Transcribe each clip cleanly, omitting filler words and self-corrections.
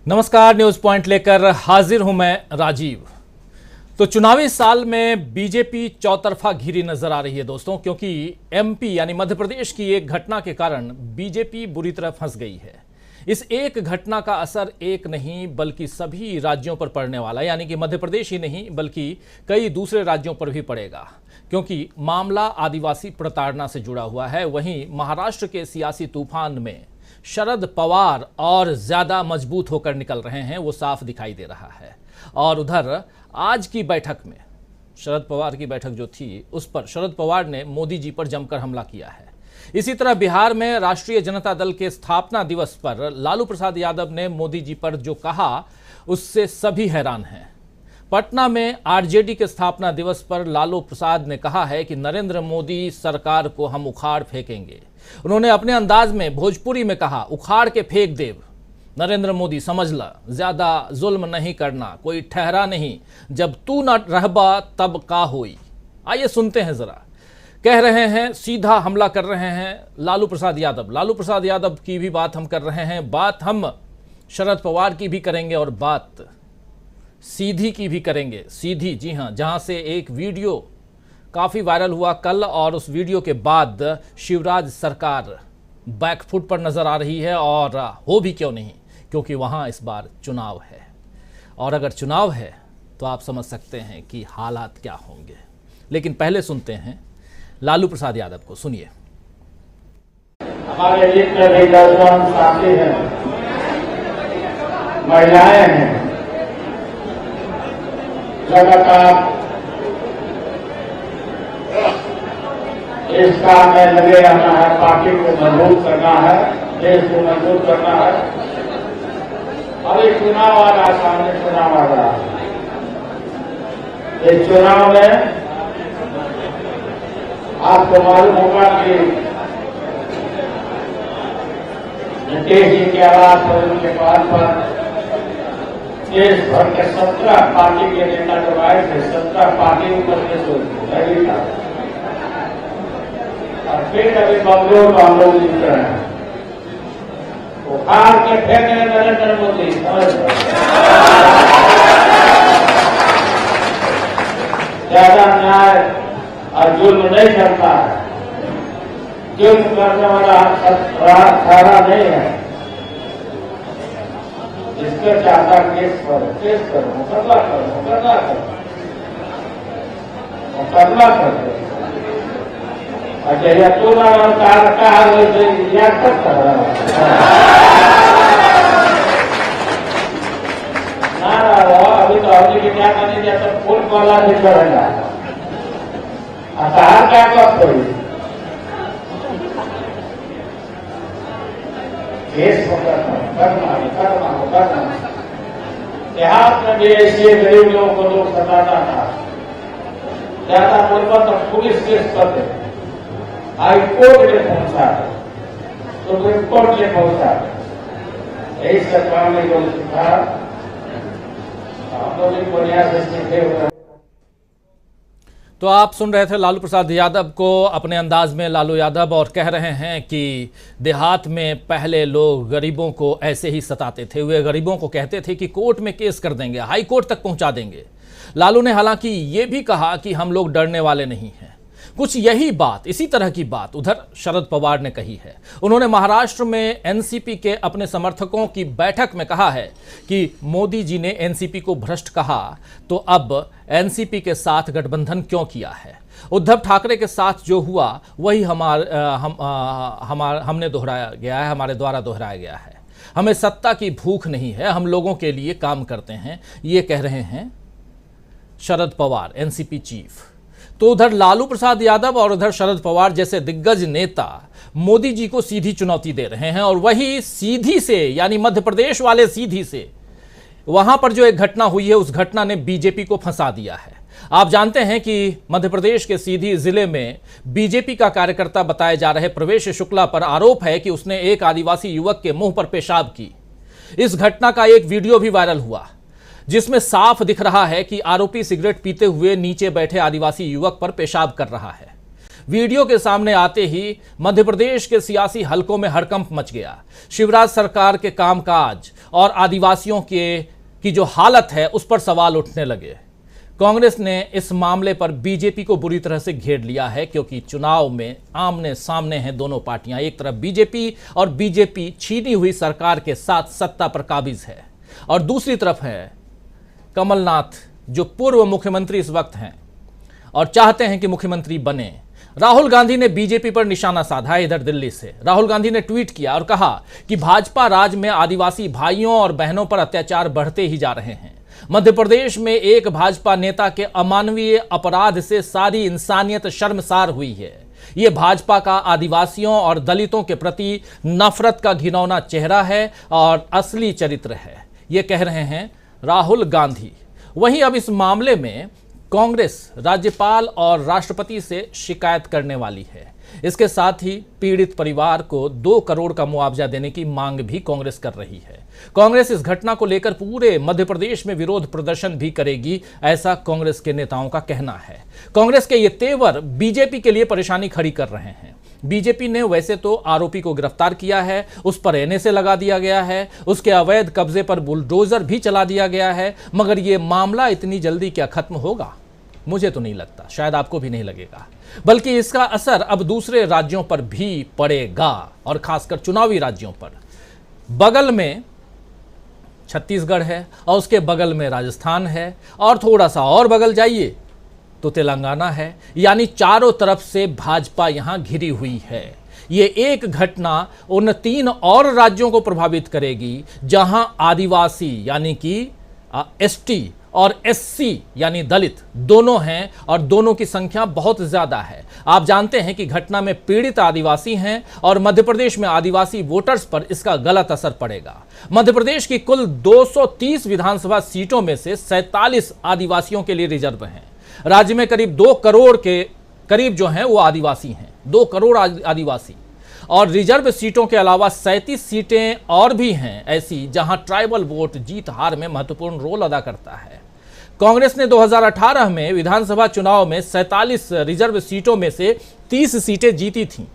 नमस्कार, news point लेकर हाजिर हूं मैं राजीव। तो चुनावी साल में बीजेपी चौतरफा घिरी नजर आ रही है दोस्तों, क्योंकि एमपी यानी मध्य प्रदेश की एक घटना के कारण बीजेपी बुरी तरह फंस गई है। इस एक घटना का असर एक नहीं बल्कि सभी राज्यों पर पड़ने वाला है, यानी कि मध्य प्रदेश ही नहीं बल्कि कई दूसरे राज्यों पर भी पड़ेगा, क्योंकि मामला आदिवासी प्रताड़ना से जुड़ा हुआ है। वहीं महाराष्ट्र के सियासी तूफान में शरद पवार और ज्यादा मजबूत होकर निकल रहे हैं, वो साफ दिखाई दे रहा है। और उधर आज की बैठक में शरद पवार की बैठक जो थी, उस पर शरद पवार ने मोदी जी पर जमकर हमला किया है। इसी तरह बिहार में राष्ट्रीय जनता दल के स्थापना दिवस पर लालू प्रसाद यादव ने मोदी जी पर जो कहा, उससे सभी हैरान हैं। पटना में आरजेडी के स्थापना दिवस पर लालू प्रसाद ने कहा है कि नरेंद्र मोदी सरकार को हम उखाड़ फेंकेंगे। उन्होंने अपने अंदाज में भोजपुरी में कहा, उखाड़ के फेंक देव नरेंद्र मोदी, समझ ला, ज्यादा जुल्म नहीं करना, कोई ठहरा नहीं, जब तू न रहबा तब का होई। आइए सुनते हैं जरा। कह रहे हैं, सीधा हमला कर रहे हैं लालू प्रसाद यादव। लालू प्रसाद यादव की भी बात हम कर रहे हैं, बात हम शरद पवार की भी करेंगे और बात सीधी की भी करेंगे। सीधी, जी हां, जहां से एक वीडियो काफ़ी वायरल हुआ कल, और उस वीडियो के बाद शिवराज सरकार बैकफुट पर नज़र आ रही है। और हो भी क्यों नहीं, क्योंकि वहाँ इस बार चुनाव है, और अगर चुनाव है तो आप समझ सकते हैं कि हालात क्या होंगे। लेकिन पहले सुनते हैं लालू प्रसाद यादव को। सुनिए। हमारे जितने भी नौजवान साथी हैं, महिलाएं हैं, लगातार इस काम में लगे रहना है। पार्टी को मजबूत करना है, देश को मजबूत करना है। अभी चुनाव आ रहा, सामने चुनाव आ रहा है। इस चुनाव में आपको मालूम होगा कि नीतीश जी के आवास पर, उनके पास पर देश भर के 17 पार्टी के नेता जो आए थे, 17 पार्टी ऊपर रैली था। और फिर अभी बंगलोर में हम लोग जीत रहे हैं। उखाड़ के फेंके नरेंद्र मोदी। ज्यादा न्याय और जुल्म नहीं करता है, जुल्म करने वाला सारा नहीं है। जिसके चाहता केस करो, मुकदमा करो, मुकदमा करो, मुकदमा करो। अच्छा, यह तो कहा याद करता है ना। अभी तो हमने की क्या करने दिया, तो फुल वाला भी करेगा। आधार क्या बात कोई केस करना। देहात में भी ऐसे गरीब लोगों को लोग सताता था, ज्यादा बोलता तो पुलिस केस करते, हाई कोर्ट में पहुंचा, सुप्रीम कोर्ट में पहुंचा। यही सरकार ने जो सीखा, हम लोग बढ़िया से सीखे हुए। तो आप सुन रहे थे लालू प्रसाद यादव को अपने अंदाज में लालू यादव, और कह रहे हैं कि देहात में पहले लोग गरीबों को ऐसे ही सताते थे। वे गरीबों को कहते थे कि कोर्ट में केस कर देंगे, हाई कोर्ट तक पहुंचा देंगे। लालू ने हालांकि ये भी कहा कि हम लोग डरने वाले नहीं हैं। कुछ यही बात, इसी तरह की बात उधर शरद पवार ने कही है। उन्होंने महाराष्ट्र में एनसीपी के अपने समर्थकों की बैठक में कहा है कि मोदी जी ने एनसीपी को भ्रष्ट कहा, तो अब एनसीपी के साथ गठबंधन क्यों किया है। उद्धव ठाकरे के साथ जो हुआ वही हमने दोहराया गया है, हमारे द्वारा दोहराया गया है। हमें सत्ता की भूख नहीं है, हम लोगों के लिए काम करते हैं, ये कह रहे हैं शरद पवार, एनसीपी चीफ। तो उधर लालू प्रसाद यादव और उधर शरद पवार जैसे दिग्गज नेता मोदी जी को सीधी चुनौती दे रहे हैं, और वही सीधी से, यानी मध्य प्रदेश वाले सीधी से, वहां पर जो एक घटना हुई है, उस घटना ने बीजेपी को फंसा दिया है। आप जानते हैं कि मध्य प्रदेश के सीधी जिले में बीजेपी का कार्यकर्ता बताए जा रहे प्रवेश शुक्ला पर आरोप है कि उसने एक आदिवासी युवक के मुंह पर पेशाब की। इस घटना का एक वीडियो भी वायरल हुआ, जिसमें साफ दिख रहा है कि आरोपी सिगरेट पीते हुए नीचे बैठे आदिवासी युवक पर पेशाब कर रहा है। वीडियो के सामने आते ही मध्य प्रदेश के सियासी हलकों में हड़कंप मच गया। शिवराज सरकार के कामकाज और आदिवासियों की जो हालत है उस पर सवाल उठने लगे। कांग्रेस ने इस मामले पर बीजेपी को बुरी तरह से घेर लिया है, क्योंकि चुनाव में आमने सामने हैं दोनों पार्टियां। एक तरफ बीजेपी, और बीजेपी छीनी हुई सरकार के साथ सत्ता पर काबिज है, और दूसरी तरफ है कमलनाथ, जो पूर्व मुख्यमंत्री इस वक्त हैं और चाहते हैं कि मुख्यमंत्री बने। राहुल गांधी ने बीजेपी पर निशाना साधा है। इधर दिल्ली से राहुल गांधी ने ट्वीट किया और कहा कि भाजपा राज में आदिवासी भाइयों और बहनों पर अत्याचार बढ़ते ही जा रहे हैं। मध्य प्रदेश में एक भाजपा नेता के अमानवीय अपराध से सारी इंसानियत शर्मसार हुई है। यह भाजपा का आदिवासियों और दलितों के प्रति नफरत का घिनौना चेहरा है और असली चरित्र है, ये कह रहे हैं राहुल गांधी। वहीं अब इस मामले में कांग्रेस राज्यपाल और राष्ट्रपति से शिकायत करने वाली है। इसके साथ ही पीड़ित परिवार को 2 करोड़ का मुआवजा देने की मांग भी कांग्रेस कर रही है। कांग्रेस इस घटना को लेकर पूरे मध्य प्रदेश में विरोध प्रदर्शन भी करेगी, ऐसा कांग्रेस के नेताओं का कहना है। कांग्रेस के ये तेवर बीजेपी के लिए परेशानी खड़ी कर रहे हैं। बीजेपी ने वैसे तो आरोपी को गिरफ्तार किया है, उस पर एनएसए लगा दिया गया है, उसके अवैध कब्जे पर बुलडोजर भी चला दिया गया है, मगर यह मामला इतनी जल्दी क्या खत्म होगा? मुझे तो नहीं लगता, शायद आपको भी नहीं लगेगा, बल्कि इसका असर अब दूसरे राज्यों पर भी पड़ेगा, और खासकर चुनावी राज्यों पर। बगल में छत्तीसगढ़ है और उसके बगल में राजस्थान है, और थोड़ा सा और बगल जाइए तो तेलंगाना है। यानी चारों तरफ से भाजपा यहां घिरी हुई है। ये एक घटना उन 3 और राज्यों को प्रभावित करेगी जहां आदिवासी यानी कि एसटी और एससी यानी दलित दोनों हैं, और दोनों की संख्या बहुत ज्यादा है। आप जानते हैं कि घटना में पीड़ित आदिवासी हैं, और मध्य प्रदेश में आदिवासी वोटर्स पर इसका गलत असर पड़ेगा। मध्य प्रदेश की कुल 230 विधानसभा सीटों में से 47 आदिवासियों के लिए रिजर्व हैं। राज्य में करीब 2 करोड़ के करीब जो हैं वो आदिवासी हैं, 2 करोड़ आदिवासी। और रिजर्व सीटों के अलावा 37 सीटें और भी हैं ऐसी जहां ट्राइबल वोट जीत हार में महत्वपूर्ण रोल अदा करता है। कांग्रेस ने 2018 में विधानसभा चुनाव में 47 रिजर्व सीटों में से 30 सीटें जीती थीं।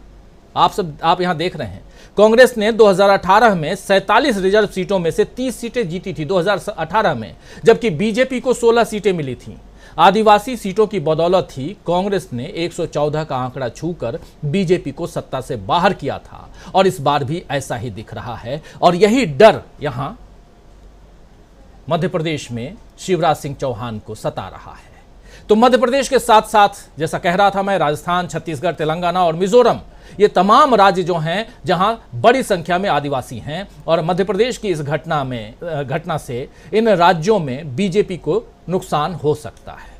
आप यहां देख रहे हैं, कांग्रेस ने 2018 में 47 रिजर्व सीटों में से 30 सीटें जीती थी 2018 में, जबकि बीजेपी को 16 सीटें मिली थीं। आदिवासी सीटों की बदौलत ही कांग्रेस ने 114 का आंकड़ा छूकर बीजेपी को सत्ता से बाहर किया था, और इस बार भी ऐसा ही दिख रहा है। और यही डर यहां मध्य प्रदेश में शिवराज सिंह चौहान को सता रहा है। तो मध्य प्रदेश के साथ साथ, जैसा कह रहा था मैं, राजस्थान, छत्तीसगढ़, तेलंगाना और मिजोरम, ये तमाम राज्य जो हैं जहां बड़ी संख्या में आदिवासी हैं, और मध्य प्रदेश की इस घटना से इन राज्यों में बीजेपी को नुकसान हो सकता है।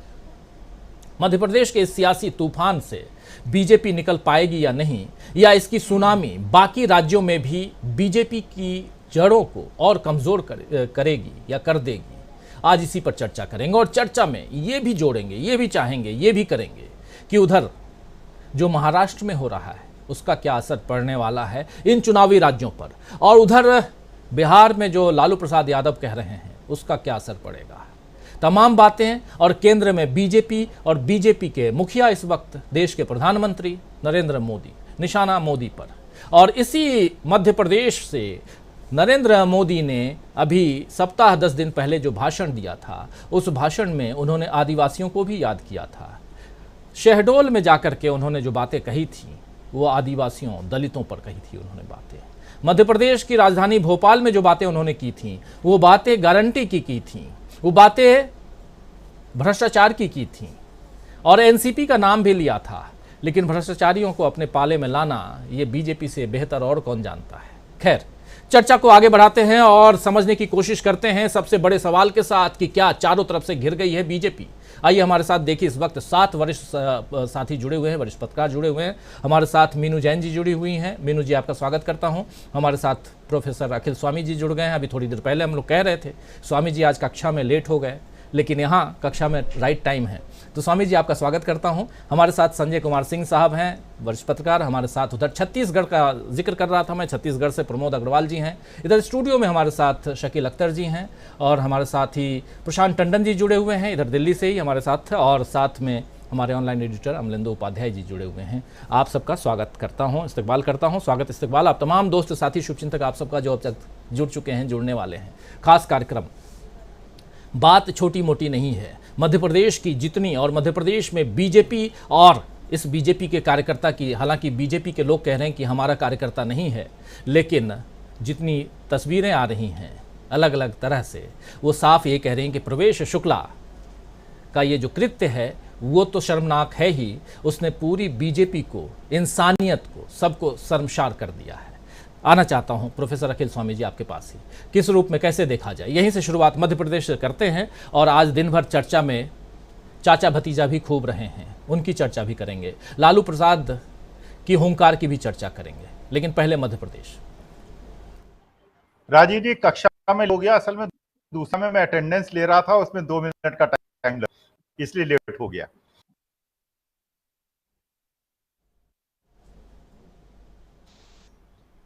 मध्य प्रदेश के इस सियासी तूफान से बीजेपी निकल पाएगी या नहीं, या इसकी सुनामी बाकी राज्यों में भी बीजेपी की जड़ों को और कमजोर करेगी या कर देगी, आज इसी पर चर्चा करेंगे। और चर्चा में ये भी जोड़ेंगे, ये भी चाहेंगे, ये भी करेंगे कि उधर जो महाराष्ट्र में हो रहा है उसका क्या असर पड़ने वाला है इन चुनावी राज्यों पर, और उधर बिहार में जो लालू प्रसाद यादव कह रहे हैं उसका क्या असर पड़ेगा। तमाम बातें, और केंद्र में बीजेपी और बीजेपी के मुखिया इस वक्त देश के प्रधानमंत्री नरेंद्र मोदी, निशाना मोदी पर। और इसी मध्य प्रदेश से नरेंद्र मोदी ने अभी सप्ताह 10 दिन पहले जो भाषण दिया था, उस भाषण में उन्होंने आदिवासियों को भी याद किया था। शहडोल में जाकर के उन्होंने जो बातें कही थी वो आदिवासियों, दलितों पर कही थी उन्होंने बातें। मध्य प्रदेश की राजधानी भोपाल में जो बातें उन्होंने की थी वो बातें गारंटी की थी, वो बातें भ्रष्टाचार की थी, और एनसीपी का नाम भी लिया था। लेकिन भ्रष्टाचारियों को अपने पाले में लाना ये बीजेपी से बेहतर और कौन जानता है। खैर, चर्चा को आगे बढ़ाते हैं और समझने की कोशिश करते हैं सबसे बड़े सवाल के साथ कि क्या चारों तरफ से घिर गई है बीजेपी। आइए हमारे साथ देखिए, इस वक्त 7 वरिष्ठ साथी जुड़े हुए हैं, वरिष्ठ पत्रकार जुड़े हुए हैं। हमारे साथ मीनू जैन जी जुड़ी हुई हैं। मीनू जी, आपका स्वागत करता हूं। हमारे साथ प्रोफेसर अखिल स्वामी जी जुड़ गए हैं। अभी थोड़ी देर पहले हम लोग कह रहे थे स्वामी जी आज कक्षा में लेट हो गए, लेकिन यहाँ कक्षा में राइट टाइम है। तो स्वामी जी, आपका स्वागत करता हूं। हमारे साथ संजय कुमार सिंह साहब हैं, वरिष्ठ पत्रकार। हमारे साथ उधर छत्तीसगढ़ का जिक्र कर रहा था मैं, छत्तीसगढ़ से प्रमोद अग्रवाल जी हैं। इधर स्टूडियो में हमारे साथ शकील अख्तर जी हैं, और हमारे साथ ही प्रशांत टंडन जी जुड़े हुए हैं, इधर दिल्ली से ही हमारे साथ, और साथ में हमारे ऑनलाइन एडिटर अमलेंदु उपाध्याय जी जुड़े हुए हैं। आप सबका स्वागत करता हूं, इस्तकबाल करता हूं। स्वागत इस्तकबाल आप तमाम दोस्त साथी शुभचिंतक आप सबका जो अब तक जुड़ चुके हैं, जुड़ने वाले हैं। खास कार्यक्रम, बात छोटी मोटी नहीं है। मध्य प्रदेश की जितनी, और मध्य प्रदेश में बीजेपी और इस बीजेपी के कार्यकर्ता की, हालांकि बीजेपी के लोग कह रहे हैं कि हमारा कार्यकर्ता नहीं है, लेकिन जितनी तस्वीरें आ रही हैं अलग अलग तरह से, वो साफ ये कह रहे हैं कि प्रवेश शुक्ला का ये जो कृत्य है वो तो शर्मनाक है ही, उसने पूरी बीजेपी को, इंसानियत को, सबको शर्मसार कर दिया है। आना चाहता हूं प्रोफेसर अखिल स्वामी जी आपके पास ही, किस रूप में कैसे देखा जाए, यहीं से शुरुआत मध्य प्रदेश से करते हैं। और आज दिन भर चर्चा में चाचा भतीजा भी खूब रहे हैं, उनकी चर्चा भी करेंगे, लालू प्रसाद की हुंकार की भी चर्चा करेंगे, लेकिन पहले मध्य प्रदेश। राजीव जी, कक्षा में हो गया, असल में दूसरा में मैं अटेंडेंस ले रहा था, उसमें 2 मिनट का टाइम लगा, इसलिए लेट हो गया।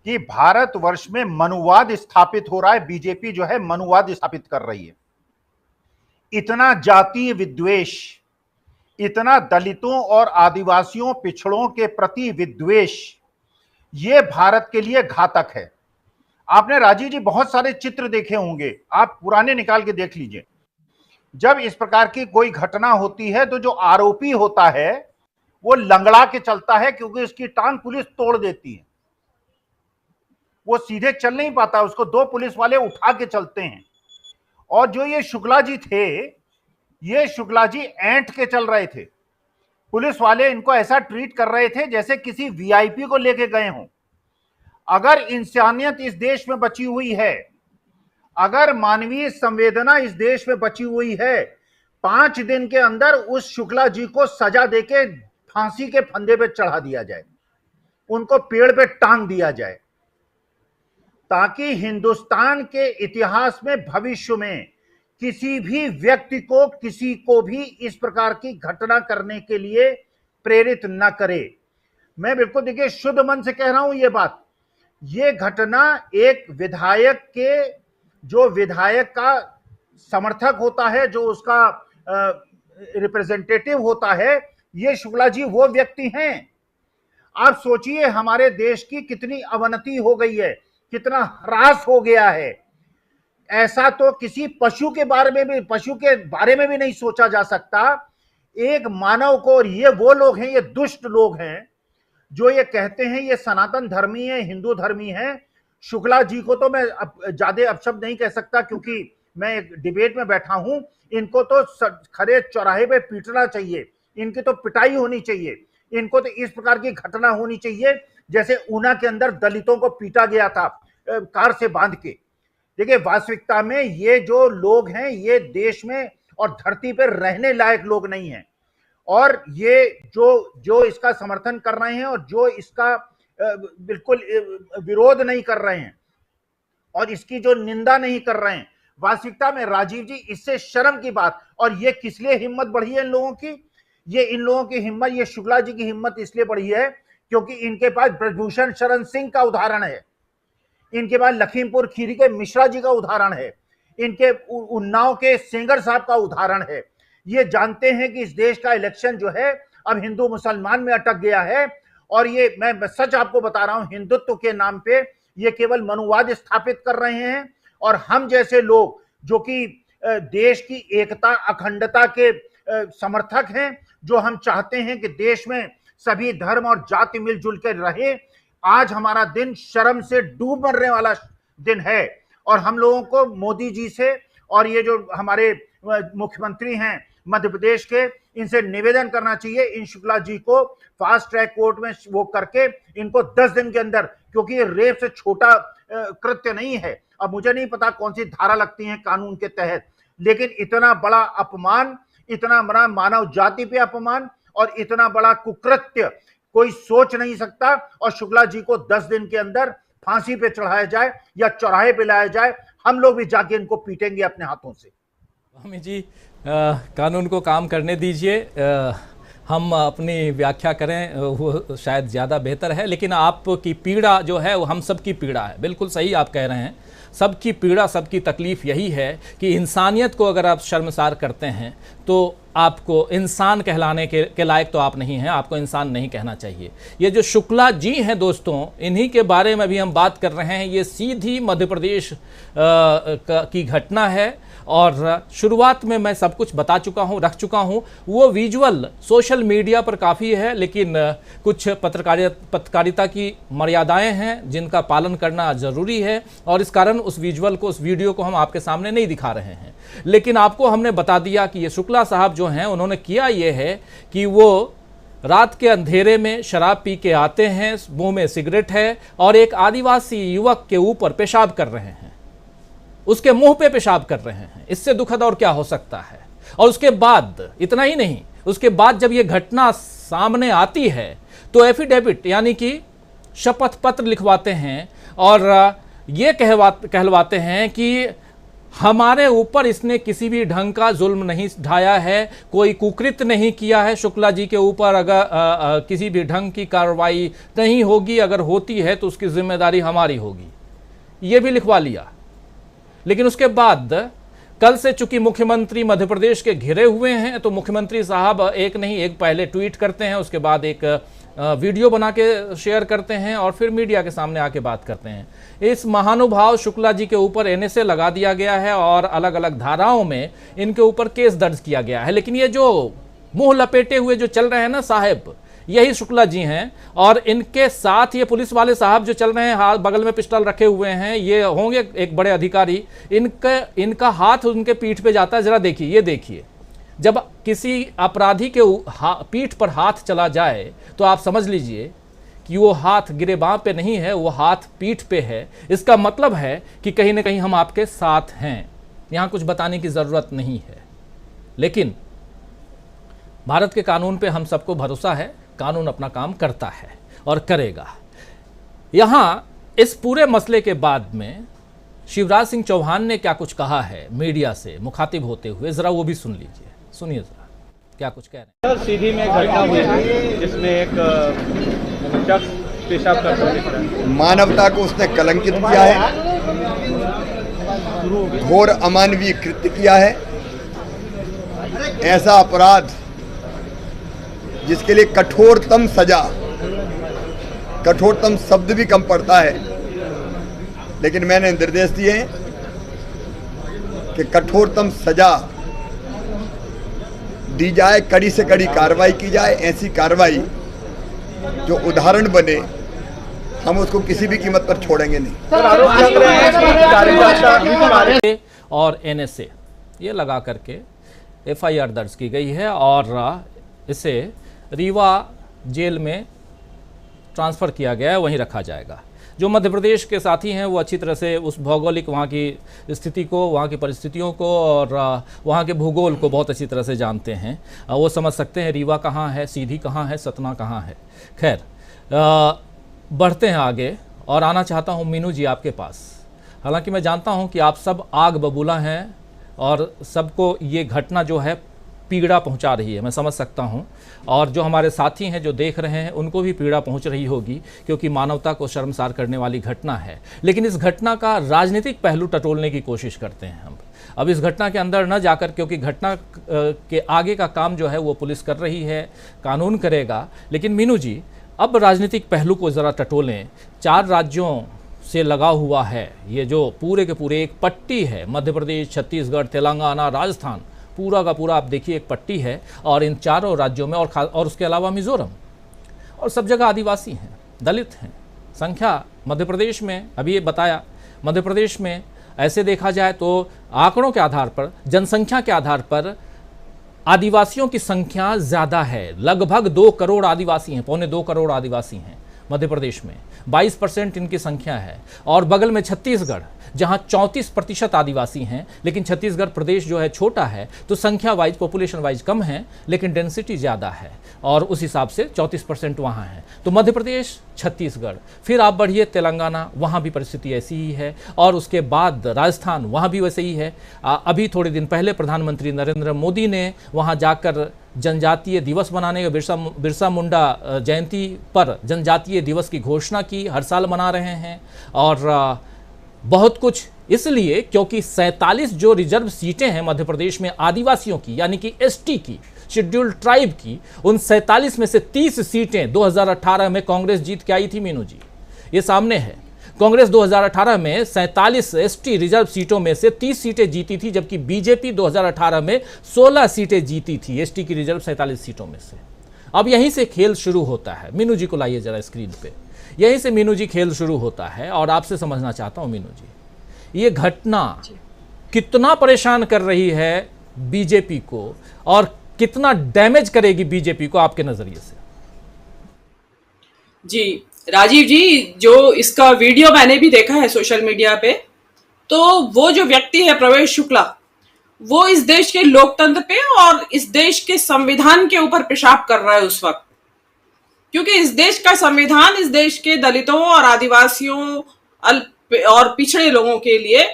कि भारतवर्ष में मनुवाद स्थापित हो रहा है, बीजेपी जो है मनुवाद स्थापित कर रही है। इतना जातीय विद्वेष, इतना दलितों और आदिवासियों पिछड़ों के प्रति विद्वेष, यह भारत के लिए घातक है। आपने राजीव जी बहुत सारे चित्र देखे होंगे, आप पुराने निकाल के देख लीजिए। जब इस प्रकार की कोई घटना होती है तो जो आरोपी होता है वो लंगड़ा के चलता है, क्योंकि उसकी टांग पुलिस तोड़ देती है, वो सीधे चल नहीं पाता, उसको 2 पुलिस वाले उठा के चलते हैं। और जो ये शुक्ला जी थे, ये शुक्ला जी ऐंठ के चल रहे थे, पुलिस वाले इनको ऐसा ट्रीट कर रहे थे जैसे किसी वीआईपी को लेके गए हों। अगर इंसानियत इस देश में बची हुई है, अगर मानवीय संवेदना इस देश में बची हुई है, 5 दिन के अंदर उस शुक्ला जी को सजा देके फांसी के फंदे पे चढ़ा दिया जाए, उनको पेड़ पे टांग दिया जाए, ताकि हिंदुस्तान के इतिहास में भविष्य में किसी भी व्यक्ति को, किसी को भी इस प्रकार की घटना करने के लिए प्रेरित न करे। मैं बिल्कुल देखिए शुद्ध मन से कह रहा हूं ये बात। ये घटना एक विधायक के, जो विधायक का समर्थक होता है, जो उसका रिप्रेजेंटेटिव होता है, ये शुक्ला जी वो व्यक्ति हैं। आप सोचिए हमारे देश की कितनी अवनति हो गई है, कितना ह्रास हो गया है। ऐसा तो किसी पशु के बारे में भी नहीं सोचा जा सकता, एक मानव को। और ये वो लोग हैं, ये दुष्ट लोग हैं जो ये कहते हैं ये सनातन धर्मी है, हिंदू धर्मी है। शुक्ला जी को तो मैं ज्यादा अपशब्द नहीं कह सकता, क्योंकि मैं एक डिबेट में बैठा हूं। इनको तो खड़े चौराहे पे पीटना चाहिए, इनकी तो पिटाई होनी चाहिए, इनको तो इस प्रकार की घटना होनी चाहिए जैसे ऊना के अंदर दलितों को पीटा गया था कार से बांध के। देखिए वास्तविकता में ये जो लोग हैं, ये देश में और धरती पर रहने लायक लोग नहीं हैं। और ये जो इसका समर्थन कर रहे हैं और जो इसका बिल्कुल विरोध नहीं कर रहे हैं और इसकी जो निंदा नहीं कर रहे हैं, वास्तविकता में राजीव जी इससे शर्म की बात। और ये किस लिए हिम्मत बढ़ी है इन लोगों की? ये इन लोगों की हिम्मत, ये शुक्ला जी की हिम्मत इसलिए बढ़ी है क्योंकि इनके पास ब्रजभूषण शरण सिंह का उदाहरण है, इनके पास लखीमपुर खीरी के मिश्रा जी का उदाहरण है, इनके उन्नाव के सेंगर साहब का उदाहरण है। ये जानते हैं कि इस देश का इलेक्शन जो है अब हिंदू मुसलमान में अटक गया है। और ये मैं सच आपको बता रहा हूं, हिंदुत्व के नाम पे ये केवल मनुवाद स्थापित कर रहे हैं। और हम जैसे लोग जो कि देश की एकता अखंडता के समर्थक हैं, जो हम चाहते हैं कि देश में सभी धर्म और जाति मिलजुल के रहे, आज हमारा दिन शर्म से डूब मरने वाला दिन है। और हम लोगों को मोदी जी से और ये जो हमारे मुख्यमंत्री हैं मध्य प्रदेश के, इनसे निवेदन करना चाहिए, इन शुक्ला जी को फास्ट ट्रैक कोर्ट में वो करके इनको 10 दिन के अंदर, क्योंकि ये रेप से छोटा कृत्य नहीं है। अब मुझे नहीं पता कौन सी धारा लगती है कानून के तहत, लेकिन इतना बड़ा अपमान, इतना बड़ा मानव जाति पे अपमान और इतना बड़ा कुकृत्य कोई सोच नहीं सकता। और शुक्ला जी को 10 दिन के अंदर फांसी पे चढ़ाया जाए या चौराहे पे लाया जाए, हम लोग भी जाके इनको पीटेंगे अपने हाथों से। स्वामी जी, कानून को काम करने दीजिए, हम अपनी व्याख्या करें वो शायद ज़्यादा बेहतर है। लेकिन आपकी पीड़ा जो है वो हम सब की पीड़ा है, बिल्कुल सही आप कह रहे हैं। सबकी पीड़ा, सबकी तकलीफ़ यही है कि इंसानियत को अगर आप शर्मसार करते हैं तो आपको इंसान कहलाने के लायक तो आप नहीं हैं, आपको इंसान नहीं कहना चाहिए। ये जो शुक्ला जी हैं दोस्तों, इन्हीं के बारे में भी हम बात कर रहे हैं। ये सीधी मध्य प्रदेश की घटना है और शुरुआत में मैं सब कुछ बता चुका हूं, रख चुका हूं। वो विजुअल सोशल मीडिया पर काफ़ी है, लेकिन कुछ पत्रकारिता की मर्यादाएं हैं जिनका पालन करना ज़रूरी है और इस कारण उस विजुअल को, उस वीडियो को हम आपके सामने नहीं दिखा रहे हैं। लेकिन आपको हमने बता दिया कि ये शुक्ला साहब जो हैं, उन्होंने किया ये है कि वो रात के अंधेरे में शराब पी के आते हैं, मुंह में सिगरेट है और एक आदिवासी युवक के ऊपर पेशाब कर रहे हैं, उसके मुंह पे पेशाब कर रहे हैं। इससे दुखद और क्या हो सकता है। और उसके बाद इतना ही नहीं, उसके बाद जब ये घटना सामने आती है तो एफिडेविट यानी कि शपथ पत्र लिखवाते हैं और ये कहलवाते हैं कि हमारे ऊपर इसने किसी भी ढंग का जुल्म नहीं ढाया है, कोई कुकृत्य नहीं किया है। शुक्ला जी के ऊपर अगर किसी भी ढंग की कार्रवाई नहीं होगी, अगर होती है तो उसकी जिम्मेदारी हमारी होगी, ये भी लिखवा लिया। लेकिन उसके बाद कल से चूंकि मुख्यमंत्री मध्य प्रदेश के घिरे हुए हैं, तो मुख्यमंत्री साहब एक नहीं एक पहले ट्वीट करते हैं, उसके बाद एक वीडियो बना के शेयर करते हैं और फिर मीडिया के सामने आके बात करते हैं। इस महानुभाव शुक्ला जी के ऊपर एनएसए लगा दिया गया है और अलग अलग धाराओं में इनके ऊपर केस दर्ज किया गया है। लेकिन ये जो मुंह लपेटे हुए जो चल रहे हैं ना साहब, यही शुक्ला जी हैं और इनके साथ ये पुलिस वाले साहब जो चल रहे हैं, हाथ बगल में पिस्टल रखे हुए हैं, ये होंगे एक बड़े अधिकारी। इनका हाथ उनके पीठ पे जाता है। जरा देखिए, ये देखिए, जब किसी अपराधी के पीठ पर हाथ चला जाए तो आप समझ लीजिए कि वो हाथ गिरेबां पे नहीं है, वो हाथ पीठ पे है। इसका मतलब है कि कहीं ना कहीं हम आपके साथ हैं। यहाँ कुछ बताने की ज़रूरत नहीं है। लेकिन भारत के कानून पे हम सबको भरोसा है, कानून अपना काम करता है और करेगा। यहाँ इस पूरे मसले के बाद में शिवराज सिंह चौहान ने क्या कुछ कहा है मीडिया से मुखातिब होते हुए, ज़रा वो भी सुन लीजिए। सुनिए ज़रा क्या कुछ कह रहे हैं। सीधी में घटना हुई है जिसमें एक शख्स पेशाब करता दिख रहा है। मानवता को उसने कलंकित किया है, घोर अमानवीय कृत्य किया है। ऐसा अपराध जिसके लिए कठोरतम सजा, कठोरतम शब्द भी कम पड़ता है, लेकिन मैंने निर्देश दिए हैं कि कठोरतम सजा दी जाए, कड़ी से कड़ी कार्रवाई की जाए। ऐसी कार्रवाई जो उदाहरण बने, हम उसको किसी भी कीमत पर छोड़ेंगे नहीं। और एनएसए ये लगा करके एफआईआर दर्ज की गई है और इसे रीवा जेल में ट्रांसफ़र किया गया है, वहीं रखा जाएगा। जो मध्य प्रदेश के साथी हैं वो अच्छी तरह से उस भौगोलिक वहाँ की स्थिति को, वहाँ की परिस्थितियों को और वहाँ के भूगोल को बहुत अच्छी तरह से जानते हैं। वो समझ सकते हैं रीवा कहाँ है, सीधी कहाँ है, सतना कहाँ है। खैर, बढ़ते हैं आगे और आना चाहता हूँ मीनू जी आपके पास। हालांकि मैं जानता हूँ कि आप सब आग बबूला हैं और सबको ये घटना जो है पीड़ा पहुंचा रही है, मैं समझ सकता हूं। और जो हमारे साथी हैं जो देख रहे हैं उनको भी पीड़ा पहुंच रही होगी, क्योंकि मानवता को शर्मसार करने वाली घटना है। लेकिन इस घटना का राजनीतिक पहलू टटोलने की कोशिश करते हैं हम। अब इस घटना के अंदर न जाकर, क्योंकि घटना के आगे का काम जो है वो पुलिस कर रही है, कानून करेगा। लेकिन मीनू जी, अब राजनीतिक पहलू को ज़रा टटोलें। 4 राज्यों से लगा हुआ है ये जो पूरे के पूरे एक पट्टी है, मध्य प्रदेश, छत्तीसगढ़, तेलंगाना, राजस्थान, पूरा का पूरा आप देखिए एक पट्टी है। और इन चारों राज्यों में और उसके अलावा मिजोरम, और सब जगह आदिवासी हैं, दलित हैं। संख्या मध्य प्रदेश में, अभी ये बताया, मध्य प्रदेश में ऐसे देखा जाए तो आंकड़ों के आधार पर, जनसंख्या के आधार पर आदिवासियों की संख्या ज़्यादा है। लगभग 2 करोड़ आदिवासी हैं, 2.25 करोड़ आदिवासी हैं मध्य प्रदेश में। 22% इनकी संख्या है। और बगल में छत्तीसगढ़, जहां 34% आदिवासी हैं। लेकिन छत्तीसगढ़ प्रदेश जो है छोटा है, तो संख्या वाइज, पॉपुलेशन वाइज कम है, लेकिन डेंसिटी ज़्यादा है और उस हिसाब से 34% वहाँ है। तो मध्य प्रदेश, छत्तीसगढ़, फिर आप बढ़िए तेलंगाना, वहाँ भी परिस्थिति ऐसी ही है। और उसके बाद राजस्थान, वहाँ भी वैसे ही है। अभी थोड़े दिन पहले प्रधानमंत्री नरेंद्र मोदी ने वहाँ जाकर जनजातीय दिवस मनाने, बिरसा मुंडा जयंती पर जनजातीय दिवस की घोषणा की। हर साल मना रहे हैं। और बहुत कुछ इसलिए क्योंकि 47 जो रिजर्व सीटें हैं मध्य प्रदेश में आदिवासियों की, यानी कि एसटी की, शेड्यूल ट्राइब की उन 47 में से 30 सीटें 2018 में कांग्रेस जीत के आई थी मीनू जी, ये सामने है। कांग्रेस 2018 में 47 एसटी रिजर्व सीटों में से 30 सीटें जीती थी, जबकि बीजेपी 2018 में 16 सीटें जीती थी एसटी की रिजर्व 47 सीटों में से। अब यहीं से खेल शुरू होता है। मीनू जी को लाइए जरा स्क्रीन पे। यहीं से मीनू जी खेल शुरू होता है और आपसे समझना चाहता हूं मीनू जी, ये घटना कितना परेशान कर रही है बीजेपी को और कितना डैमेज करेगी बीजेपी को आपके नजरिए से? जी राजीव जी, जो इसका वीडियो मैंने भी देखा है सोशल मीडिया पे, तो वो जो व्यक्ति है प्रवेश शुक्ला, वो इस देश के लोकतंत्र पे और इस देश के संविधान के ऊपर पेशाब कर रहा है उस वक्त। क्योंकि इस देश का संविधान इस देश के दलितों और आदिवासियों और पिछड़े लोगों के लिए,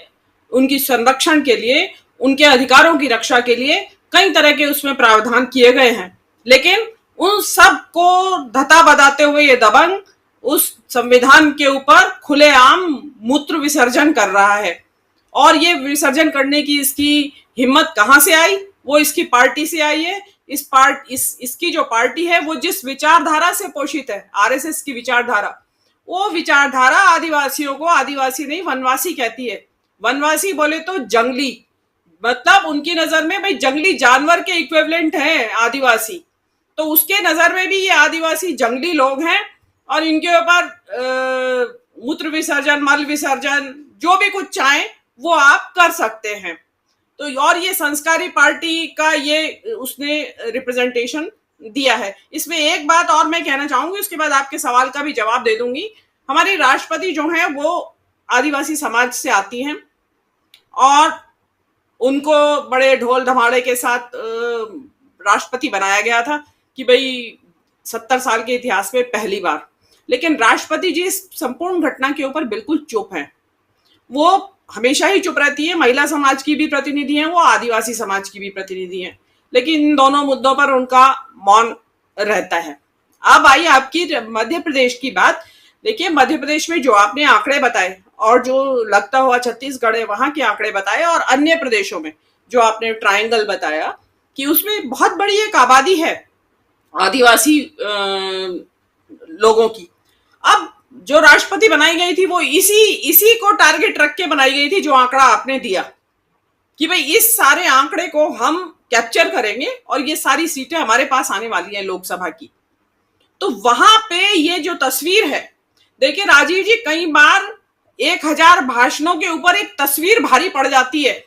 उनकी संरक्षण के लिए, उनके अधिकारों की रक्षा के लिए कई तरह के उसमें प्रावधान किए गए हैं। लेकिन उन सब को धता बदाते हुए ये दबंग उस संविधान के ऊपर खुलेआम मूत्र विसर्जन कर रहा है। और ये विसर्जन करने की इसकी हिम्मत कहां से आई? वो इसकी पार्टी से आई है। इसकी जो पार्टी है वो जिस विचारधारा से पोषित है, आरएसएस की विचारधारा, वो विचारधारा आदिवासियों को आदिवासी नहीं वनवासी कहती है। वनवासी बोले तो जंगली, मतलब उनकी नजर में भाई जंगली जानवर के इक्विवेलेंट हैं आदिवासी। तो उसके नजर में भी ये आदिवासी जंगली लोग हैं और इनके ऊपर मूत्र विसर्जन, मल विसर्जन, जो भी कुछ चाहें वो आप कर सकते हैं। तो और ये संस्कारी पार्टी का ये उसने रिप्रेजेंटेशन दिया है। इसमें एक बात और मैं कहना चाहूंगी, उसके बाद आपके सवाल का भी जवाब दे दूंगी। हमारी राष्ट्रपति जो है वो आदिवासी समाज से आती हैं और उनको बड़े ढोल धमाड़े के साथ राष्ट्रपति बनाया गया था कि भाई 70 साल के इतिहास में पहली बार। लेकिन राष्ट्रपति जी इस संपूर्ण घटना के ऊपर बिल्कुल चुप हैं। वो हमेशा ही चुप रहती है। महिला समाज की भी प्रतिनिधि हैं, वो आदिवासी समाज की भी प्रतिनिधि हैं, लेकिन इन दोनों मुद्दों पर उनका मौन रहता है। अब आई आपकी मध्य प्रदेश की बात। देखिए, मध्य प्रदेश में जो आपने आंकड़े बताए और जो लगता हुआ छत्तीसगढ़ है वहां के आंकड़े बताए, और अन्य प्रदेशों में जो आपने ट्रायंगल बताया कि उसमें बहुत बड़ी एक आबादी है आदिवासी लोगों की। अब जो राष्ट्रपति बनाई गई थी वो इसी को टारगेट रख के बनाई गई थी, जो आंकड़ा आपने दिया कि भाई इस सारे आंकड़े को हम कैप्चर करेंगे और ये सारी सीटें हमारे पास आने वाली हैं लोकसभा की। तो वहां पे ये जो तस्वीर है, देखिए राजीव जी, कई बार 1000 भाषणों के ऊपर एक तस्वीर भारी पड़ जाती है।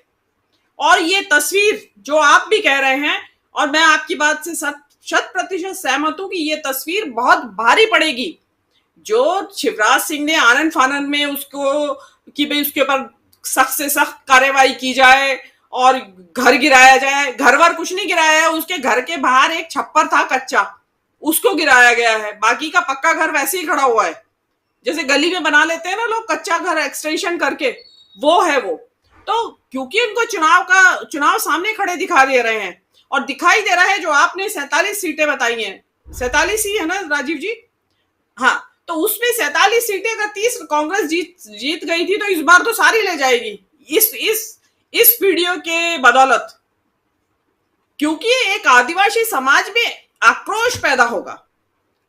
और ये तस्वीर जो आप भी कह रहे हैं, और मैं आपकी बात से 100% सहमत हूं कि ये तस्वीर बहुत भारी पड़ेगी। जो शिवराज सिंह ने आनंद फानंद में उसको कि भाई उसके ऊपर सख्त से सख्त कार्रवाई की जाए और घर गिराया जाए, घर वर कुछ नहीं गिराया है, उसके घर के बाहर एक छप्पर था कच्चा, उसको गिराया गया है। बाकी का पक्का घर वैसे ही खड़ा हुआ है, जैसे गली में बना लेते हैं ना लोग कच्चा घर एक्सटेंशन करके, वो है वो। तो क्योंकि उनको चुनाव सामने खड़े दिखा दे रहे हैं, और दिखाई दे रहा है जो आपने 47 सीटें बताई हैं, 47 ही है ना राजीव जी? हाँ, तो उसमें 47 सीटें अगर 30 कांग्रेस जीत गई थी तो इस बार तो सारी ले जाएगी इस वीडियो के बदौलत। क्योंकि एक आदिवासी समाज में आक्रोश पैदा होगा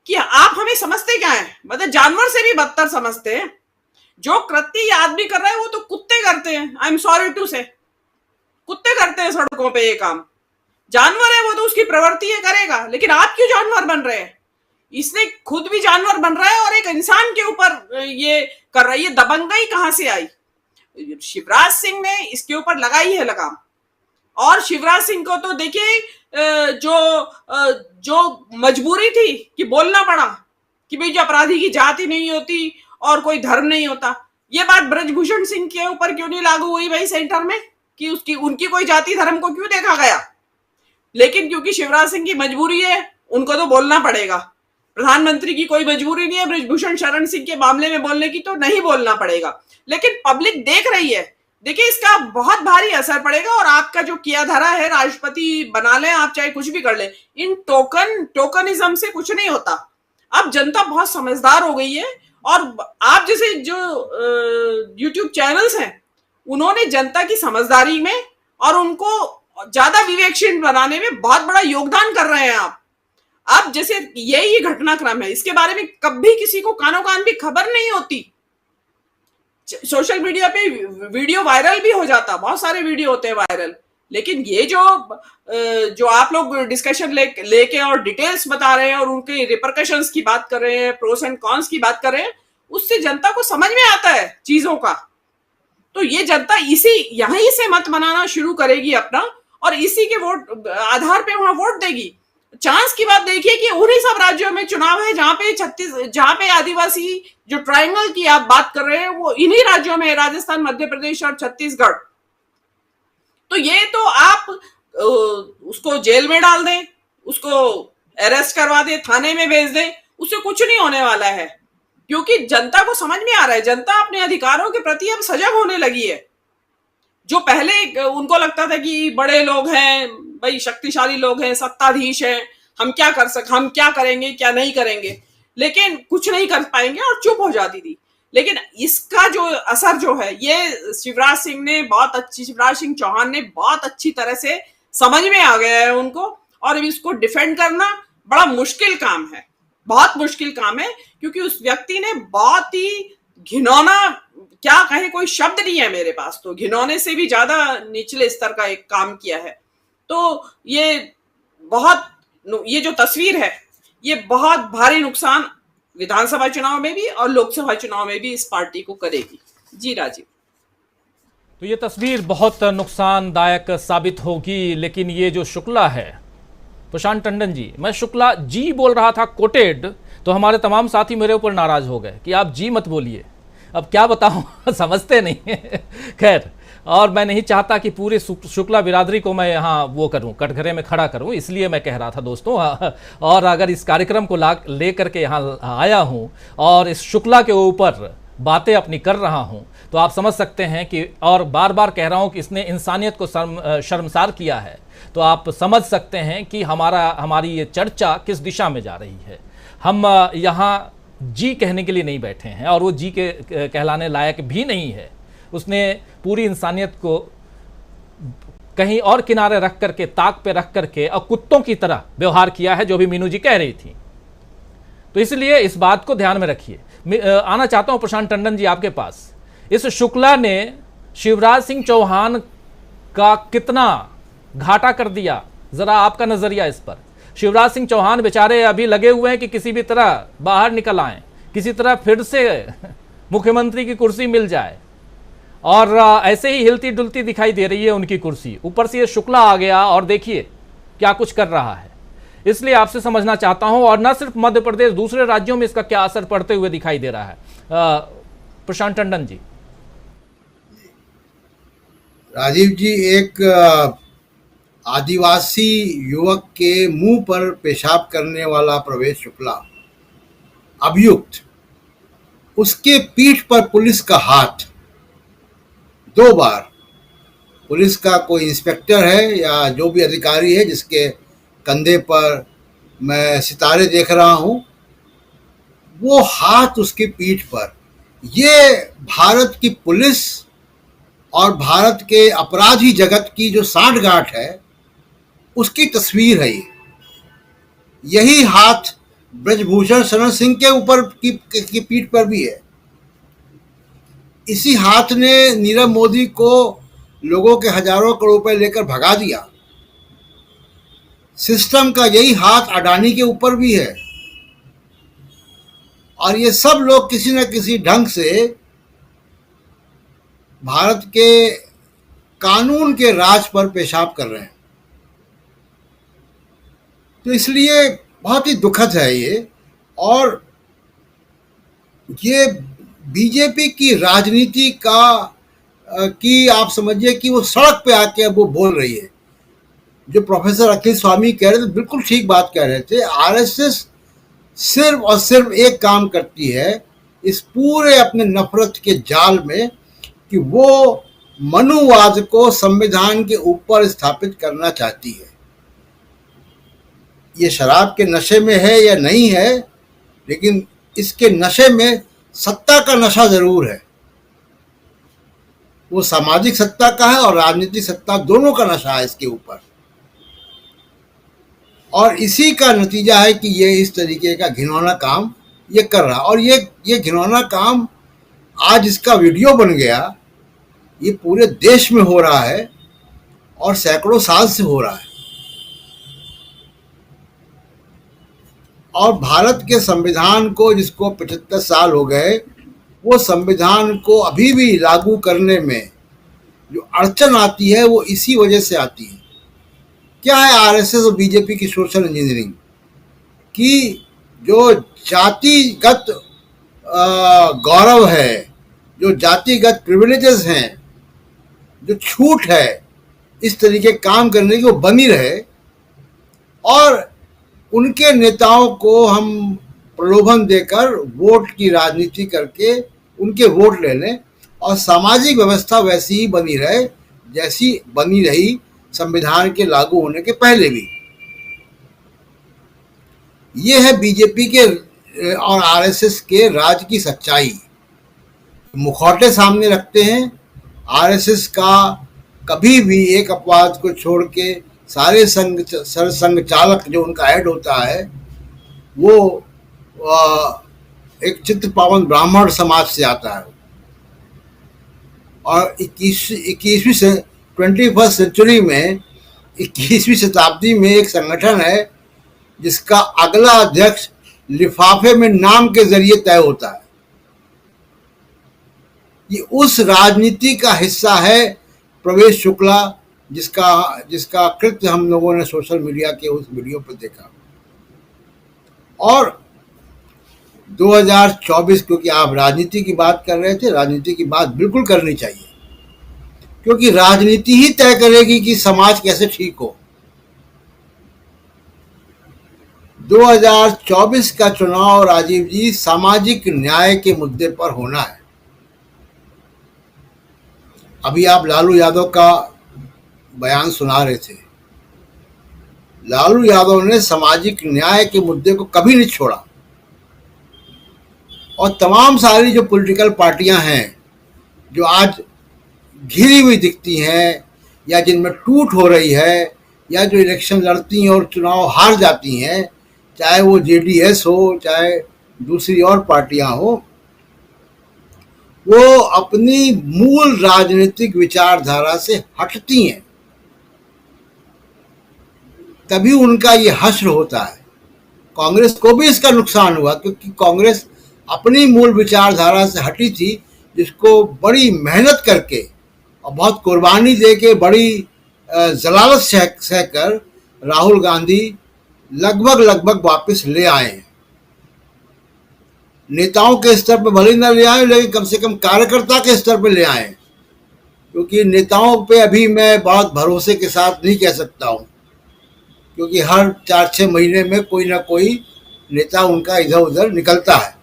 कि आप हमें समझते क्या है, मतलब जानवर से भी बदतर समझते हैं। जो कृत्य ये आदमी कर रहा है वो तो कुत्ते करते हैं। आई एम सॉरी टू से, कुत्ते करते हैं सड़कों पे ये काम। जानवर है वो तो उसकी प्रवृत्ति ये करेगा, लेकिन आप क्यों जानवर बन रहे हैं? इसने खुद भी जानवर बन रहा है और एक इंसान के ऊपर ये कर रहा है। ये दबंगई कहां से आई? शिवराज सिंह ने इसके ऊपर लगाई है लगाम। और शिवराज सिंह को तो देखिए जो मजबूरी थी कि बोलना पड़ा कि भाई जो अपराधी की जाति नहीं होती और कोई धर्म नहीं होता। ये बात ब्रजभूषण सिंह के ऊपर क्यों नहीं लागू हुई भाई सेंटर में कि उनकी कोई जाति धर्म को क्यों देखा गया? लेकिन क्योंकि शिवराज सिंह की मजबूरी है, उनको तो बोलना पड़ेगा। प्रधानमंत्री की कोई मजबूरी नहीं है ब्रजभूषण शरण सिंह के मामले में बोलने की, तो नहीं बोलना पड़ेगा। लेकिन पब्लिक देख रही है, देखिए इसका बहुत भारी असर पड़ेगा। और आपका जो किया धरा है, राष्ट्रपति बना लें आप, चाहे कुछ भी कर लें, इन टोकनिज्म से कुछ नहीं होता। अब जनता बहुत समझदार हो गई है, और आप जैसे जो YouTube चैनल्स हैं, उन्होंने जनता की समझदारी में और उनको ज्यादा विवेकशील बनाने में बहुत बड़ा योगदान कर रहे हैं आप। अब जैसे यही घटनाक्रम है, इसके बारे में कभी किसी को कानो कान भी खबर नहीं होती। सोशल मीडिया पे वीडियो वायरल भी हो जाता, बहुत सारे वीडियो होते हैं वायरल, लेकिन ये जो आप लोग डिस्कशन लेके और डिटेल्स बता रहे हैं और उनके रिपरकशंस की बात कर रहे हैं, प्रोस एंड कॉन्स की बात कर रहे हैं, उससे जनता को समझ में आता है चीजों का। तो ये जनता यहीं से मत बनाना शुरू करेगी अपना, और इसी के वोट आधार पे वहां वोट देगी। चांस की बात देखिए कि उन्हीं सब राज्यों में चुनाव है जहां पे आदिवासी जो ट्रायंगल की आप बात कर रहे हैं वो इन्हीं राज्यों में है, राजस्थान, मध्य प्रदेश और छत्तीसगढ़। तो ये तो आप उसको जेल में डाल दें, उसको अरेस्ट करवा दें, थाने में भेज दें, उससे कुछ नहीं होने वाला है, क्योंकि जनता को समझ में आ रहा है, जनता अपने अधिकारों के प्रति अब सजग होने लगी है। जो पहले उनको लगता था कि बड़े लोग हैं भाई, शक्तिशाली लोग हैं, सत्ताधीश हैं, हम क्या करेंगे, क्या नहीं करेंगे, लेकिन कुछ नहीं कर पाएंगे और चुप हो जाती थी। लेकिन इसका जो असर जो है ये शिवराज सिंह चौहान ने बहुत अच्छी तरह से समझ में आ गया है उनको, और इसको डिफेंड करना बड़ा मुश्किल काम है, बहुत मुश्किल काम है, क्योंकि उस व्यक्ति ने बहुत ही घिनौना, क्या कहें, कोई शब्द नहीं है मेरे पास, तो घिनौने से भी ज्यादा निचले स्तर का एक काम किया है। तो ये जो तस्वीर है ये बहुत भारी नुकसान विधानसभा चुनाव में भी और लोकसभा चुनाव में भी इस पार्टी को करेगी। जी राजीव। तो ये तस्वीर बहुत नुकसानदायक साबित होगी, लेकिन ये जो शुक्ला है, प्रशांत टंडन जी, मैं शुक्ला जी बोल रहा था कोटेड, तो हमारे तमाम साथी मेरे ऊपर नाराज हो गए कि आप जी मत बोलिए। अब क्या बताऊं, समझते नहीं खैर, और मैं नहीं चाहता कि पूरे शुक्ला बिरादरी को मैं यहाँ वो करूँ, कटघरे में खड़ा करूँ, इसलिए मैं कह रहा था दोस्तों। और अगर इस कार्यक्रम को ले करके यहाँ आया हूँ और इस शुक्ला के ऊपर बातें अपनी कर रहा हूँ, तो आप समझ सकते हैं कि, और बार बार कह रहा हूँ कि इसने इंसानियत को शर्मसार किया है, तो आप समझ सकते हैं कि हमारी ये चर्चा किस दिशा में जा रही है। हम यहाँ जी कहने के लिए नहीं बैठे हैं, और वो जी के कहलाने लायक भी नहीं है। उसने पूरी इंसानियत को कहीं और किनारे रख करके, ताक पे रख करके, और कुत्तों की तरह व्यवहार किया है, जो भी मीनू जी कह रही थी। तो इसलिए इस बात को ध्यान में रखिए। आना चाहता हूं प्रशांत टंडन जी आपके पास। इस शुक्ला ने शिवराज सिंह चौहान का कितना घाटा कर दिया, जरा आपका नजरिया इस पर। शिवराज सिंह चौहान बेचारे अभी लगे हुए हैं कि किसी भी तरह बाहर निकल आए, किसी तरह फिर से मुख्यमंत्री की कुर्सी मिल जाए, और ऐसे ही हिलती डुलती दिखाई दे रही है उनकी कुर्सी। ऊपर से ये शुक्ला आ गया और देखिए क्या कुछ कर रहा है। इसलिए आपसे समझना चाहता हूं, और न सिर्फ मध्य प्रदेश, दूसरे राज्यों में इसका क्या असर पड़ते हुए दिखाई दे रहा है। प्रशांत टंडन जी। राजीव जी, एक आदिवासी युवक के मुंह पर पेशाब करने वाला प्रवेश शुक्ला अभियुक्त, उसके पीठ पर पुलिस का हाथ 2 बार, पुलिस का कोई इंस्पेक्टर है या जो भी अधिकारी है जिसके कंधे पर मैं सितारे देख रहा हूं, वो हाथ उसकी पीठ पर, ये भारत की पुलिस और भारत के अपराधी जगत की जो सांठगांठ है उसकी तस्वीर है। यही हाथ ब्रजभूषण शरण सिंह के ऊपर की पीठ पर भी है। इसी हाथ ने नीरव मोदी को लोगों के हजारों करोड़ रुपए लेकर भगा दिया। सिस्टम का यही हाथ अडानी के ऊपर भी है, और ये सब लोग किसी न किसी ढंग से भारत के कानून के राज पर पेशाब कर रहे हैं। तो इसलिए बहुत ही दुखद है ये, और ये बीजेपी की राजनीति की आप समझिए कि वो सड़क पे आके अब वो बोल रही है। जो प्रोफेसर अखिल स्वामी कह रहे थे, बिल्कुल ठीक बात कह रहे थे। आरएसएस सिर्फ और सिर्फ एक काम करती है इस पूरे अपने नफरत के जाल में, कि वो मनुवाद को संविधान के ऊपर स्थापित करना चाहती है। ये शराब के नशे में है या नहीं है, लेकिन इसके नशे में सत्ता का नशा जरूर है। वो सामाजिक सत्ता का है और राजनीतिक सत्ता, दोनों का नशा है इसके ऊपर। और इसी का नतीजा है कि ये इस तरीके का घिनौना काम ये कर रहा। और ये घिनौना काम आज इसका वीडियो बन गया, ये पूरे देश में हो रहा है और सैकड़ों साल से हो रहा है। और भारत के संविधान को, जिसको 75 साल हो गए, वो संविधान को अभी भी लागू करने में जो अड़चन आती है वो इसी वजह से आती है। क्या है आरएसएस और बीजेपी की सोशल इंजीनियरिंग कि जो जातिगत गौरव है, जो जातिगत प्रिविलेजेस हैं, जो छूट है इस तरीके काम करने की, वो बनी रहे और उनके नेताओं को हम प्रलोभन देकर वोट की राजनीति करके उनके वोट ले लें और सामाजिक व्यवस्था वैसी ही बनी रहे जैसी बनी रही संविधान के लागू होने के पहले भी। ये है बीजेपी के और आरएसएस के राज की सच्चाई। मुखौटे सामने रखते हैं। आरएसएस का कभी भी एक अपवाद को छोड़ के सारे संघ चालक जो उनका हेड होता है वो एक चित्त पावन ब्राह्मण समाज से आता है। और 21वीं सेंचुरी में 21वीं शताब्दी में एक संगठन है जिसका अगला अध्यक्ष लिफाफे में नाम के जरिए तय होता है। ये उस राजनीति का हिस्सा है प्रवेश शुक्ला, जिसका कृत्य हम लोगों ने सोशल मीडिया के उस वीडियो पर देखा। और 2024, क्योंकि आप राजनीति की बात कर रहे थे, राजनीति की बात बिल्कुल करनी चाहिए, क्योंकि राजनीति ही तय करेगी कि समाज कैसे ठीक हो। 2024 का चुनाव, राजीव जी, सामाजिक न्याय के मुद्दे पर होना है। अभी आप लालू यादव का बयान सुना रहे थे। लालू यादव ने सामाजिक न्याय के मुद्दे को कभी नहीं छोड़ा और तमाम सारी जो पॉलिटिकल पार्टियां हैं जो आज घिरी हुई दिखती हैं या जिनमें टूट हो रही है या जो इलेक्शन लड़ती हैं और चुनाव हार जाती हैं, चाहे वो जेडीएस हो चाहे दूसरी और पार्टियां हो, वो अपनी मूल राजनीतिक विचारधारा से हटती हैं। तभी उनका ये हश्र होता है। कांग्रेस को भी इसका नुकसान हुआ क्योंकि कांग्रेस अपनी मूल विचारधारा से हटी थी, जिसको बड़ी मेहनत करके और बहुत कुर्बानी देके, बड़ी जलालत सहकर राहुल गांधी लगभग वापस ले आए हैं। नेताओं के स्तर पर भले न ले आए, लेकिन कम से कम कार्यकर्ता के स्तर पर ले आए, क्योंकि नेताओं पे अभी मैं बहुत भरोसे के साथ नहीं कह सकता हूँ, क्योंकि हर 4-6 महीने में कोई ना कोई नेता उनका इधर उधर निकलता है।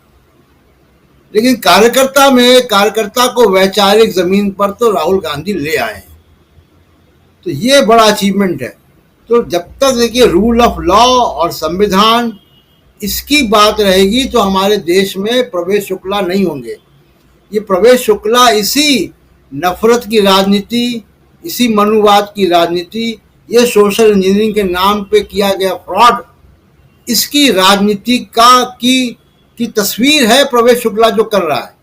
लेकिन कार्यकर्ता को वैचारिक जमीन पर तो राहुल गांधी ले आए हैं, तो ये बड़ा अचीवमेंट है। तो जब तक देखिए रूल ऑफ लॉ और संविधान इसकी बात रहेगी तो हमारे देश में प्रवेश शुक्ला नहीं होंगे। ये प्रवेश शुक्ला इसी नफरत की राजनीति, इसी मनुवाद की राजनीति, ये सोशल इंजीनियरिंग के नाम पे किया गया फ्रॉड, इसकी राजनीति की तस्वीर है प्रवेश शुक्ला जो कर रहा है।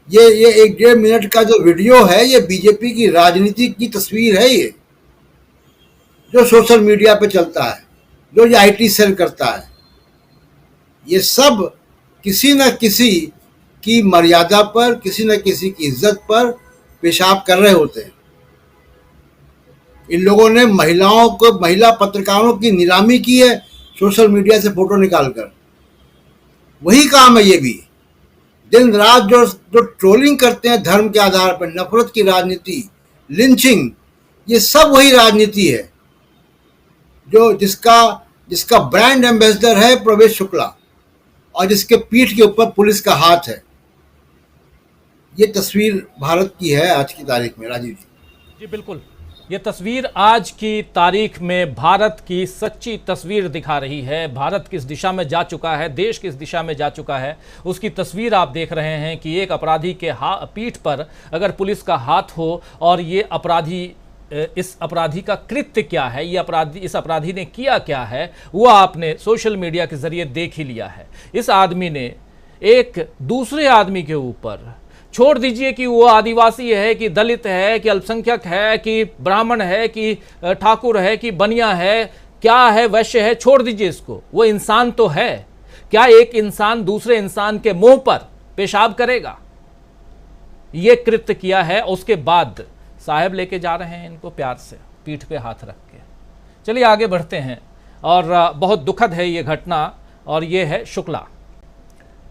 ये 1-1.5 मिनट का जो वीडियो है, ये बीजेपी की राजनीति की तस्वीर है, ये जो सोशल मीडिया पे चलता है, जो ये आईटी सेल करता है। ये सब किसी न किसी की मर्यादा पर, किसी न किसी की इज्जत पर पेशाब कर रहे होते हैं। इन लोगों ने महिला पत्रकारों की नीलामी की है सोशल मीडिया से फोटो निकालकर। वही काम है ये भी। दिन रात जो ट्रोलिंग करते हैं धर्म के आधार पर, नफरत की राजनीति, लिंचिंग, ये सब वही राजनीति है जो जिसका ब्रांड एम्बेसडर है प्रवेश शुक्ला और जिसके पीठ के ऊपर पुलिस का हाथ है। ये तस्वीर भारत की है आज की तारीख में, राजीव जी। जी बिल्कुल। ये तस्वीर आज की तारीख में भारत की सच्ची तस्वीर दिखा रही है। भारत किस दिशा में जा चुका है, देश किस दिशा में जा चुका है, उसकी तस्वीर आप देख रहे हैं कि एक अपराधी के पीठ पर अगर पुलिस का हाथ हो और ये अपराधी, इस अपराधी का कृत्य क्या है, ये अपराधी, इस अपराधी ने किया क्या है, वो आपने सोशल मीडिया के जरिए देख ही लिया है। इस आदमी ने एक दूसरे आदमी के ऊपर, छोड़ दीजिए कि वो आदिवासी है कि दलित है कि अल्पसंख्यक है कि ब्राह्मण है कि ठाकुर है कि बनिया है, क्या है, वैश्य है, छोड़ दीजिए इसको, वो इंसान तो है। क्या एक इंसान दूसरे इंसान के मुंह पर पेशाब करेगा? ये कृत्य किया है। उसके बाद साहब लेके जा रहे हैं इनको प्यार से पीठ पे हाथ रख के। चलिए आगे बढ़ते हैं। और बहुत दुखद है ये घटना, और ये है शुक्ला,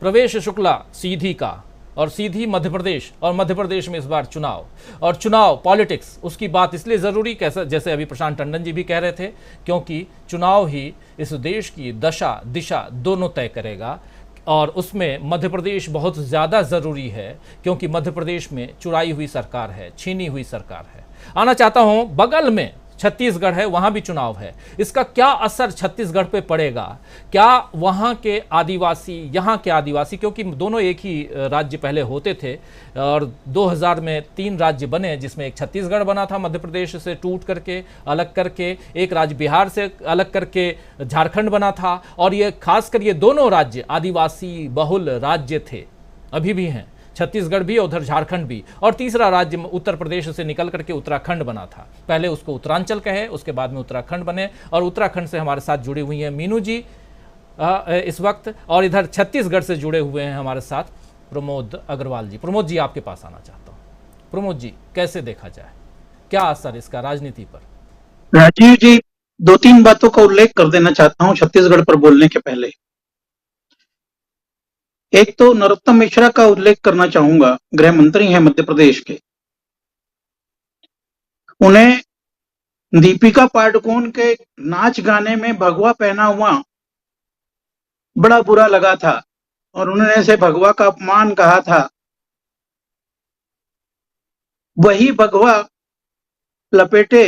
प्रवेश शुक्ला, सीधी का, और सीधी मध्य प्रदेश, और मध्य प्रदेश में इस बार चुनाव, और चुनाव पॉलिटिक्स, उसकी बात इसलिए ज़रूरी, कैसा जैसे अभी प्रशांत टंडन जी भी कह रहे थे, क्योंकि चुनाव ही इस देश की दशा दिशा दोनों तय करेगा। और उसमें मध्य प्रदेश बहुत ज़्यादा ज़रूरी है, क्योंकि मध्य प्रदेश में चुराई हुई सरकार है, छीनी हुई सरकार है। आना चाहता हूँ, बगल में छत्तीसगढ़ है, वहाँ भी चुनाव है। इसका क्या असर छत्तीसगढ़ पे पड़ेगा? क्या वहाँ के आदिवासी, यहाँ के आदिवासी, क्योंकि दोनों एक ही राज्य पहले होते थे, और 2000 में 3 राज्य बने, जिसमें एक छत्तीसगढ़ बना था मध्य प्रदेश से टूट करके, अलग करके, एक राज्य बिहार से अलग करके झारखंड बना था, और ये खासकर ये दोनों राज्य आदिवासी बहुल राज्य थे, अभी भी हैं, छत्तीसगढ़ भी, उधर झारखंड भी, और तीसरा राज्य उत्तर प्रदेश से निकल करके उत्तराखंड बना था। पहले उसको उत्तरांचल कहे, उसके बाद में उत्तराखंड बने, और उत्तराखंड से हमारे साथ जुड़ी हुई हैं मीनू जी इस वक्त, और इधर छत्तीसगढ़ से जुड़े हुए हैं हमारे साथ प्रमोद अग्रवाल जी। प्रमोद जी, आपके पास आना चाहता हूँ। प्रमोद जी, कैसे देखा जाए, क्या असर इसका राजनीति पर? राजीव जी, 2-3 बातों का उल्लेख कर देना चाहता हूँ छत्तीसगढ़ पर बोलने के पहले। एक तो नरोत्तम मिश्रा का उल्लेख करना चाहूंगा, गृह मंत्री हैं मध्य प्रदेश के। उन्हें दीपिका पादुकोण के नाच गाने में भगवा पहना हुआ बड़ा बुरा लगा था, और उन्होंने इसे भगवा का अपमान कहा था। वही भगवा लपेटे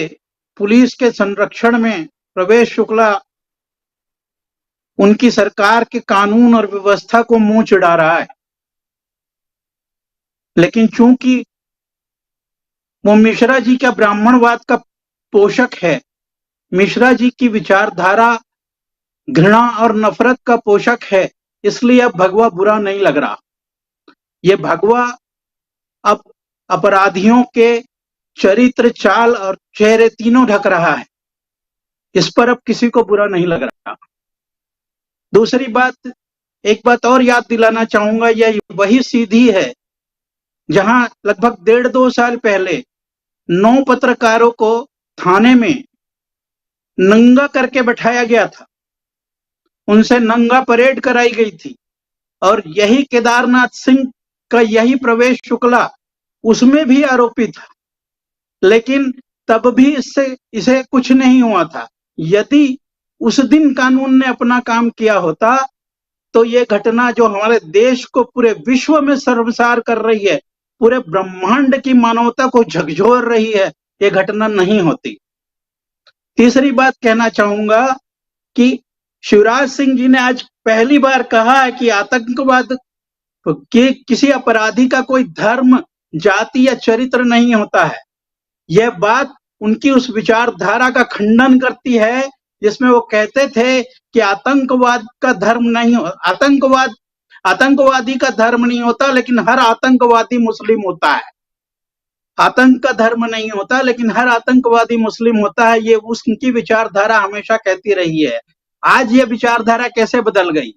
पुलिस के संरक्षण में प्रवेश शुक्ला उनकी सरकार के कानून और व्यवस्था को मुंह चिढ़ा रहा है। लेकिन चूंकि वो मिश्रा जी का ब्राह्मणवाद का पोषक है, मिश्रा जी की विचारधारा घृणा और नफरत का पोषक है, इसलिए अब भगवा बुरा नहीं लग रहा। ये भगवा अब अपराधियों के चरित्र, चाल और चेहरे तीनों ढक रहा है। इस पर अब किसी को बुरा नहीं लग रहा। दूसरी बात, एक बात और याद दिलाना चाहूंगा, यह वही सीधी है जहां लगभग 1.5-2 साल पहले 9 पत्रकारों को थाने में नंगा करके बैठाया गया था, उनसे नंगा परेड कराई गई थी, और यही केदारनाथ सिंह का यही प्रवेश शुक्ला उसमें भी आरोपी था। लेकिन तब भी इसे कुछ नहीं हुआ था। यदि उस दिन कानून ने अपना काम किया होता तो ये घटना जो हमारे देश को पूरे विश्व में शर्मसार कर रही है, पूरे ब्रह्मांड की मानवता को झकझोर रही है, ये घटना नहीं होती। तीसरी बात कहना चाहूंगा कि शिवराज सिंह जी ने आज पहली बार कहा है कि आतंकवाद कि किसी अपराधी का कोई धर्म, जाति या चरित्र नहीं होता है। यह बात उनकी उस विचारधारा का खंडन करती है जिसमें वो कहते थे कि आतंकवाद का धर्म नहीं, आतंकवादी का धर्म नहीं होता, लेकिन हर आतंकवादी मुस्लिम होता है। आतंक का धर्म नहीं होता, लेकिन हर आतंकवादी मुस्लिम होता है। ये उनकी विचारधारा हमेशा कहती रही है। आज ये विचारधारा कैसे बदल गई?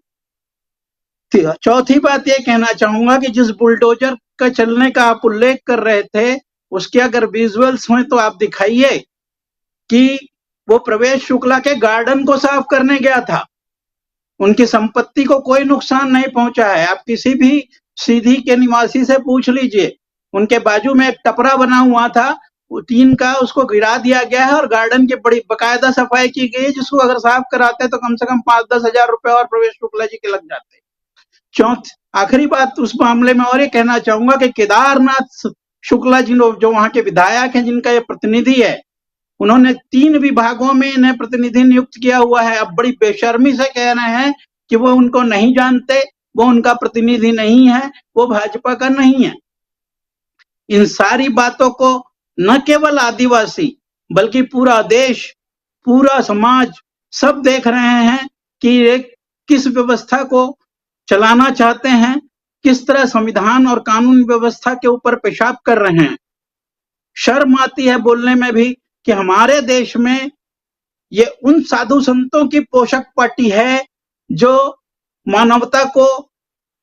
चौथी बात ये कहना चाहूंगा कि जिस बुलडोजर का चलने का आप उल्लेख कर रहे थे, उसके अगर विजुअल्स हैं तो आप दिखाइए कि वो प्रवेश शुक्ला के गार्डन को साफ करने गया था। उनकी संपत्ति को कोई नुकसान नहीं पहुंचा है। आप किसी भी सीधी के निवासी से पूछ लीजिए, उनके बाजू में एक टपरा बना हुआ था, टीन का, उसको गिरा दिया गया है और गार्डन की बड़ी बकायदा सफाई की गई है, जिसको अगर साफ कराते तो कम से कम 5-10 हजार रुपए और प्रवेश शुक्ला जी के लग जाते। आखिरी बात उस मामले में और ये कहना चाहूंगा कि केदारनाथ शुक्ला जी जो वहां के विधायक हैं, जिनका ये प्रतिनिधि है, उन्होंने 3 विभागों में इन्हें प्रतिनिधि नियुक्त किया हुआ है। अब बड़ी बेशर्मी से कह रहे हैं कि वो उनको नहीं जानते, वो उनका प्रतिनिधि नहीं है, वो भाजपा का नहीं है। इन सारी बातों को न केवल आदिवासी बल्कि पूरा देश, पूरा समाज सब देख रहे हैं कि ये किस व्यवस्था को चलाना चाहते हैं, किस तरह संविधान और कानून व्यवस्था के ऊपर पेशाब कर रहे हैं। शर्म आती है बोलने में भी कि हमारे देश में ये उन साधु संतों की पोषक पार्टी है जो मानवता को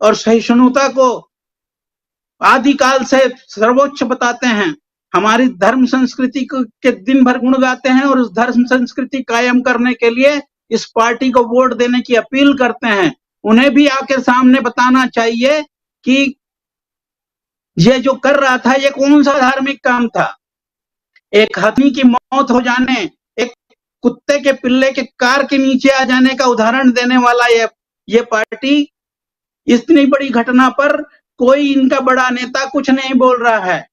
और सहिष्णुता को आदिकाल से सर्वोच्च बताते हैं, हमारी धर्म संस्कृति के दिन भर गुण गाते हैं और उस धर्म संस्कृति कायम करने के लिए इस पार्टी को वोट देने की अपील करते हैं। उन्हें भी आके सामने बताना चाहिए कि ये जो कर रहा था ये कौन सा धार्मिक काम था। एक हाथी की मौत हो जाने, एक कुत्ते के पिल्ले के कार के नीचे आ जाने का उदाहरण देने वाला ये पार्टी, इतनी बड़ी घटना पर कोई इनका बड़ा नेता कुछ नहीं बोल रहा है।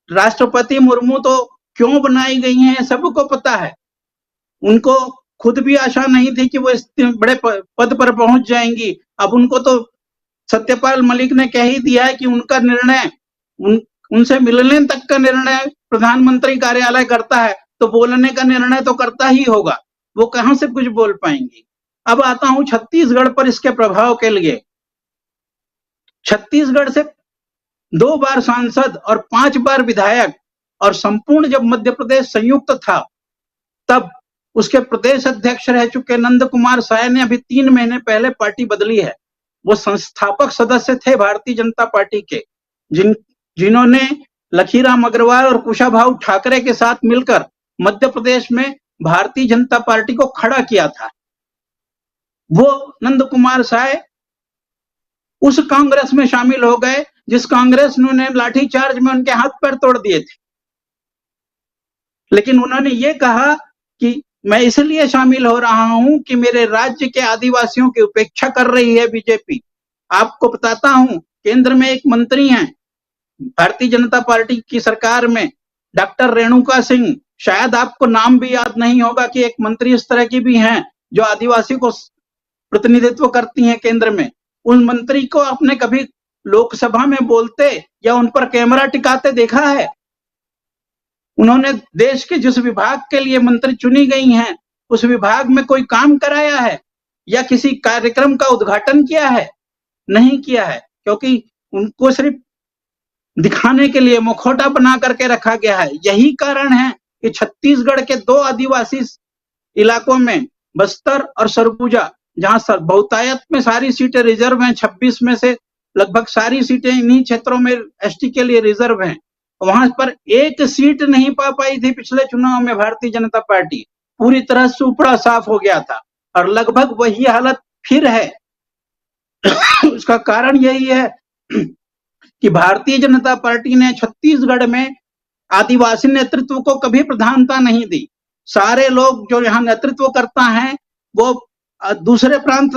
राष्ट्रपति मुर्मू तो क्यों बनाई गई हैं सबको पता है। उनको खुद भी आशा नहीं थी कि वो इस बड़े पद पर पहुंच जाएंगी। अब उनको तो सत्यपाल मलिक ने कह ही दिया है कि उनका निर्णय, उनसे मिलने तक का निर्णय प्रधानमंत्री कार्यालय करता है, तो बोलने का निर्णय तो करता ही होगा। वो कहां से कुछ बोल पाएंगी। अब आता हूं छत्तीसगढ़ पर इसके प्रभाव के लिए। छत्तीसगढ़ से 2 बार सांसद और 5 बार विधायक और संपूर्ण जब मध्य प्रदेश संयुक्त था तब उसके प्रदेश अध्यक्ष रह चुके नंद कुमार साय ने अभी 3 महीने पहले पार्टी बदली है। वो संस्थापक सदस्य थे भारतीय जनता पार्टी के, जिन्होंने लखीराम अग्रवाल और कुशाभाऊ ठाकरे के साथ मिलकर मध्य प्रदेश में भारतीय जनता पार्टी को खड़ा किया था। वो नंद कुमार साय उस कांग्रेस में शामिल हो गए जिस कांग्रेस ने लाठीचार्ज में उनके हाथ पैर तोड़ दिए थे। लेकिन उन्होंने ये कहा कि मैं इसलिए शामिल हो रहा हूं कि मेरे राज्य के आदिवासियों की उपेक्षा कर रही है बीजेपी। आपको बताता हूं, केंद्र में एक मंत्री हैं भारतीय जनता पार्टी की सरकार में, डॉक्टर रेणुका सिंह। शायद आपको नाम भी याद नहीं होगा कि एक मंत्री इस तरह की भी हैं जो आदिवासी को प्रतिनिधित्व करती हैं केंद्र में। उन मंत्री को आपने कभी लोकसभा में बोलते या उन पर कैमरा टिकाते देखा है? उन्होंने देश के जिस विभाग के लिए मंत्री चुनी गई हैं उस विभाग में कोई काम कराया है या किसी कार्यक्रम का उद्घाटन किया है? नहीं किया है, क्योंकि उनको सिर्फ दिखाने के लिए मुखौटा बना करके रखा गया है। यही कारण है कि छत्तीसगढ़ के 2 आदिवासी इलाकों में, बस्तर और सरगुजा, जहां बहुतायत में सारी सीटें रिजर्व हैं, 26 में से लगभग सारी सीटें इन्हीं क्षेत्रों में एसटी के लिए रिजर्व हैं। वहां पर एक सीट नहीं पा पाई थी पिछले चुनाव में भारतीय जनता पार्टी। पूरी तरह से उपड़ा साफ हो गया था और लगभग वही हालत फिर है। उसका कारण यही है कि भारतीय जनता पार्टी ने छत्तीसगढ़ में आदिवासी नेतृत्व को कभी प्रधानता नहीं दी। सारे लोग जो यहाँ नेतृत्व करता है वो दूसरे प्रांत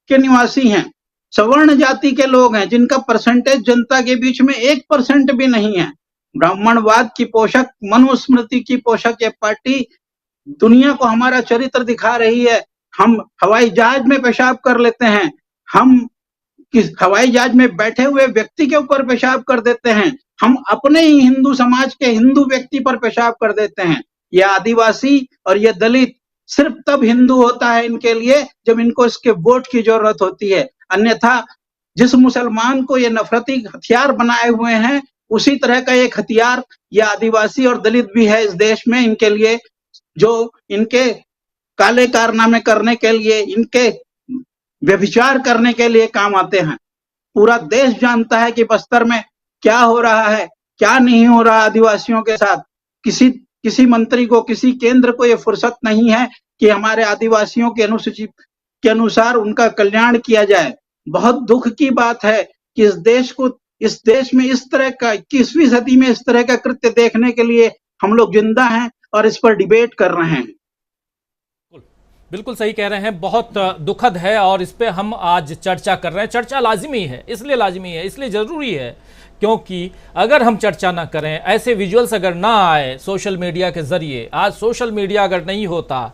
के निवासी हैं, सवर्ण जाति के लोग हैं, जिनका परसेंटेज जनता के बीच में 1% भी नहीं है। ब्राह्मणवाद की पोषक, मनुस्मृति की पोषक ये पार्टी दुनिया को हमारा चरित्र दिखा रही है। हम हवाई जहाज में पेशाब कर लेते हैं, हम किस हवाई जहाज में बैठे हुए व्यक्ति के ऊपर पेशाब कर देते हैं, हम अपने ही हिंदू समाज के हिंदू व्यक्ति पर पेशाब कर देते हैं। ये आदिवासी और ये दलित सिर्फ तब हिंदू होता है इनके लिए जब इनको इसके वोट की जरूरत होती है। अन्यथा जिस मुसलमान को ये नफरती हथियार बनाए हुए हैं उसी तरह का एक हथियार ये आदिवासी और दलित भी है इस देश में इनके लिए, जो इनके काले कारनामे करने के लिए, इनके व्यभिचार करने के लिए काम आते हैं। पूरा देश जानता है कि बस्तर में क्या हो रहा है, क्या नहीं हो रहा आदिवासियों के साथ। किसी मंत्री को, किसी केंद्र को ये फुर्सत नहीं है कि हमारे आदिवासियों के अनुसूची के अनुसार उनका कल्याण किया जाए। बहुत दुख की बात है कि इस देश में इस तरह का 21वीं सदी में इस तरह का कृत्य देखने के लिए हम लोग जिंदा हैं और इस पर डिबेट कर रहे हैं। बिल्कुल सही कह रहे हैं, बहुत दुखद है और इस पे हम आज चर्चा कर रहे हैं। चर्चा लाजिमी है, इसलिए ज़रूरी है क्योंकि अगर हम चर्चा ना करें, ऐसे विजुअल्स अगर ना आए सोशल मीडिया के ज़रिए, आज सोशल मीडिया अगर नहीं होता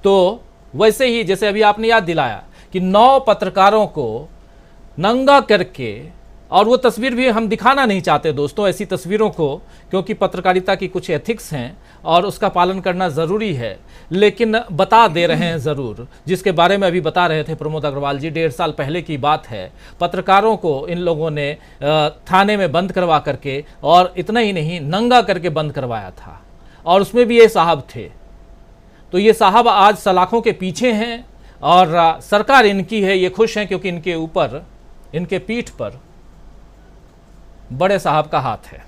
तो वैसे ही जैसे अभी आपने याद दिलाया कि 9 पत्रकारों को नंगा करके, और वो तस्वीर भी हम दिखाना नहीं चाहते दोस्तों ऐसी तस्वीरों को, क्योंकि पत्रकारिता की कुछ एथिक्स हैं और उसका पालन करना ज़रूरी है, लेकिन बता दे रहे हैं ज़रूर, जिसके बारे में अभी बता रहे थे प्रमोद अग्रवाल जी। 1.5 साल पहले की बात है, पत्रकारों को इन लोगों ने थाने में बंद करवा करके, और इतना ही नहीं नंगा करके बंद करवाया था, और उसमें भी ये साहब थे। तो ये साहब आज सलाखों के पीछे हैं और सरकार इनकी है, ये खुश हैं क्योंकि इनके ऊपर, इनके पीठ पर बड़े साहब का हाथ है।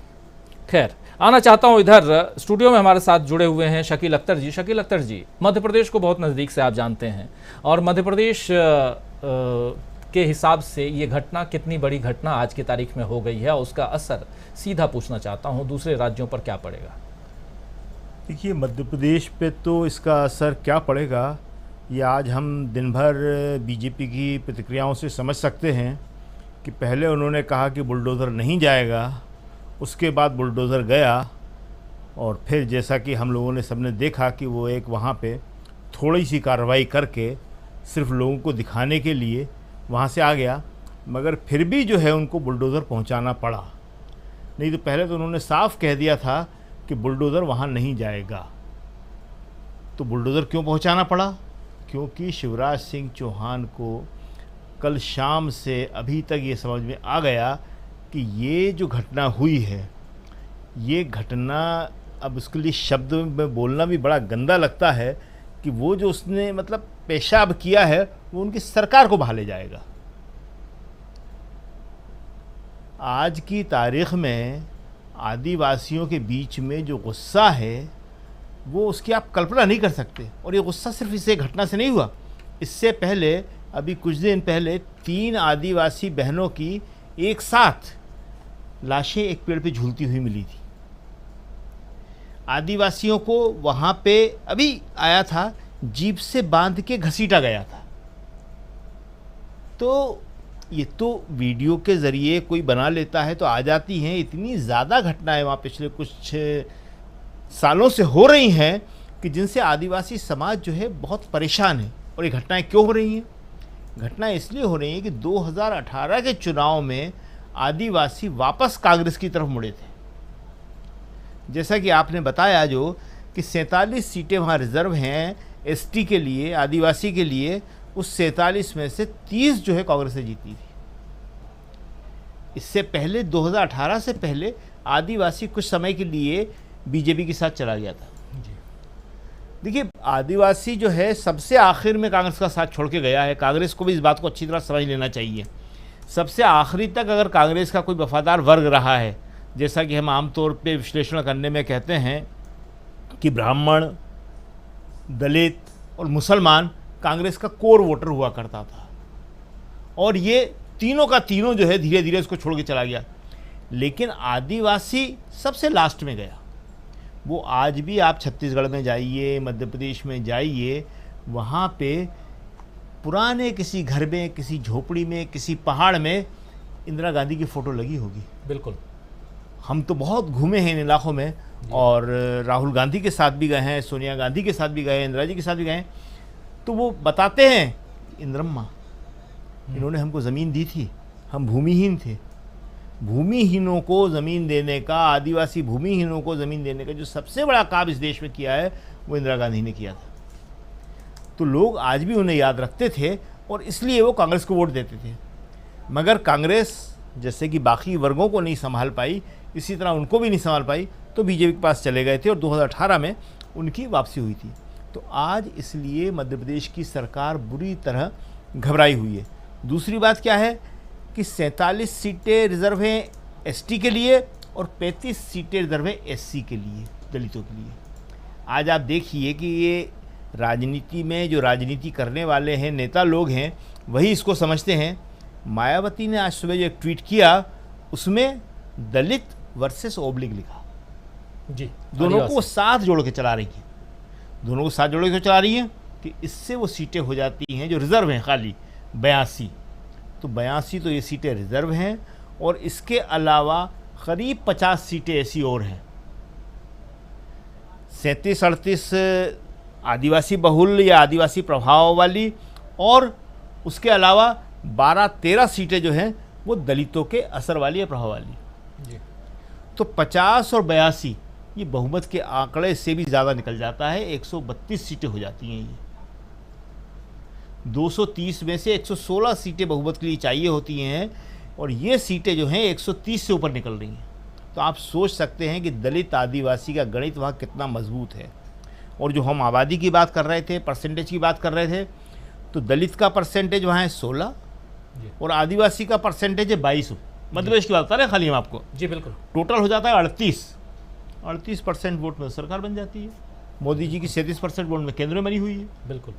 खैर, आना चाहता हूं इधर स्टूडियो में हमारे साथ जुड़े हुए हैं शकील अख्तर जी। शकील अख्तर जी, मध्य प्रदेश को बहुत नज़दीक से आप जानते हैं, और मध्य प्रदेश के हिसाब से ये घटना कितनी बड़ी घटना आज की तारीख में हो गई है, और उसका असर सीधा पूछना चाहता हूं दूसरे राज्यों पर क्या पड़ेगा? देखिए, मध्य प्रदेश पे तो इसका असर क्या पड़ेगा ये आज हम दिन भर बीजेपी की प्रतिक्रियाओं से समझ सकते हैं कि पहले उन्होंने कहा कि बुलडोज़र नहीं जाएगा, उसके बाद बुलडोज़र गया, और फिर जैसा कि हम लोगों ने सबने देखा कि वो एक वहाँ पे थोड़ी सी कार्रवाई करके सिर्फ लोगों को दिखाने के लिए वहाँ से आ गया, मगर फिर भी जो है उनको बुलडोज़र पहुँचाना पड़ा। नहीं तो पहले तो उन्होंने साफ कह दिया था कि बुलडोज़र वहाँ नहीं जाएगा। तो बुलडोज़र क्यों पहुँचाना पड़ा? क्योंकि शिवराज सिंह चौहान को कल शाम से अभी तक ये समझ में आ गया कि ये जो घटना हुई है, ये घटना, अब उसके लिए शब्द में बोलना भी बड़ा गंदा लगता है कि वो जो उसने मतलब पेशाब किया है वो उनकी सरकार को भाले जाएगा। आज की तारीख़ में आदिवासियों के बीच में जो गुस्सा है वो उसकी आप कल्पना नहीं कर सकते। और ये गुस्सा सिर्फ इस घटना से नहीं हुआ, इससे पहले अभी कुछ दिन पहले 3 आदिवासी बहनों की एक साथ लाशें एक पेड़ पे झूलती हुई मिली थी। आदिवासियों को वहाँ पे अभी आया था, जीप से बांध के घसीटा गया था। तो ये तो वीडियो के ज़रिए कोई बना लेता है तो आ जाती हैं। इतनी ज़्यादा घटनाएं वहाँ पिछले कुछ सालों से हो रही हैं कि जिनसे आदिवासी समाज जो है बहुत परेशान है। और ये घटनाएं क्यों हो रही हैं? घटनाएं इसलिए हो रही हैं कि 2018 के चुनाव में आदिवासी वापस कांग्रेस की तरफ मुड़े थे। जैसा कि आपने बताया जो कि 47 सीटें वहाँ रिजर्व हैं एसटी के लिए, आदिवासी के लिए, उस 47 में से 30 जो है कांग्रेस ने जीती थी। इससे पहले 2018 से पहले आदिवासी कुछ समय के लिए बीजेपी के साथ चला गया था। देखिए, आदिवासी जो है सबसे आखिर में कांग्रेस का साथ छोड़ के गया है। कांग्रेस को भी इस बात को अच्छी तरह समझ लेना चाहिए। सबसे आखिरी तक अगर कांग्रेस का कोई वफादार वर्ग रहा है, जैसा कि हम आमतौर पे विश्लेषण करने में कहते हैं कि ब्राह्मण, दलित और मुसलमान कांग्रेस का कोर वोटर हुआ करता था, और ये तीनों का तीनों जो है धीरे धीरे इसको छोड़ के चला गया। लेकिन आदिवासी सबसे लास्ट में गया। वो आज भी आप छत्तीसगढ़ में जाइए, मध्य प्रदेश में जाइए, वहाँ पे पुराने किसी घर में, किसी झोपड़ी में, किसी पहाड़ में इंदिरा गांधी की फ़ोटो लगी होगी। बिल्कुल, हम तो बहुत घूमे हैं इन इलाकों में, और राहुल गांधी के साथ भी गए हैं, सोनिया गांधी के साथ भी गए हैं, इंदिरा जी के साथ भी गए हैं। तो वो बताते हैं, इंदिरम्मा, इन्होंने हमको ज़मीन दी थी, हम भूमिहीन थे। भूमिहीनों को ज़मीन देने का, आदिवासी भूमिहीनों को ज़मीन देने का जो सबसे बड़ा काम इस देश में किया है वो इंदिरा गांधी ने किया था। तो लोग आज भी उन्हें याद रखते थे और इसलिए वो कांग्रेस को वोट देते थे। मगर कांग्रेस जैसे कि बाकी वर्गों को नहीं संभाल पाई, इसी तरह उनको भी नहीं संभाल पाई, तो बीजेपी के पास चले गए थे और 2018 में उनकी वापसी हुई थी। तो आज इसलिए मध्य प्रदेश की सरकार बुरी तरह घबराई हुई है। दूसरी बात क्या है कि 47 सीटें रिजर्व हैं एसटी के लिए और 35 सीटें रिजर्व हैं एससी के लिए, दलितों के लिए। आज आप देखिए कि ये राजनीति में जो राजनीति करने वाले हैं, नेता लोग हैं, वही इसको समझते हैं। मायावती ने आज सुबह जो एक ट्वीट किया, उसमें दलित वर्सेस ओब्लिग लिखा जी, दोनों को साथ जोड़ के चला रही है। दोनों को साथ जोड़ के चला रही है कि इससे वो सीटें हो जाती हैं जो रिज़र्व हैं खाली 82, तो 82 तो ये सीटें रिज़र्व हैं, और इसके अलावा करीब 50 सीटें ऐसी और हैं, 37-38 आदिवासी बहुल या आदिवासी प्रभाव वाली, और उसके अलावा 12-13 सीटें जो हैं वो दलितों के असर वाली या प्रभाव वाली जी। तो 50 और 82 ये बहुमत के आंकड़े से भी ज़्यादा निकल जाता है, 132 सीटें हो जाती हैं। ये 230 में से 116 सीटें बहुमत के लिए चाहिए होती हैं, और ये सीटें जो हैं 130 से ऊपर निकल रही हैं। तो आप सोच सकते हैं कि दलित आदिवासी का गणित वहाँ कितना मजबूत है। और जो हम आबादी की बात कर रहे थे, परसेंटेज की बात कर रहे थे, तो दलित का परसेंटेज वहाँ है 16 और आदिवासी का परसेंटेज है 22। मध्य प्रदेश की बात कर रहे हैं खाली हम आपको जी, बिल्कुल। टोटल हो जाता है 38% वोट में सरकार बन जाती है। मोदी जी की 37% वोट में केंद्र में बनी हुई है। बिल्कुल।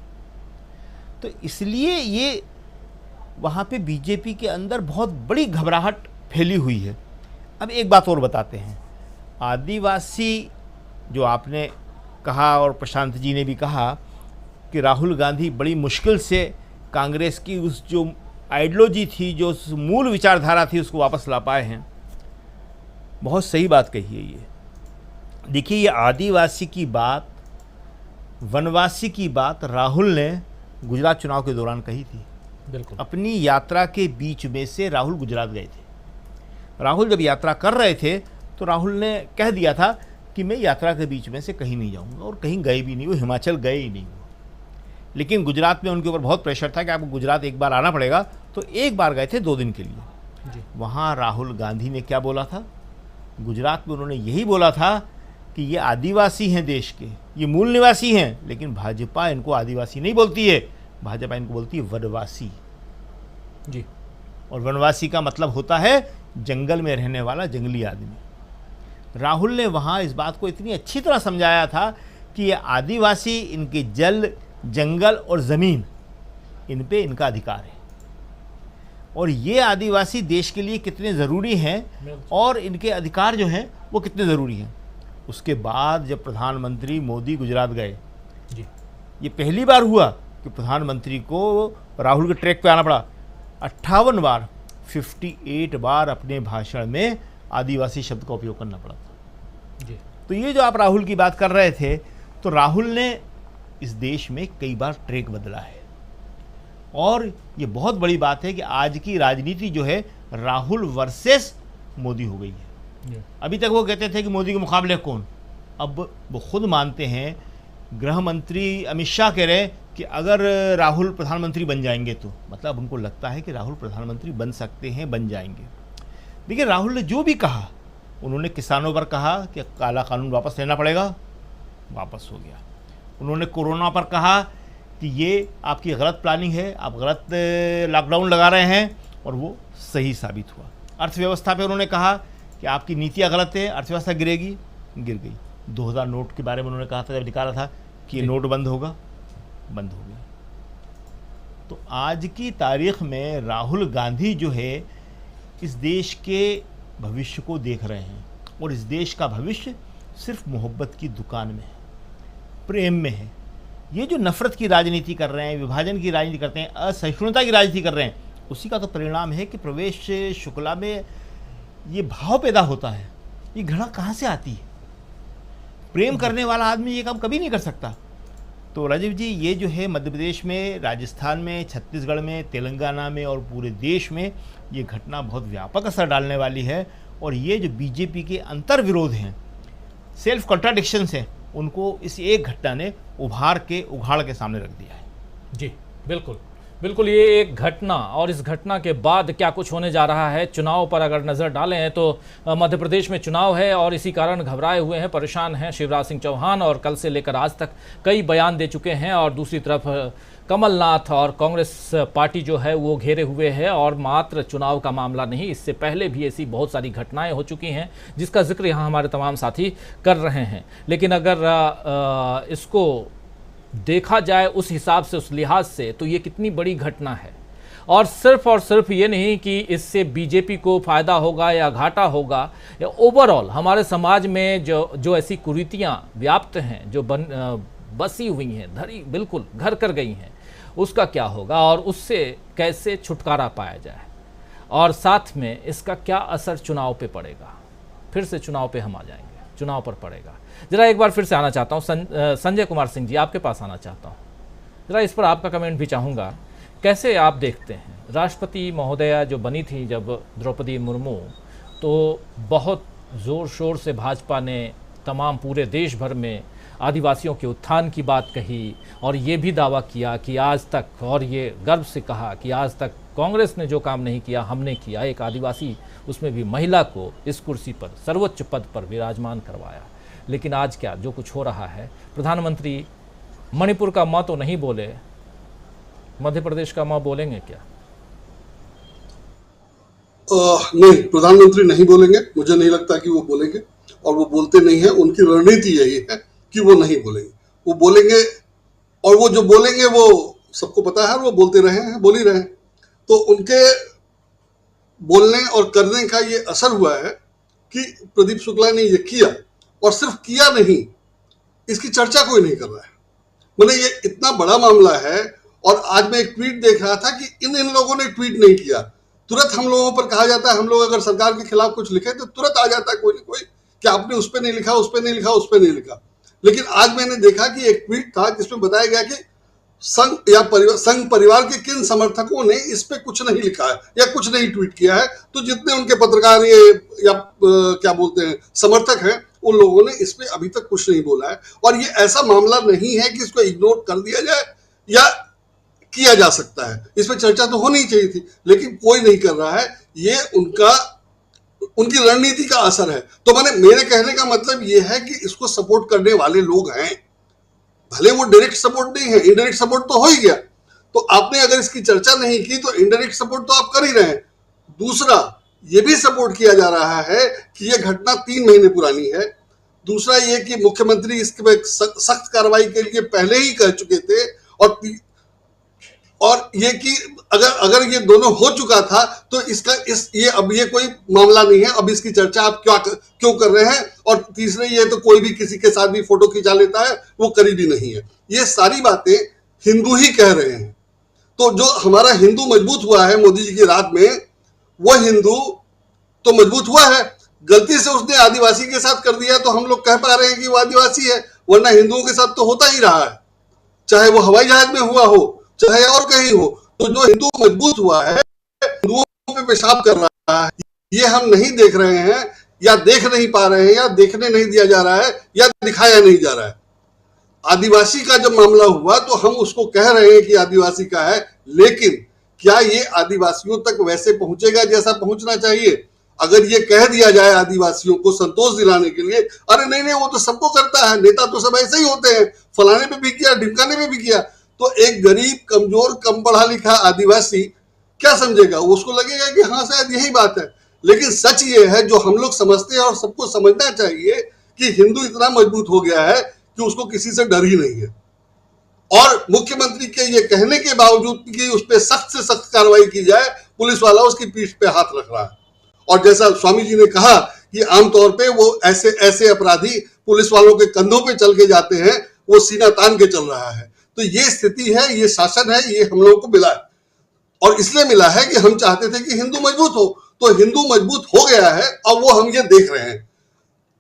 तो इसलिए ये वहाँ पे बीजेपी के अंदर बहुत बड़ी घबराहट फैली हुई है। अब एक बात और बताते हैं, आदिवासी जो आपने कहा और प्रशांत जी ने भी कहा कि राहुल गांधी बड़ी मुश्किल से कांग्रेस की उस जो आइडियोलॉजी थी, जो उस मूल विचारधारा थी, उसको वापस ला पाए हैं। बहुत सही बात कही है ये। देखिए, ये आदिवासी की बात, वनवासी की बात राहुल ने गुजरात चुनाव के दौरान कही थी। बिल्कुल। अपनी यात्रा के बीच में से राहुल गुजरात गए थे। राहुल जब यात्रा कर रहे थे तो राहुल ने कह दिया था कि मैं यात्रा के बीच में से कहीं नहीं जाऊंगा, और कहीं गए भी नहीं, वो हिमाचल गए ही नहीं। लेकिन गुजरात में उनके ऊपर बहुत प्रेशर था कि आपको गुजरात एक बार आना पड़ेगा, तो एक बार गए थे 2 दिन के लिए जी। वहाँ राहुल गांधी ने क्या बोला था? गुजरात में उन्होंने यही बोला था कि ये आदिवासी हैं देश के, ये मूल निवासी हैं, लेकिन भाजपा इनको आदिवासी नहीं बोलती है, भाजपा इनको बोलती है वनवासी जी। और वनवासी का मतलब होता है जंगल में रहने वाला जंगली आदमी। राहुल ने वहाँ इस बात को इतनी अच्छी तरह समझाया था कि ये आदिवासी, इनके जल, जंगल और ज़मीन, इन पे इनका अधिकार है, और ये आदिवासी देश के लिए कितने ज़रूरी हैं और इनके अधिकार जो हैं वो कितने ज़रूरी हैं। उसके बाद जब प्रधानमंत्री मोदी गुजरात गए जी, ये पहली बार हुआ कि प्रधानमंत्री को राहुल के ट्रैक पे आना पड़ा। 58 बार, 58 बार अपने भाषण में आदिवासी शब्द का उपयोग करना पड़ा था जी। तो ये जो आप राहुल की बात कर रहे थे, तो राहुल ने इस देश में कई बार ट्रैक बदला है, और ये बहुत बड़ी बात है कि आज की राजनीति जो है राहुल वर्सेस मोदी हो गई है। अभी तक वो कहते थे कि मोदी के मुकाबले कौन, अब वो खुद मानते हैं। गृह मंत्री अमित शाह कह रहे हैं कि अगर राहुल प्रधानमंत्री बन जाएंगे तो, मतलब उनको लगता है कि राहुल प्रधानमंत्री बन सकते हैं, बन जाएंगे। देखिए, राहुल ने जो भी कहा, उन्होंने किसानों पर कहा कि काला कानून वापस लेना पड़ेगा, वापस हो गया। उन्होंने कोरोना पर कहा कि ये आपकी गलत प्लानिंग है, आप गलत लॉकडाउन लगा रहे हैं, और वो सही साबित हुआ। अर्थव्यवस्था पे उन्होंने कहा कि आपकी नीतियाँ गलत है, अर्थव्यवस्था गिरेगी, गिर गई। 2000 नोट के बारे में उन्होंने कहा था जब निकाला था कि ये नोट बंद होगा, बंद हो गया। तो आज की तारीख में राहुल गांधी जो है इस देश के भविष्य को देख रहे हैं, और इस देश का भविष्य सिर्फ मोहब्बत की दुकान में है, प्रेम में है। ये जो नफरत की राजनीति कर रहे हैं, विभाजन की राजनीति करते हैं, असहिष्णुता की राजनीति कर रहे हैं, उसी का तो परिणाम है कि प्रवेश शुक्ला में ये भाव पैदा होता है। ये घृणा कहाँ से आती है? प्रेम करने वाला आदमी ये काम कभी नहीं कर सकता। तो राजीव जी, ये जो है मध्य प्रदेश में, राजस्थान में, छत्तीसगढ़ में, तेलंगाना में और पूरे देश में ये घटना बहुत व्यापक असर डालने वाली है, और ये जो बीजेपी के अंतर विरोध हैं, सेल्फ कॉन्ट्राडिक्शंस हैं, उनको इस एक घटना ने उभार के, उघाड़ के सामने रख दिया है। जी बिल्कुल बिल्कुल, ये एक घटना, और इस घटना के बाद क्या कुछ होने जा रहा है। चुनाव पर अगर नज़र डालें हैं तो मध्य प्रदेश में चुनाव है, और इसी कारण घबराए हुए हैं, परेशान हैं शिवराज सिंह चौहान, और कल से लेकर आज तक कई बयान दे चुके हैं। और दूसरी तरफ कमलनाथ और कांग्रेस पार्टी जो है वो घेरे हुए है, और मात्र चुनाव का मामला नहीं, इससे पहले भी ऐसी बहुत सारी घटनाएं हो चुकी हैं जिसका जिक्र यहाँ हमारे तमाम साथी कर रहे हैं। लेकिन अगर इसको देखा जाए उस हिसाब से, उस लिहाज से, तो ये कितनी बड़ी घटना है। और सिर्फ ये नहीं कि इससे बीजेपी को फ़ायदा होगा या घाटा होगा, या ओवरऑल हमारे समाज में जो ऐसी कुरीतियाँ व्याप्त हैं, जो बसी हुई हैं, धरी बिल्कुल घर कर गई हैं, उसका क्या होगा और उससे कैसे छुटकारा पाया जाए, और साथ में इसका क्या असर चुनाव पे पड़ेगा। फिर से चुनाव पे हम आ जाएंगे, चुनाव पर पड़ेगा। जरा एक बार फिर से आना चाहता हूँ संजय कुमार सिंह जी, आपके पास आना चाहता हूँ, जरा इस पर आपका कमेंट भी चाहूँगा। कैसे आप देखते हैं राष्ट्रपति महोदया जो बनी थी जब द्रौपदी मुर्मू, तो बहुत ज़ोर शोर से भाजपा ने तमाम पूरे देश भर में आदिवासियों के उत्थान की बात कही और ये भी दावा किया कि आज तक, और ये गर्व से कहा कि आज तक कांग्रेस ने जो काम नहीं किया हमने किया, एक आदिवासी उसमें भी महिला को इस कुर्सी पर सर्वोच्च पद पर विराजमान करवाया। लेकिन आज क्या जो कुछ हो रहा है, प्रधानमंत्री मणिपुर का मां तो नहीं बोले, मध्य प्रदेश का मां बोलेंगे क्या? नहीं, प्रधानमंत्री नहीं बोलेंगे, मुझे नहीं लगता कि वो बोलेंगे, और वो बोलते नहीं है। उनकी रणनीति यही है कि वो नहीं बोलेंगे। वो बोलेंगे, और वो जो बोलेंगे वो सबको पता है, वो बोलते रहे हैं, बोल ही रहे हैं। तो उनके बोलने और करने का ये असर हुआ है कि प्रदीप शुक्ला ने ये किया, और सिर्फ किया नहीं, इसकी चर्चा कोई नहीं कर रहा है। मतलब ये इतना बड़ा मामला है। और आज मैं एक ट्वीट देख रहा था कि इन लोगों ने ट्वीट नहीं किया। तुरंत हम लोगों पर कहा जाता है, हम लोग अगर सरकार के खिलाफ कुछ लिखे तो तुरंत आ जाता है कोई ना कोई कि आपने उस पर नहीं लिखा, उस पर नहीं लिखा, उस पर नहीं लिखा। लेकिन आज मैंने देखा कि एक ट्वीट था जिसमें बताया गया कि संघ परिवार के किन समर्थकों ने इस पे कुछ नहीं लिखा है या कुछ नहीं ट्वीट किया है। तो जितने उनके पत्रकार या क्या बोलते हैं समर्थक हैं, उन लोगों ने इस पे अभी तक कुछ नहीं बोला है। और ये ऐसा मामला नहीं है कि इसको इग्नोर कर दिया जाए या किया जा सकता है। इस पे चर्चा तो होनी चाहिए थी, लेकिन कोई नहीं कर रहा है। ये उनकी रणनीति का असर है। तो मेरे कहने का मतलब ये है कि इसको सपोर्ट करने वाले लोग हैं, भले वो डायरेक्ट सपोर्ट नहीं है, इनडायरेक्ट सपोर्ट तो हो ही गया। तो आपने अगर इसकी चर्चा नहीं की तो इनडायरेक्ट सपोर्ट तो आप कर ही रहे हैं। दूसरा, ये भी सपोर्ट किया जा रहा है कि ये घटना 3 महीने पुरानी है। दूसरा ये कि मुख्यमंत्री इसके सख्त कार्रवाई के लिए पहले ही कह चुके थे, और ये कि अगर ये दोनों हो चुका था तो अब ये कोई मामला नहीं है, अब इसकी चर्चा आप क्यों कर रहे हैं। और तीसरे, ये तो कोई भी किसी के साथ भी फोटो खिंचा लेता है, वो करीबी नहीं है। ये सारी बातें हिंदू ही कह रहे हैं। तो जो हमारा हिंदू मजबूत हुआ है मोदी जी की रात में, वो हिंदू तो मजबूत हुआ है। गलती से उसने आदिवासी के साथ कर दिया तो हम लोग कह पा रहे हैं कि वो आदिवासी है, वरना हिंदुओं के साथ तो होता ही रहा है, चाहे वो हवाई जहाज में हुआ हो, चाहे और कहीं हो। तो जो हिंदू मजबूत हुआ है, हिंदुओं पे पेशाब कर रहा है, ये हम नहीं देख रहे हैं, या देख नहीं पा रहे हैं, या देखने नहीं दिया जा रहा है, या दिखाया नहीं जा रहा है। आदिवासी का जब मामला हुआ तो हम उसको कह रहे हैं कि आदिवासी का है, लेकिन क्या ये आदिवासियों तक वैसे पहुंचेगा जैसा पहुंचना चाहिए? अगर ये कह दिया जाए आदिवासियों को संतोष दिलाने के लिए, अरे नहीं वो तो सबको करता है, नेता तो सब ऐसे ही होते हैं, फलाने पे भी किया, ढिमकाने पे भी किया, तो एक गरीब, कमजोर, कम पढ़ा लिखा आदिवासी क्या समझेगा? उसको लगेगा कि हाँ शायद यही बात है। लेकिन सच ये है जो हम लोग समझते हैं और सबको समझना चाहिए कि हिंदू इतना मजबूत हो गया है कि उसको किसी से डर ही नहीं है। और मुख्यमंत्री के ये कहने के बावजूद कि उस पर सख्त से सख्त कार्रवाई की जाए, पुलिस वाला उसकी पीठ पे हाथ रख रहा है। और जैसा स्वामी जी ने कहा कि आमतौर पे वो ऐसे अपराधी पुलिस वालों के कंधों पे चल के जाते हैं, वो सीना तान के चल रहा है। तो ये स्थिति है, ये शासन है, ये हम लोगों को मिला है। और इसलिए मिला है कि हम चाहते थे कि हिंदू मजबूत हो, तो हिंदू मजबूत हो गया है, और वो हम ये देख रहे हैं।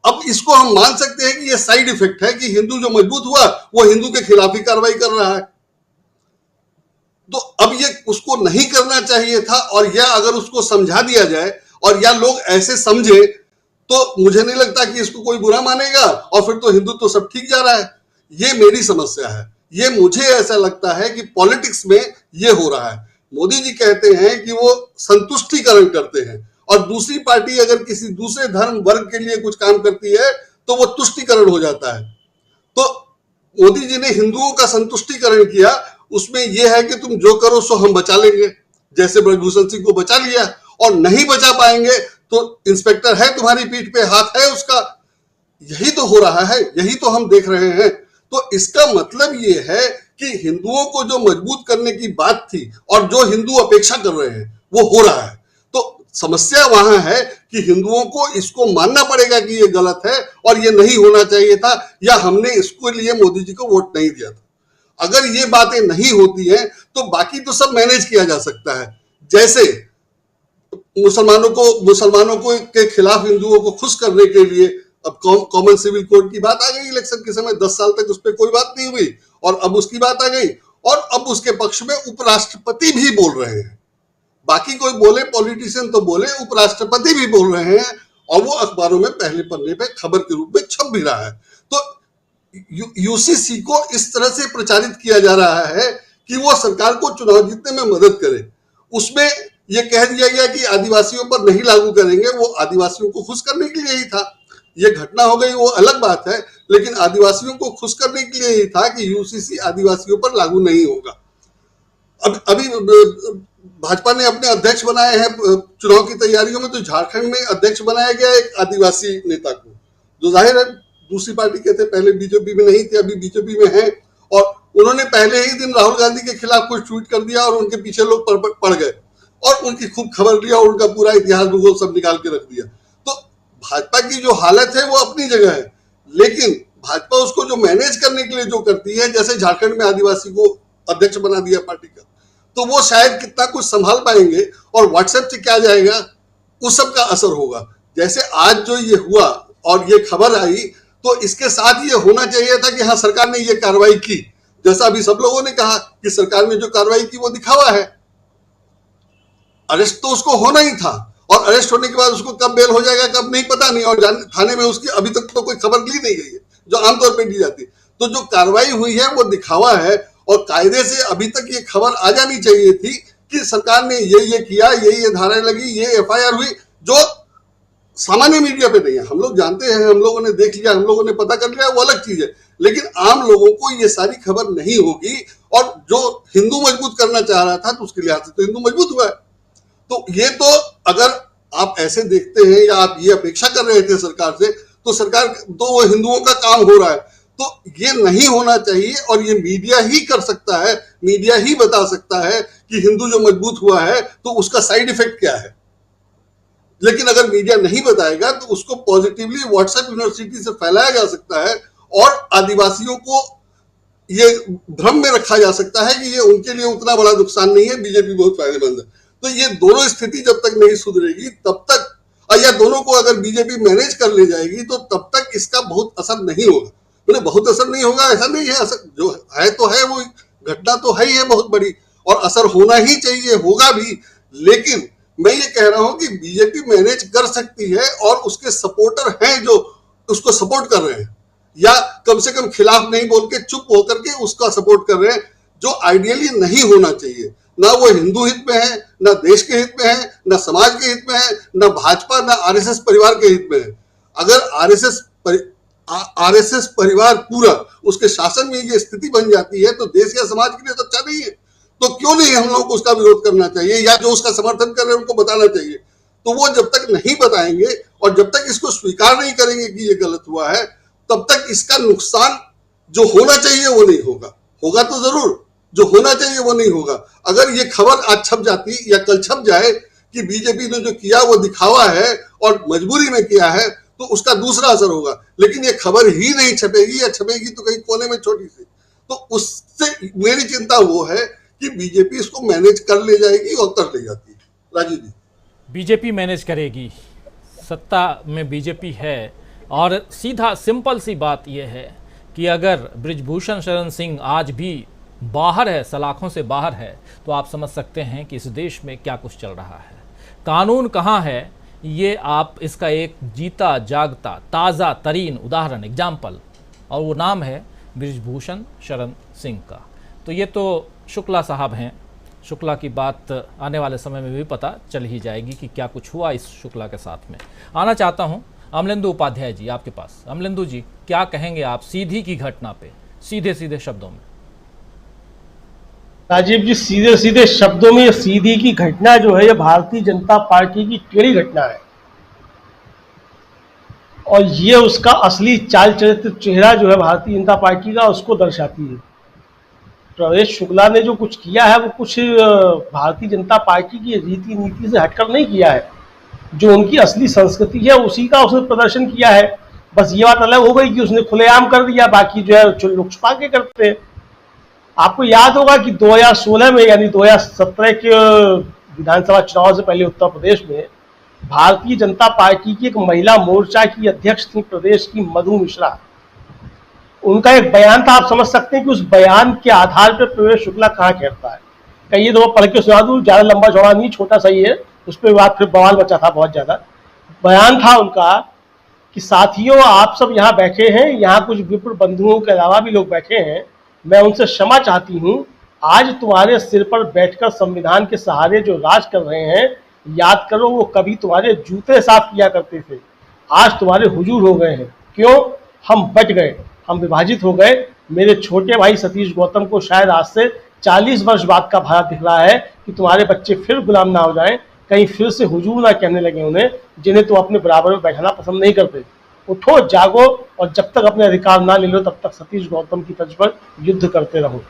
अब इसको हम मान सकते हैं कि ये साइड इफेक्ट है कि हिंदू जो मजबूत हुआ वो हिंदू के खिलाफ ही कार्रवाई कर रहा है। तो अब ये उसको नहीं करना चाहिए था, और या अगर उसको समझा दिया जाए और या लोग ऐसे समझे, तो मुझे नहीं लगता कि इसको कोई बुरा मानेगा, और फिर तो हिंदू तो सब ठीक जा रहा है। ये मेरी समस्या है। ये मुझे ऐसा लगता है कि पॉलिटिक्स में ये हो रहा है। मोदी जी कहते हैं कि वो संतुष्टिकरण करते हैं, और दूसरी पार्टी अगर किसी दूसरे धर्म वर्ग के लिए कुछ काम करती है तो वो तुष्टिकरण हो जाता है। तो मोदी जी ने हिंदुओं का संतुष्टिकरण किया, उसमें यह है कि तुम जो करो सो हम बचा लेंगे, जैसे ब्रजभूषण सिंह को बचा लिया, और नहीं बचा पाएंगे तो इंस्पेक्टर है तुम्हारी पीठ पे, हाथ है उसका। यही तो हो रहा है, यही तो हम देख रहे हैं। तो इसका मतलब ये है कि हिंदुओं को जो मजबूत करने की बात थी और जो हिंदू अपेक्षा कर रहे हैं वो हो रहा है। तो समस्या वहां है कि हिंदुओं को इसको मानना पड़ेगा कि ये गलत है और ये नहीं होना चाहिए था, या हमने इसको लिए मोदी जी को वोट नहीं दिया था। अगर ये बातें नहीं होती हैं तो बाकी तो सब मैनेज किया जा सकता है। जैसे मुसलमानों को के खिलाफ हिंदुओं को खुश करने के लिए अब कॉमन सिविल कोड की बात आ गई इलेक्शन के समय, 10 साल तक उस पर कोई बात नहीं हुई और अब उसकी बात आ गई, और अब उसके पक्ष में उपराष्ट्रपति भी बोल रहे हैं। बाकी कोई बोले, पॉलिटिशियन तो बोले, उपराष्ट्रपति भी बोल रहे हैं और वो अखबारों में पहले पन्ने पे खबर के रूप में छप भी रहा है। तो यूसीसी को इस तरह से प्रचारित किया जा रहा है कि वो सरकार को चुनाव जीतने में मदद करे। उसमें ये कह दिया गया कि आदिवासियों पर नहीं लागू करेंगे, वो आदिवासियों को खुश करने के लिए ही था। ये घटना हो गई वो अलग बात है, लेकिन आदिवासियों को खुश करने के लिए ही था कि यूसीसी आदिवासियों पर लागू नहीं होगा। अभी भाजपा ने अपने अध्यक्ष बनाए हैं चुनाव की तैयारियों में, तो झारखंड में अध्यक्ष बनाया गया एक आदिवासी नेता को, जो जाहिर है दूसरी पार्टी के थे, पहले बीजेपी में नहीं थे, अभी बीजेपी में हैं, और उन्होंने पहले ही दिन राहुल गांधी के खिलाफ कुछ ट्वीट कर दिया और उनके पीछे लोग पड़ गए और उनकी खूब खबर लिया और उनका पूरा इतिहास भूगोल सब निकाल के रख दिया। तो भाजपा की जो हालत है वो अपनी जगह है, लेकिन भाजपा उसको जो मैनेज करने के लिए जो करती है, जैसे झारखंड में आदिवासी को अध्यक्ष बना दिया पार्टी का, तो वो शायद कितना कुछ संभाल पाएंगे और व्हाट्सएप से क्या जाएगा उस सब का असर होगा। जैसे आज जो ये हुआ और ये खबर आई, तो इसके साथ ये होना चाहिए था कि हाँ सरकार ने ये कार्रवाई की, जैसा अभी सब लोगों ने कहा कि सरकार ने जो कार्रवाई की वो दिखावा है। अरेस्ट तो उसको होना ही था, और अरेस्ट होने के बाद उसको कब बेल हो जाएगा कब नहीं पता नहीं, और थाने में उसकी अभी तक तो कोई खबर ली नहीं गई है जो आमतौर पर दी जाती। तो जो कार्रवाई हुई है वो दिखावा है, और कायदे से अभी तक ये खबर आ जानी चाहिए थी कि सरकार ने ये किया, ये धाराएं लगी, ये एफआईआर हुई, जो सामान्य मीडिया पे नहीं है। हम लोग जानते हैं, हम लोगों ने देख लिया, हम लोगों ने पता कर लिया, वो अलग चीज है, लेकिन आम लोगों को ये सारी खबर नहीं होगी। और जो हिंदू मजबूत करना चाह रहा था तो उसके लिहाज से तो हिंदू मजबूत हुआ है। तो ये तो अगर आप ऐसे देखते हैं या आप ये अपेक्षा कर रहे थे सरकार से, तो सरकार तो वो हिंदुओं का काम हो रहा है, तो ये नहीं होना चाहिए। और ये मीडिया ही कर सकता है, मीडिया ही बता सकता है कि हिंदू जो मजबूत हुआ है तो उसका साइड इफेक्ट क्या है। लेकिन अगर मीडिया नहीं बताएगा तो उसको पॉजिटिवली व्हाट्सएप यूनिवर्सिटी से फैलाया जा सकता है और आदिवासियों को ये भ्रम में रखा जा सकता है कि ये उनके लिए उतना बड़ा नुकसान नहीं है, बीजेपी बहुत फायदेमंद है। तो ये दोनों स्थिति जब तक नहीं सुधरेगी तब तक, या दोनों को अगर बीजेपी मैनेज कर ले जाएगी तो तब तक इसका बहुत असर नहीं होगा। मतलब बहुत असर नहीं होगा ऐसा नहीं है, असर जो है तो है, वो घटना तो है ही है बहुत बड़ी, और असर होना ही चाहिए, होगा भी। लेकिन मैं ये कह रहा हूं कि बीजेपी मैनेज कर सकती है और उसके सपोर्टर हैं जो उसको सपोर्ट कर रहे हैं, या कम से कम खिलाफ नहीं बोल के चुप होकर के उसका सपोर्ट कर रहे हैं, जो आइडियली नहीं होना चाहिए। ना वो हिंदू हित में है, ना देश के हित में है, ना समाज के हित में है, ना भाजपा ना आरएसएस परिवार के हित में है। अगर आरएसएस परिवार पूरा उसके शासन में ये स्थिति बन जाती है तो देश या समाज के लिए तो अच्छा नहीं है। तो क्यों नहीं हम लोगों को उसका विरोध करना चाहिए, या जो उसका समर्थन कर रहे हैं उनको बताना चाहिए। तो वो जब तक नहीं बताएंगे और जब तक इसको स्वीकार नहीं करेंगे कि ये गलत हुआ है, तब तक इसका नुकसान जो होना चाहिए वो नहीं होगा। होगा तो जरूर, जो होना चाहिए वो नहीं होगा। अगर ये खबर आज छप जाती या कल छप जाए कि बीजेपी ने जो किया वो दिखावा है और मजबूरी में किया है, तो उसका दूसरा असर होगा। लेकिन ये खबर ही नहीं छपेगी, या छपेगी तो कहीं कोने में छोटी सी, तो उससे मेरी चिंता वो है कि बीजेपी इसको मैनेज कर ले जाएगी और कर ले जाती है। राजीव जी, बीजेपी मैनेज करेगी, सत्ता में बीजेपी है। और सीधा सिंपल सी बात यह है कि अगर बृजभूषण शरण सिंह आज भी बाहर है, सलाखों से बाहर है, तो आप समझ सकते हैं कि इस देश में क्या कुछ चल रहा है। कानून कहाँ है, ये आप इसका एक जीता जागता ताज़ा तरीन उदाहरण एग्जाम्पल, और वो नाम है बृजभूषण शरण सिंह का। तो ये तो शुक्ला साहब हैं, शुक्ला की बात आने वाले समय में भी पता चल ही जाएगी कि क्या कुछ हुआ इस शुक्ला के साथ में। आना चाहता हूँ अमलेंदु उपाध्याय जी आपके पास। अमलेंदु जी, क्या कहेंगे आप सीधी की घटना पे, सीधे सीधे शब्दों में? राजीव जी, सीधे सीधे शब्दों में सीधी की घटना जो है, ये भारतीय जनता पार्टी की टेढ़ी घटना है, और ये उसका असली चाल चरित्र चेहरा जो है भारतीय जनता पार्टी का, उसको दर्शाती है। प्रवेश शुक्ला ने जो कुछ किया है वो कुछ भारतीय जनता पार्टी की रीति नीति से हटकर नहीं किया है। जो उनकी असली संस्कृति है उसी का उसने प्रदर्शन किया है। बस ये बात अलग हो गई कि उसने खुलेआम कर दिया, बाकी जो है लुक छुपा के करते हैं। आपको याद होगा कि 2016 में यानी 2017 के विधानसभा चुनाव से पहले उत्तर प्रदेश में भारतीय जनता पार्टी की एक महिला मोर्चा की अध्यक्ष थी प्रदेश की मधु मिश्रा। उनका एक बयान था, आप समझ सकते हैं कि उस बयान के आधार पर प्रवेश शुक्ला कहाँ खेलता है। कहिए तो पढ़ के सुना दूं, ज्यादा लंबा चौड़ा नहीं, छोटा सा ही है। उस पर बात फिर बवाल बचा था बहुत ज्यादा। बयान था उनका कि साथियों, आप सब यहाँ बैठे हैं, यहाँ कुछ विप्र बंधुओं के अलावा भी लोग बैठे हैं, मैं उनसे क्षमा चाहती हूँ। आज तुम्हारे सिर पर बैठकर संविधान के सहारे जो राज कर रहे हैं, याद करो वो कभी तुम्हारे जूते साफ किया करते थे, आज तुम्हारे हुजूर हो गए हैं। क्यों? हम बट गए, हम विभाजित हो गए। मेरे छोटे भाई सतीश गौतम को शायद आज से 40 वर्ष बाद का भारत दिख रहा है कि तुम्हारे बच्चे फिर गुलाम ना हो जाएं, कहीं फिर से हुजूर ना कहने लगे उन्हें, जिन्हें तुम अपने बराबर में बैठाना पसंद नहीं करते। उठो, जागो, और जब तक अपने अधिकार ना ले लो तब तक सतीश गौतम की तर्ज पर युद्ध करते रहो।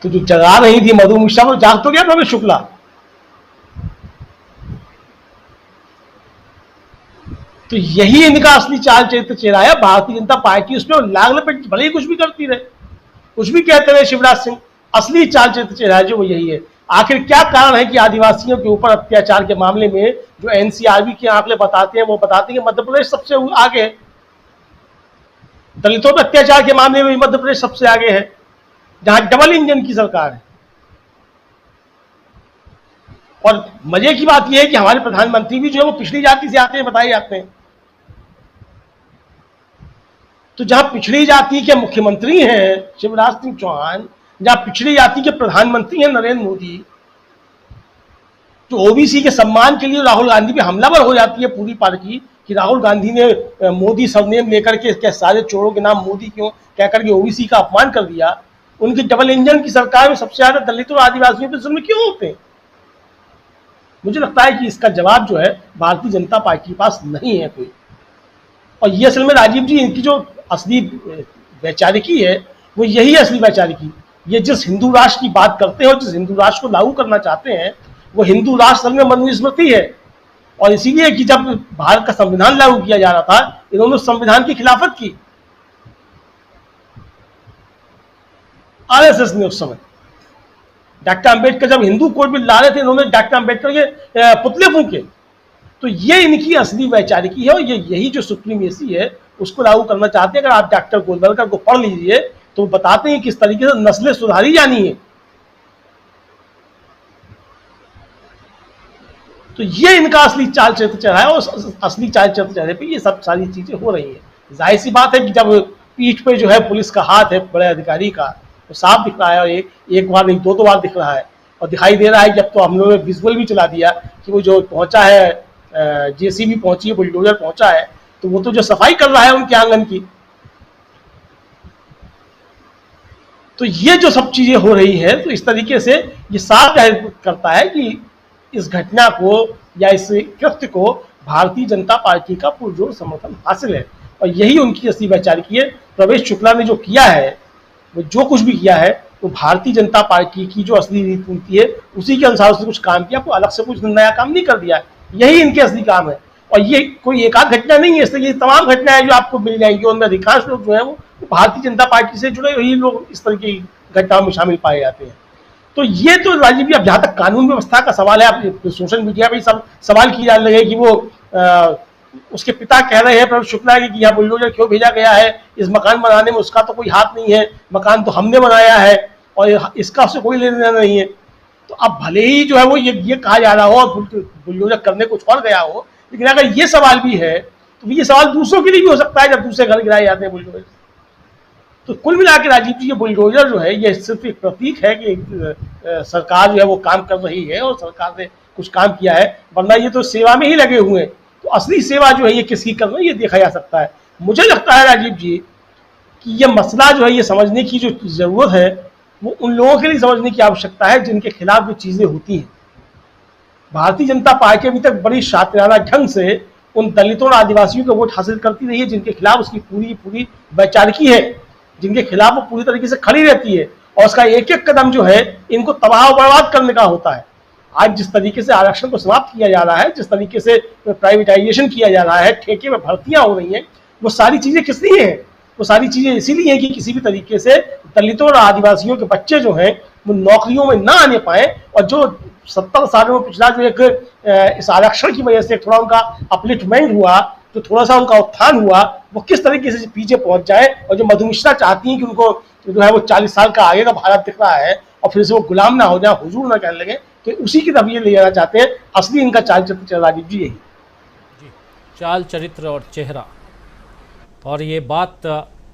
तो जो जगा रही थी मधु मिश्रा, वो जाग तो गया प्रवेश शुक्ला। तो यही इनका असली चाल चरित्र चेहरा है। भारतीय जनता पार्टी उसमें लाग लपेट भले ही कुछ भी करती रहे, कुछ भी कहते रहे शिवराज सिंह, असली चाल चरित्र चेहरा है जो वो यही है। आखिर क्या कारण है कि आदिवासियों के ऊपर अत्याचार के मामले में जो एनसीआरबी के आंकड़े बताते हैं, वो बताते हैं कि मध्य प्रदेश सबसे आगे है। दलितों पर अत्याचार के मामले में मध्य प्रदेश सबसे आगे है, जहां डबल इंजन की सरकार है। और मजे की बात यह है कि हमारे प्रधानमंत्री भी जो है वो पिछड़ी जाति से आते हैं, बताए जाते हैं। तो जहां पिछड़ी जाति के मुख्यमंत्री हैं शिवराज सिंह चौहान, जहां पिछड़ी जाति के प्रधानमंत्री हैं नरेंद्र मोदी, तो ओबीसी के सम्मान के लिए राहुल गांधी पे हमलावर हो जाती है पूरी पार्टी कि राहुल गांधी ने मोदी सरनेम लेकर के सारे चोरों के नाम मोदी क्यों कह करके ओबीसी का अपमान कर दिया। उनकी डबल इंजन की सरकार में सबसे ज्यादा दलितों और आदिवासियों पर जुल्म क्यों होते हैं? मुझे लगता है कि इसका जवाब जो है भारतीय जनता पार्टी के पास नहीं है कोई। और ये असल में राजीव जी, इनकी जो असली वैचारिकी है वो यही है असली वैचारिकी। ये जिस हिंदू राष्ट्र की बात करते हैं और जिस हिंदू राष्ट्र को लागू करना चाहते हैं, वो हिंदू राष्ट्र असल में मनुस्मृति है। और इसीलिए कि जब भारत का संविधान लागू किया जा रहा था, इन्होंने संविधान की खिलाफत की। आरएसएस ने उस समय डॉक्टर अंबेडकर जब हिंदू कोड बिल ला रहे थे, इन्होंने डॉक्टर अंबेडकर के पुतले फूंके। तो ये इनकी असली वैचारिकी है और ये यही जो सुप्रीमेसी है उसको लागू करना चाहते हैं। अगर आप डॉक्टर गोलवलकर को पढ़ लीजिए तो बताते हैं किस तरीके से नस्लें सुधारी जानी है। तो ये इनका असली चाल चरित्र चेहरा है और असली चाल चरित्र चेहरे पे ये सब सारी चीजें हो रही है। जाहिर सी बात है कि जब पीठ पे जो है पुलिस का हाथ है बड़े अधिकारी का, तो साफ दिख रहा है। और एक बार नहीं, दो बार दिख रहा है और दिखाई दे रहा है कि अब तो हम लोगों ने विजुअल भी चला दिया कि वो जो पहुंचा है, जेसीबी पहुंची है, बुलडोजर पहुंचा है, तो वो तो जो सफाई कर रहा है उनके आंगन की। तो ये जो सब चीजें हो रही है, तो इस तरीके से ये साफ जाहिर करता है कि इस घटना को या इस कृत्य को भारतीय जनता पार्टी का पुरजोर समर्थन हासिल है और यही उनकी असली वैचारिकी है। प्रवेश शुक्ला ने जो किया है, वो जो कुछ भी किया है, वो भारतीय जनता पार्टी की जो असली नीति है उसी के अनुसार उसने कुछ काम किया, कोई अलग से कुछ नया काम नहीं कर दिया। यही इनके असली काम है और ये कोई एक आध घटना नहीं है। इसलिए ये तमाम घटनाएं जो आपको मिल जाएंगी उनमें अधिकांश लोग जो है वो भारतीय जनता पार्टी से जुड़े हुए लोग इस तरह की घटनाओं में शामिल पाए जाते हैं। तो ये तो राजीव जी, अब जहां तक कानून व्यवस्था का सवाल है, आप सोशल मीडिया पे सब सवाल किए जाने लगे कि वो उसके पिता कह रहे हैं प्रवेश शुक्ला कि यहाँ बुलडोजर क्यों भेजा गया है, इस मकान बनाने में उसका तो कोई हाथ नहीं है, मकान तो हमने बनाया है और इसका उससे कोई लेना देना नहीं है। तो अब भले ही जो है वो ये कहा जा रहा हो और बुलडोजर करने कुछ और गया हो, लेकिन अगर ये सवाल भी है तो ये सवाल दूसरों के लिए भी हो सकता है जब दूसरे घर गिराए जाते हैं बुलडोजर। तो कुल मिला के राजीव जी, ये बुलडोजर जो है ये सिर्फ एक प्रतीक है कि सरकार जो है वो काम कर रही है और सरकार ने कुछ काम किया है, वरना ये तो सेवा में ही लगे हुए हैं। तो असली सेवा जो है ये किसकी कर रही है ये देखा जा सकता है। मुझे लगता है राजीव जी कि ये मसला जो है ये समझने की जो जरूरत है वो उन लोगों के लिए समझने की आवश्यकता है जिनके खिलाफ जो चीजें होती हैं। भारतीय जनता पार्टी अभी तक बड़ी शातिराना ढंग से उन दलितों और आदिवासियों के वोट हासिल करती रही है जिनके खिलाफ उसकी पूरी वैचारिकी है, जिनके खिलाफ वो पूरी तरीके से खड़ी रहती है और उसका एक एक कदम जो है इनको तबाह और बर्बाद करने का होता है। आज जिस तरीके से आरक्षण को समाप्त किया जा रहा है, जिस तरीके से प्राइवेटाइजेशन किया जा रहा है, ठेके में भर्तियां हो रही हैं, वो सारी चीजें किस लिए हैं? वो सारी चीजें इसीलिए हैं कि किसी भी तरीके से दलितों और आदिवासियों के बच्चे जो हैं वो नौकरियों में ना आने पाए, और जो 70 सालों में पिछला जो एक इस आरक्षण की वजह से थोड़ा उनका अपलिफ्टमेंट हुआ, जो थोड़ा सा उनका उत्थान हुआ, वो किस तरीके से पीछे पहुंच जाए। और जो मधु मिश्रा चाहती हैं कि उनको जो है वो 40 साल का आगे का भारत दिख रहा है और फिर से वो गुलाम ना हो जाए, हुजूर ना कहने लगे, तो उसी की तरफ ये ले जाना चाहते हैं। असली इनका चाल चरित्र राजीव जी यही चाल चरित्र और चेहरा, और ये बात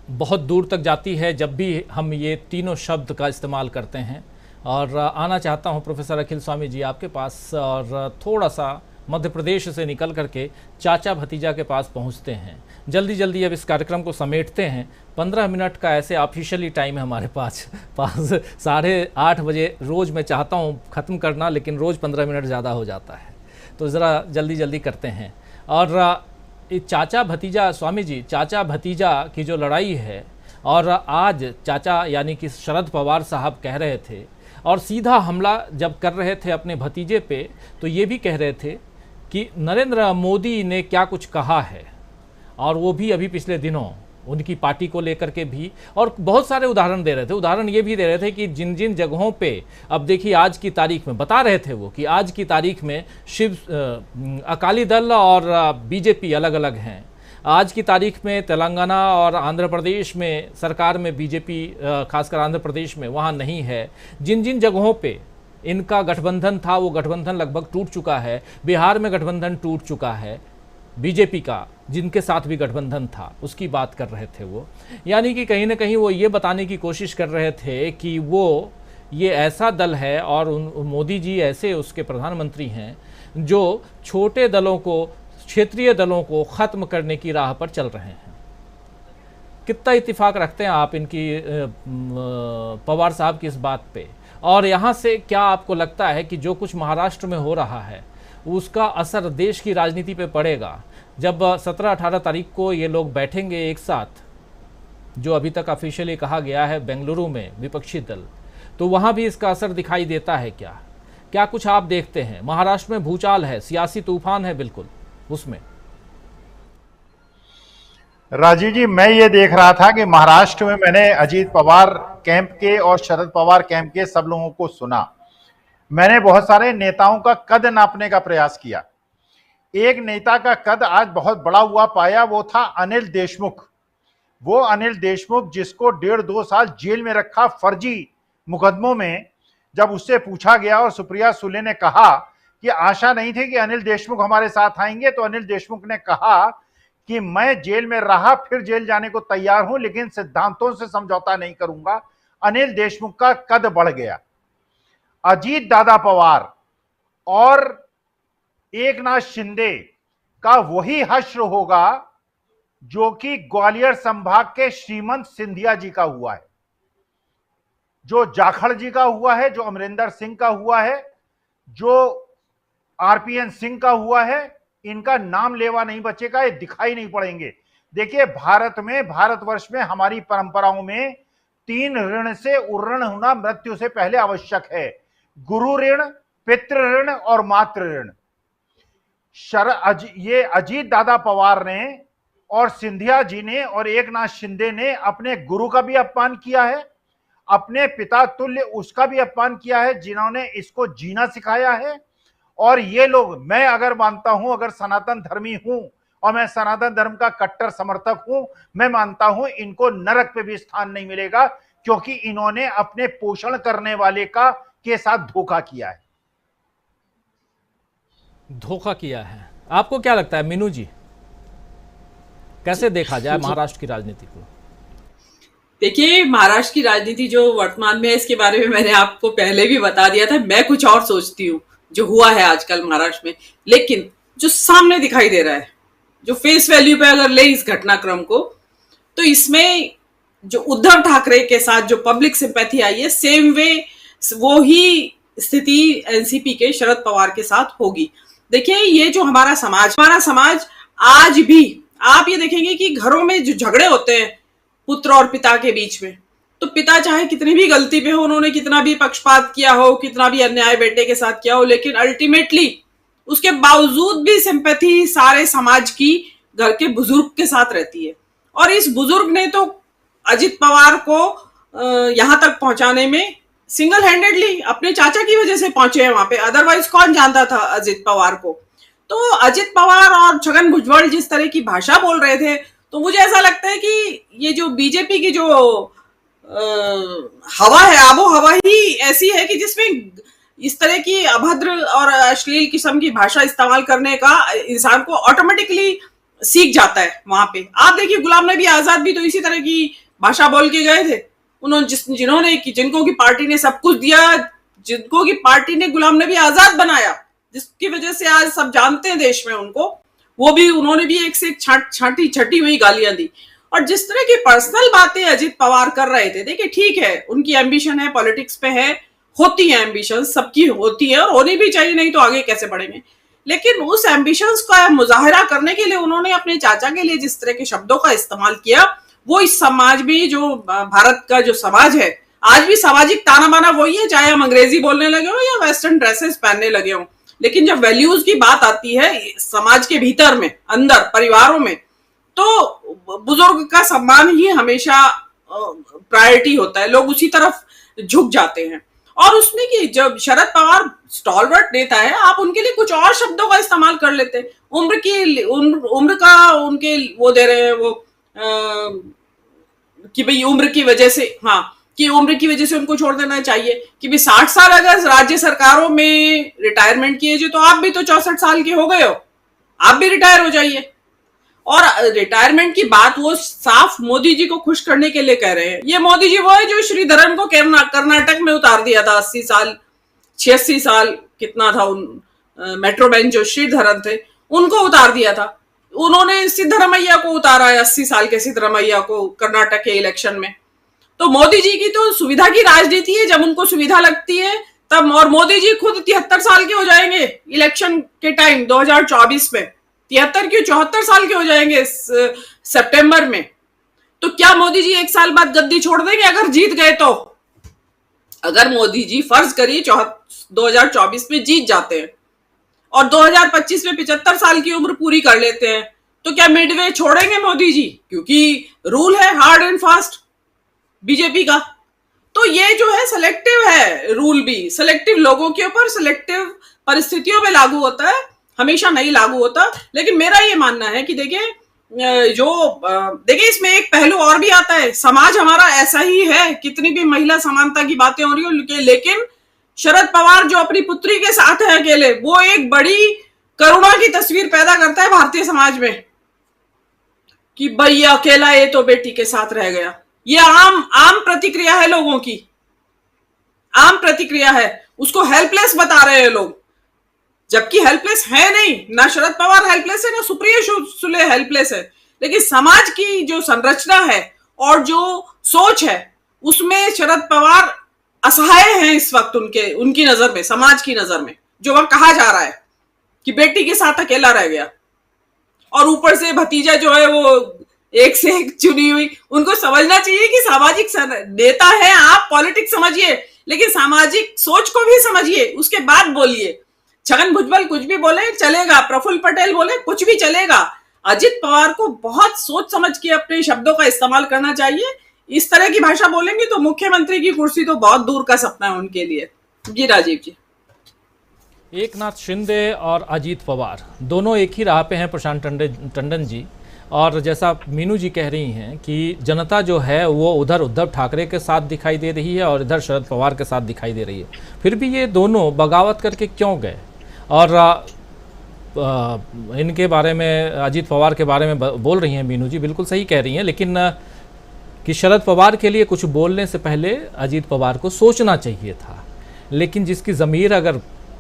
बहुत दूर तक जाती है जब भी हम ये तीनों शब्द का इस्तेमाल करते हैं। और आना चाहता हूँ प्रोफेसर अखिल स्वामी जी आपके पास, और थोड़ा सा मध्य प्रदेश से निकल करके चाचा भतीजा के पास पहुँचते हैं। जल्दी जल्दी अब इस कार्यक्रम को समेटते हैं। 15 मिनट का ऐसे ऑफिशियली टाइम है हमारे पास 8:30 बजे रोज़ मैं चाहता हूँ ख़त्म करना, लेकिन रोज़ 15 मिनट ज़्यादा हो जाता है, तो ज़रा जल्दी जल्दी करते हैं। और चाचा भतीजा, स्वामी जी, चाचा भतीजा की जो लड़ाई है, और आज चाचा यानी कि शरद पवार साहब कह रहे थे, और सीधा हमला जब कर रहे थे अपने भतीजे पे, तो ये भी कह रहे थे कि नरेंद्र मोदी ने क्या कुछ कहा है, और वो भी अभी पिछले दिनों उनकी पार्टी को लेकर के भी, और बहुत सारे उदाहरण दे रहे थे। उदाहरण ये भी दे रहे थे कि जिन जिन जगहों पे, अब देखिए आज की तारीख में बता रहे थे वो कि आज की तारीख में अकाली दल और बीजेपी अलग अलग हैं। आज की तारीख में तेलंगाना और आंध्र प्रदेश में सरकार में बीजेपी, खासकर आंध्र प्रदेश में, वहाँ नहीं है। जिन जिन जगहों पे इनका गठबंधन था वो गठबंधन लगभग टूट चुका है। बिहार में गठबंधन टूट चुका है बीजेपी का, जिनके साथ भी गठबंधन था उसकी बात कर रहे थे वो। यानी कि कहीं ना कहीं वो ये बताने की कोशिश कर रहे थे कि वो ये ऐसा दल है, और मोदी जी ऐसे उसके प्रधानमंत्री हैं जो छोटे दलों को, क्षेत्रीय दलों को ख़त्म करने की राह पर चल रहे हैं। कितना इत्तेफाक रखते हैं आप इनकी पवार साहब की इस बात पे? और यहाँ से क्या आपको लगता है कि जो कुछ महाराष्ट्र में हो रहा है उसका असर देश की राजनीति पे पड़ेगा? जब 17-18 तारीख को ये लोग बैठेंगे एक साथ, जो अभी तक ऑफिशियली कहा गया है बेंगलुरु में, विपक्षी दल, तो वहाँ भी इसका असर दिखाई देता है क्या? क्या कुछ आप देखते हैं? महाराष्ट्र में भूचाल है, सियासी तूफान है बिल्कुल उसमें। राजीव जी, मैं ये देख रहा था कि महाराष्ट्र में मैंने अजीत पवार कैंप के और शरद पवार कैंप के सब लोगों को सुना। मैंने बहुत सारे नेताओं का कद नापने का प्रयास किया। एक नेता का कद आज बहुत बड़ा हुआ पाया, वो था अनिल देशमुख। वो अनिल देशमुख जिसको 1.5-2 साल जेल में रखा फर्जी मुकदमों में, जब उससे पूछा गया और सुप्रिया सुले ने कहा कि आशा नहीं थी कि अनिल देशमुख हमारे साथ आएंगे, तो अनिल देशमुख ने कहा कि मैं जेल में रहा, फिर जेल जाने को तैयार हूं, लेकिन सिद्धांतों से समझौता नहीं करूंगा। अनिल देशमुख का कद बढ़ गया। अजीत दादा पवार और एकनाथ शिंदे का वही हश्र होगा जो कि ग्वालियर संभाग के श्रीमंत सिंधिया जी का हुआ है, जो जाखड़ जी का हुआ है, जो अमरिंदर सिंह का हुआ है, जो आरपीएन सिंह का हुआ है। इनका नाम लेवा नहीं बचेगा, ये दिखाई नहीं पड़ेंगे। देखिए, भारत में, भारतवर्ष में, हमारी परंपराओं में 3 ऋण से उऋण होना मृत्यु से पहले आवश्यक है: गुरु ऋण, पितृ ऋण और मातृ ऋण। ये अजीत दादा पवार ने और सिंधिया जी ने और एकनाथ शिंदे ने अपने गुरु का भी अपमान किया है, अपने पिता तुल्य उसका भी अपमान किया है, जिन्होंने इसको जीना सिखाया है। और ये लोग, मैं अगर मानता हूं, अगर सनातन धर्मी हूं और मैं सनातन धर्म का कट्टर समर्थक हूं, मैं मानता हूं इनको नरक पे भी स्थान नहीं मिलेगा, क्योंकि इन्होंने अपने पोषण करने वाले के साथ धोखा किया है। धोखा किया है। आपको क्या लगता है मीनू जी, कैसे देखा जाए महाराष्ट्र की राजनीति को? देखिए, महाराष्ट्र की राजनीति जो वर्तमान में है, इसके बारे में मैंने आपको पहले भी बता दिया था। मैं कुछ और सोचती हूँ जो हुआ है आजकल महाराष्ट्र में, लेकिन जो सामने दिखाई दे रहा है, जो फेस वैल्यू पे अगर ले इस घटनाक्रम को, तो इसमें जो उद्धव ठाकरे के साथ जो पब्लिक सिंपैथी आई है, सेम वे वो ही स्थिति एनसीपी के शरद पवार के साथ होगी। देखिए, ये जो हमारा समाज आज भी, आप ये देखेंगे कि घरों में जो झगड़े होते हैं पुत्र और पिता के बीच में, तो पिता चाहे कितनी भी गलती पे हो, उन्होंने कितना भी पक्षपात किया हो, कितना भी अन्याय बेटे के साथ किया हो, लेकिन अल्टीमेटली उसके बावजूद भी सिंपैथी सारे समाज की घर के बुजुर्ग के साथ रहती है। और इस बुजुर्ग ने तो अजित पवार को यहां तक पहुंचाने में सिंगल हैंडेडली अपने चाचा की वजह से पहुंचे हैं वहां पे, अदरवाइज कौन जानता था अजित पवार को। तो अजित पवार और छगन भुजबल जिस तरह की भाषा बोल रहे थे, तो मुझे ऐसा लगता है कि ये जो बीजेपी की जो हवा है, आबो हवा ही ऐसी है कि जिसमें इस तरह की अभद्र और अश्लील किस्म की भाषा इस्तेमाल करने का इंसान को ऑटोमेटिकली सीख जाता है वहां पे। आप देखिए गुलाम नबी आजाद भी तो इसी तरह की भाषा बोल के गए थे। उन्होंने जिनको की पार्टी ने सब कुछ दिया, जिनको की पार्टी ने गुलाम नबी आजाद बनाया, जिसकी वजह से आज सब जानते हैं देश में उनको, वो भी उन्होंने भी एक से एक छटी हुई गालियां दी। और जिस तरह की पर्सनल बातें अजित पवार कर रहे थे, देखिए ठीक है, उनकी एम्बिशन है, पॉलिटिक्स पे है, होती है एम्बिशन, सबकी होती है और होनी भी चाहिए, नहीं तो आगे कैसे बढ़ेंगे। लेकिन उस एम्बिशंस का मुजाहिरा करने के लिए उन्होंने अपने चाचा के लिए जिस तरह के शब्दों का इस्तेमाल किया, वो इस समाज में, जो भारत का जो समाज है, आज भी सामाजिक ताना बाना वही है, चाहे हम अंग्रेजी बोलने लगे हो या वेस्टर्न ड्रेसेस पहनने लगे हो। लेकिन जब वैल्यूज की बात आती है समाज के भीतर में, अंदर परिवारों में, तो बुजुर्ग का सम्मान ही हमेशा प्रायोरिटी होता है, लोग उसी तरफ झुक जाते हैं। और उसमें कि जब शरद पवार स्टॉलवर्ट नेता है, आप उनके लिए कुछ और शब्दों का इस्तेमाल कर लेते हैं। उम्र का उनके वो दे रहे हैं वो कि भाई उम्र की वजह से, हाँ, कि उम्र की वजह से उनको छोड़ देना चाहिए, कि भाई 60 साल अगर राज्य सरकारों में रिटायरमेंट की एज है, तो आप भी तो 64 साल के हो गए हो, आप भी रिटायर हो जाइए। और रिटायरमेंट की बात वो साफ मोदी जी को खुश करने के लिए कह रहे हैं। ये मोदी जी वो है जो श्रीधरन को कर्नाटक में उतार दिया था, 80 साल 86 साल कितना था, उन मेट्रो मैन जो श्रीधरन थे उनको उतार दिया था। उन्होंने सिद्धरमैया को उतारा है, 80 साल के सिद्धरमैया को कर्नाटक के इलेक्शन में। तो मोदी जी की तो सुविधा की राजनीति है, जब उनको सुविधा लगती है तब। और मोदी जी खुद 73 साल के हो जाएंगे इलेक्शन के टाइम 2024 में, 73 क्यों 74 साल के हो जाएंगे सितंबर में। तो क्या मोदी जी 1 साल बाद गद्दी छोड़ देंगे अगर जीत गए तो? अगर मोदी जी फर्ज करिए 2024 में जीत जाते हैं और 2025 में 75 साल की उम्र पूरी कर लेते हैं, तो क्या मिडवे छोड़ेंगे मोदी जी? क्योंकि रूल है हार्ड एंड फास्ट बीजेपी का। तो ये जो है सिलेक्टिव है, रूल भी सिलेक्टिव लोगों के ऊपर, सिलेक्टिव परिस्थितियों में लागू होता है, हमेशा नहीं लागू होता। लेकिन मेरा ये मानना है कि देखिए इसमें एक पहलू और भी आता है। समाज हमारा ऐसा ही है, कितनी भी महिला समानता की बातें हो रही हो, लेकिन शरद पवार जो अपनी पुत्री के साथ है अकेले, वो एक बड़ी करुणा की तस्वीर पैदा करता है भारतीय समाज में कि भाई अकेला ये तो बेटी के साथ रह गया। ये आम प्रतिक्रिया है लोगों की, आम प्रतिक्रिया है, उसको हेल्पलेस बता रहे हैं लोग, जबकि हेल्पलेस है नहीं। ना शरद पवार हेल्पलेस है, ना सुप्रिया सुले हेल्पलेस है। लेकिन समाज की जो संरचना है और जो सोच है, उसमें शरद पवार असहाय हैं इस वक्त उनकी नजर में, समाज की नजर में। जो वह कहा जा रहा है कि बेटी के साथ अकेला रह गया, और ऊपर से भतीजा जो है वो एक से एक चुनी हुई। उनको समझना चाहिए कि सामाजिक नेता है आप, पॉलिटिक्स समझिए, लेकिन सामाजिक सोच को भी समझिए, उसके बाद बोलिए। छगन भुजबल कुछ भी बोले चलेगा, प्रफुल्ल पटेल बोले कुछ भी चलेगा। अजित पवार को बहुत सोच समझ के अपने शब्दों का इस्तेमाल करना चाहिए। इस तरह की भाषा बोलेंगे तो मुख्यमंत्री की कुर्सी तो बहुत दूर का सपना है उनके लिए। जी राजीव जी। एकनाथ शिंदे और अजीत पवार दोनों एक ही राह पे हैं, प्रशांत टंडन जी। और जैसा मीनू जी कह रही हैं कि जनता जो है वो उधर उद्धव ठाकरे के साथ दिखाई दे रही है और इधर शरद पवार के साथ दिखाई दे रही है। फिर भी ये दोनों बगावत करके क्यों गए? और इनके बारे में, अजीत पवार के बारे में बोल रही हैं मीनू जी, बिल्कुल सही कह रही हैं। लेकिन कि शरद पवार के लिए कुछ बोलने से पहले अजीत पवार को सोचना चाहिए था। लेकिन जिसकी ज़मीर अगर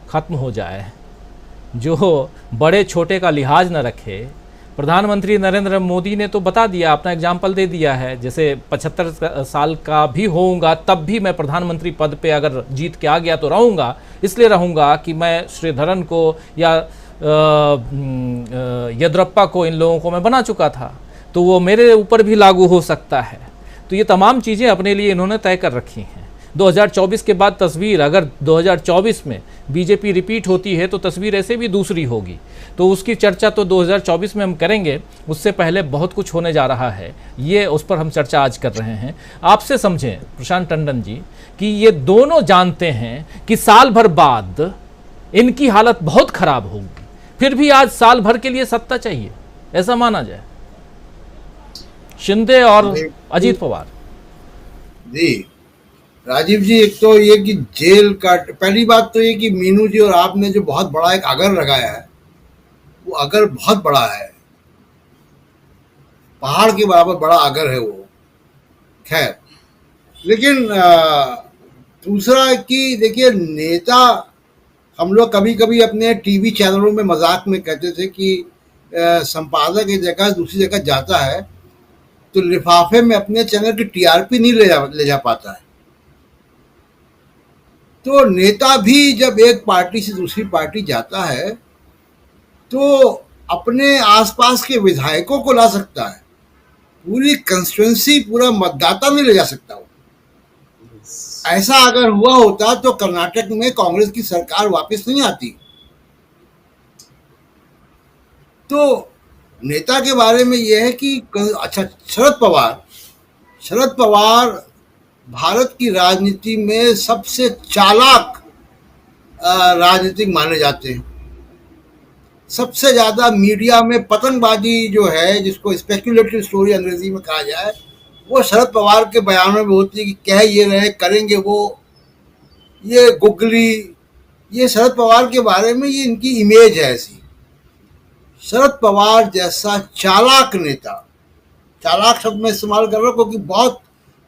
ख़त्म हो जाए, जो बड़े छोटे का लिहाज न रखे, प्रधानमंत्री नरेंद्र मोदी ने तो बता दिया, अपना एग्जाम्पल दे दिया है, जैसे 75 साल का भी होऊंगा तब भी मैं प्रधानमंत्री पद पे अगर जीत के आ गया तो रहूँगा, इसलिए रहूँगा कि मैं श्रीधरन को या येदियुरप्पा को, इन लोगों को मैं बना चुका था, तो वो मेरे ऊपर भी लागू हो सकता है। तो ये तमाम चीज़ें अपने लिए इन्होंने तय कर रखी हैं। 2024 के बाद तस्वीर, अगर 2024 में बीजेपी रिपीट होती है तो तस्वीर ऐसे भी दूसरी होगी। तो उसकी चर्चा तो 2024 में हम करेंगे, उससे पहले बहुत कुछ होने जा रहा है, ये उस पर हम चर्चा आज कर रहे हैं। आपसे समझें प्रशांत टंडन जी कि ये दोनों जानते हैं कि साल भर बाद इनकी हालत बहुत खराब होगी, फिर भी आज साल भर के लिए सत्ता चाहिए, ऐसा माना जाए, शिंदे और अजीत पवार। जी राजीव जी, एक तो ये कि जेल का, पहली बात तो ये कि मीनू जी और आपने जो बहुत बड़ा एक अगर लगाया है, वो अगर बहुत बड़ा है, पहाड़ के बराबर बड़ा अगर है वो। खैर, लेकिन दूसरा है कि देखिए, नेता, हम लोग कभी कभी अपने टीवी चैनलों में मजाक में कहते थे कि संपादक एक जगह दूसरी जगह जाता है तो लिफाफे में अपने चैनल की टीआरपी नहीं ले जा पाता है। तो नेता भी जब एक पार्टी से दूसरी पार्टी जाता है तो अपने आसपास के विधायकों को ला सकता है, पूरी कंस्टिट्यूएंसी, पूरा मतदाता नहीं ले जा सकता वो। ऐसा अगर हुआ होता तो कर्नाटक में कांग्रेस की सरकार वापस नहीं आती। तो नेता के बारे में यह है कि अच्छा, शरद पवार भारत की राजनीति में सबसे चालाक राजनीतिक माने जाते हैं। सबसे ज्यादा मीडिया में पतंगबाजी जो है, जिसको स्पेक्युलेटिव स्टोरी अंग्रेजी में कहा जाए, वो शरद पवार के बयानों में होती है कि कह ये रहे, करेंगे वो, ये गुगली, ये शरद पवार के बारे में ये इनकी इमेज है ऐसी। शरद पवार जैसा चालाक नेता, चालाक शब्द मैं इस्तेमाल कर रहा हूँ क्योंकि बहुत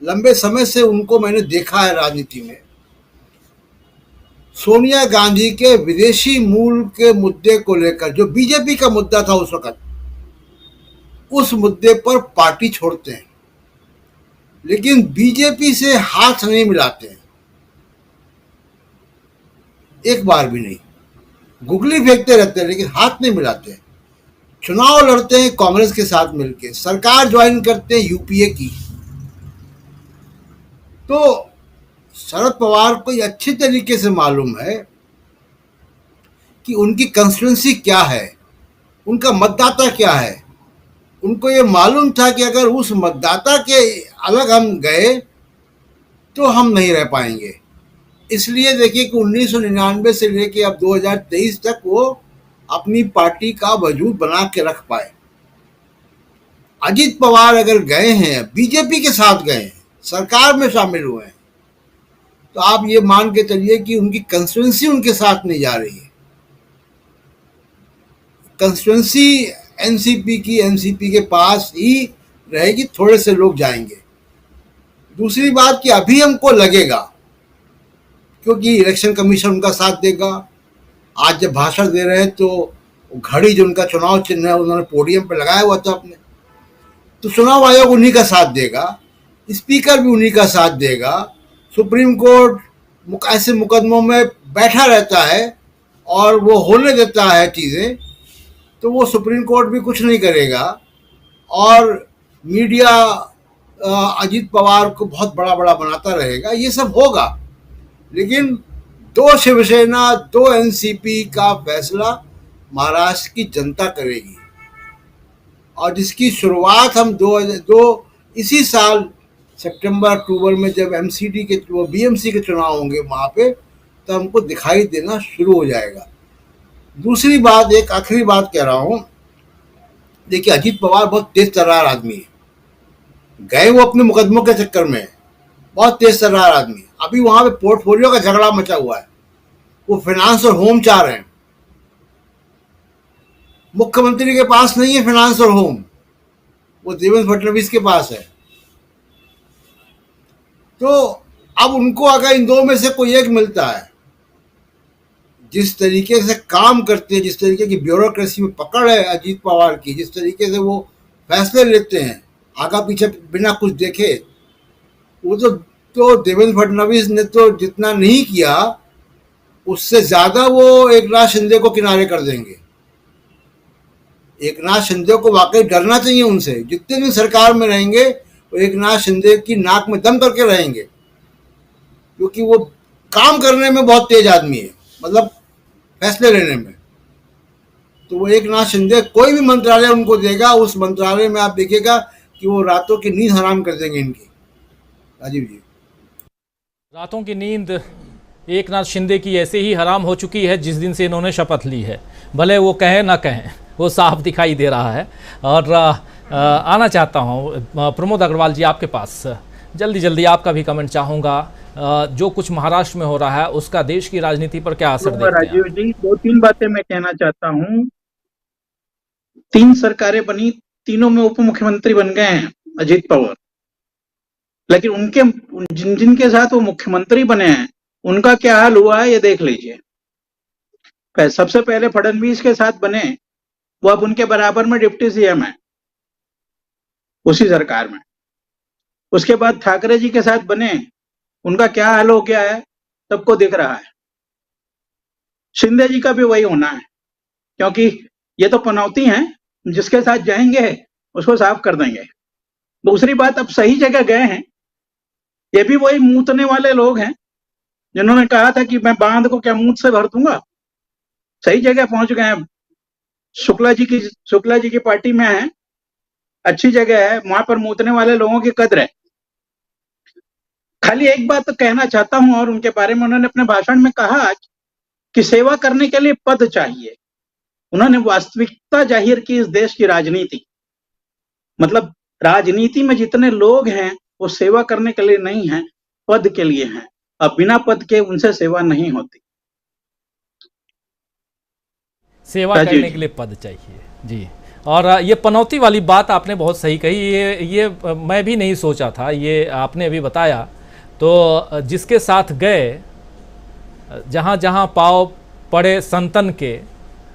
लंबे समय से उनको मैंने देखा है राजनीति में। सोनिया गांधी के विदेशी मूल के मुद्दे को लेकर, जो बीजेपी का मुद्दा था उस वक्त, उस मुद्दे पर पार्टी छोड़ते हैं, लेकिन बीजेपी से हाथ नहीं मिलाते हैं, एक बार भी नहीं। गुगली फेंकते रहते हैं लेकिन हाथ नहीं मिलाते हैं। चुनाव लड़ते हैं कांग्रेस के साथ मिलकर, सरकार ज्वाइन करते हैं यूपीए की। तो शरद पवार को ये अच्छी तरीके से मालूम है कि उनकी कंस्टिट्यूएंसी क्या है, उनका मतदाता क्या है। उनको ये मालूम था कि अगर उस मतदाता के अलग हम गए तो हम नहीं रह पाएंगे। इसलिए देखिए कि 1999 से लेके अब 2023 तक वो अपनी पार्टी का वजूद बना के रख पाए। अजीत पवार अगर गए हैं, बीजेपी के साथ गए हैं, सरकार में शामिल हुए हैं, तो आप ये मान के चलिए कि उनकी कंस्टिट्यूएंसी उनके साथ नहीं जा रही है। कंस्टिट्यूएंसी एनसीपी के पास ही रहेगी, थोड़े से लोग जाएंगे। दूसरी बात कि अभी हमको लगेगा, क्योंकि इलेक्शन कमीशन उनका साथ देगा। आज जब भाषण दे रहे हैं तो घड़ी जो उनका चुनाव चिन्ह है उन्होंने पोडियम पे लगाया हुआ था अपने, तो चुनाव आयोग उन्हीं का साथ देगा, स्पीकर भी उन्हीं का साथ देगा। सुप्रीम कोर्ट ऐसे मुकदमों में बैठा रहता है और वो होने देता है चीज़ें, तो वो सुप्रीम कोर्ट भी कुछ नहीं करेगा। और मीडिया अजीत पवार को बहुत बड़ा बड़ा बनाता रहेगा। ये सब होगा, लेकिन 2 शिवसेना 2 एनसीपी का फैसला महाराष्ट्र की जनता करेगी, और जिसकी शुरुआत हम इसी साल सितंबर अक्टूबर में जब एमसीडी के बीएमसी के चुनाव होंगे वहाँ पे, तो हमको दिखाई देना शुरू हो जाएगा। दूसरी बात, एक आखिरी बात कह रहा हूँ, देखिए अजीत पवार बहुत तेज तर्रार आदमी है। गए वो अपने मुकदमों के चक्कर में, बहुत तेज तर्रार आदमी। अभी वहाँ पे पोर्टफोलियो का झगड़ा मचा हुआ है, वो फाइनेंस और होम चाह रहे हैं। मुख्यमंत्री के पास नहीं है फाइनेंस और होम, वो देवेंद्र फडणवीस के पास है। तो अब उनको अगर इन दो में से कोई एक मिलता है, जिस तरीके से काम करते हैं, जिस तरीके की ब्यूरोक्रेसी में पकड़ है अजीत पवार की, जिस तरीके से वो फैसले लेते हैं आगा पीछे बिना कुछ देखे, वो तो देवेंद्र फडणवीस ने तो जितना नहीं किया उससे ज्यादा वो एकनाथ शिंदे को किनारे कर देंगे। एकनाथ शिंदे को वाकई डरना चाहिए उनसे। जितने दिन सरकार में रहेंगे वो एक नाथ शिंदे की नाक में दम करके रहेंगे, क्योंकि वो काम करने में बहुत तेज आदमी है, मतलब फैसले लेने में। तो वो एक नाथ शिंदे कोई भी मंत्रालय उनको देगा, उस मंत्रालय में आप देखिएगा कि वो रातों की नींद हराम कर देंगे इनकी। राजीव जी, रातों की नींद एक नाथ शिंदे की ऐसे ही हराम हो चुकी है जिस दिन से इन्होंने शपथ ली है, भले वो कहें ना कहें, वो साफ दिखाई दे रहा है। और आना चाहता हूँ प्रमोद अग्रवाल जी आपके पास, जल्दी जल्दी आपका भी कमेंट चाहूँगा। जो कुछ महाराष्ट्र में हो रहा है उसका देश की राजनीति पर क्या असर देखते हैं? राजीव जी, 2-3 बातें मैं कहना चाहता हूँ। 3 सरकारें बनी, तीनों में उप मुख्यमंत्री बन गए हैं अजीत पवार, लेकिन उनके जिनके साथ वो मुख्यमंत्री बने हैं उनका क्या हाल हुआ है ये देख लीजिए। सबसे पहले फडणवीस के साथ बने, वो अब उनके बराबर में डिप्टी सीएम है उसी सरकार में। उसके बाद ठाकरे जी के साथ बने, उनका क्या हाल हो गया है सबको दिख रहा है। शिंदे जी का भी वही होना है, क्योंकि ये तो पनौती हैं, जिसके साथ जाएंगे उसको साफ कर देंगे। दूसरी बात, अब सही जगह गए हैं, ये भी वही मूतने वाले लोग हैं जिन्होंने कहा था कि मैं बांध को क्या मूत से भर दूंगा। सही जगह पहुंच गए हैं, शुक्ला जी की पार्टी में है, अच्छी जगह है, वहां पर मूतने वाले लोगों की कद्र है। खाली एक बात तो कहना चाहता हूं, और उनके बारे में उन्होंने अपने भाषण में कहा कि सेवा करने के लिए पद चाहिए। उन्होंने वास्तविकता जाहिर की इस देश की राजनीति, मतलब राजनीति में जितने लोग हैं वो सेवा करने के लिए नहीं है, पद के लिए हैं। अब बिना पद के उनसे सेवा नहीं होती। सेवा करने के लिए पद चाहिए जी। और ये पनौती वाली बात आपने बहुत सही कही, ये मैं भी नहीं सोचा था, ये आपने अभी बताया। तो जिसके साथ गए, जहाँ जहाँ पाँव पड़े संतन के,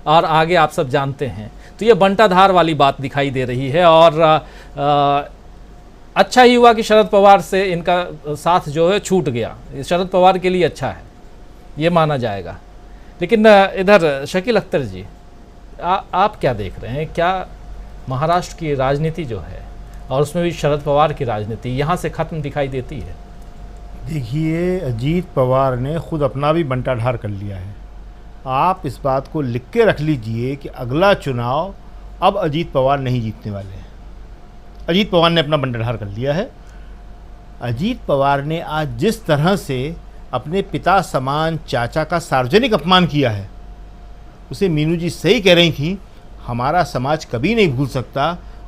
और आगे आप सब जानते हैं, तो ये बंटाधार वाली बात दिखाई दे रही है। और अच्छा ही हुआ कि शरद पवार से इनका साथ जो है छूट गया, शरद पवार के लिए अच्छा है, ये माना जाएगा। लेकिन इधर शकील अख्तर जी, आप क्या देख रहे हैं? क्या महाराष्ट्र की राजनीति जो है, और उसमें भी शरद पवार की राजनीति, यहाँ से ख़त्म दिखाई देती है? देखिए, अजीत पवार ने खुद अपना भी बंटाढार कर लिया है। आप इस बात को लिख के रख लीजिए कि अगला चुनाव अब अजीत पवार नहीं जीतने वाले हैं। अजीत पवार ने अपना बंटाढार कर लिया है। अजीत पवार ने आज जिस तरह से अपने पिता समान चाचा का सार्वजनिक अपमान किया है, उसे मीनू जी सही कह रही थी, हमारा समाज कभी नहीं भूल सकता।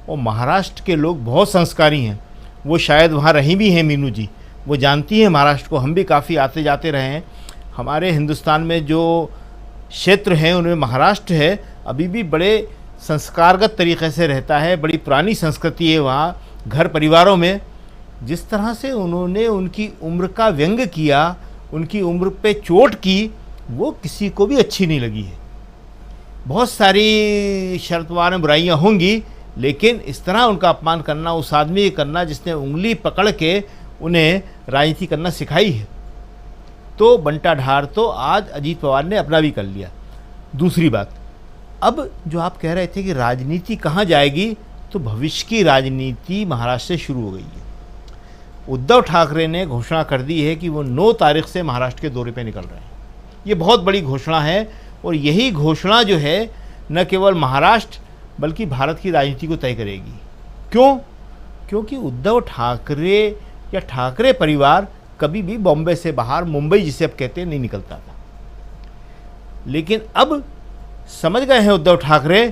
और महाराष्ट्र के लोग बहुत संस्कारी हैं, वो शायद वहाँ रही भी हैं मीनू जी, वो जानती हैं महाराष्ट्र को। हम भी काफ़ी आते जाते रहे हैं। हमारे हिंदुस्तान में जो क्षेत्र हैं उनमें महाराष्ट्र है, अभी भी बड़े संस्कारगत तरीक़े से रहता है, बड़ी पुरानी संस्कृति है वहाँ घर परिवारों में। जिस तरह से उन्होंने उनकी उम्र का व्यंग किया, उनकी उम्र पे चोट की, वो किसी को भी अच्छी नहीं लगी है। बहुत सारी शरद पवार में बुराइयाँ होंगी, लेकिन इस तरह उनका अपमान करना, उस आदमी को करना जिसने उंगली पकड़ के उन्हें राजनीति करना सिखाई है, तो बंटाढार तो आज अजीत पवार ने अपना भी कर लिया। दूसरी बात, अब जो आप कह रहे थे कि राजनीति कहाँ जाएगी, तो भविष्य की राजनीति महाराष्ट्र से शुरू हो गई है। उद्धव ठाकरे ने घोषणा कर दी है कि वो 9 तारीख से महाराष्ट्र के दौरे पे निकल रहे हैं। ये बहुत बड़ी घोषणा है, और यही घोषणा जो है न केवल महाराष्ट्र बल्कि भारत की राजनीति को तय करेगी। क्यों? क्योंकि उद्धव ठाकरे या ठाकरे परिवार कभी भी बॉम्बे से बाहर, मुंबई जिसे अब कहते हैं, नहीं निकलता था। लेकिन अब समझ गए हैं उद्धव ठाकरे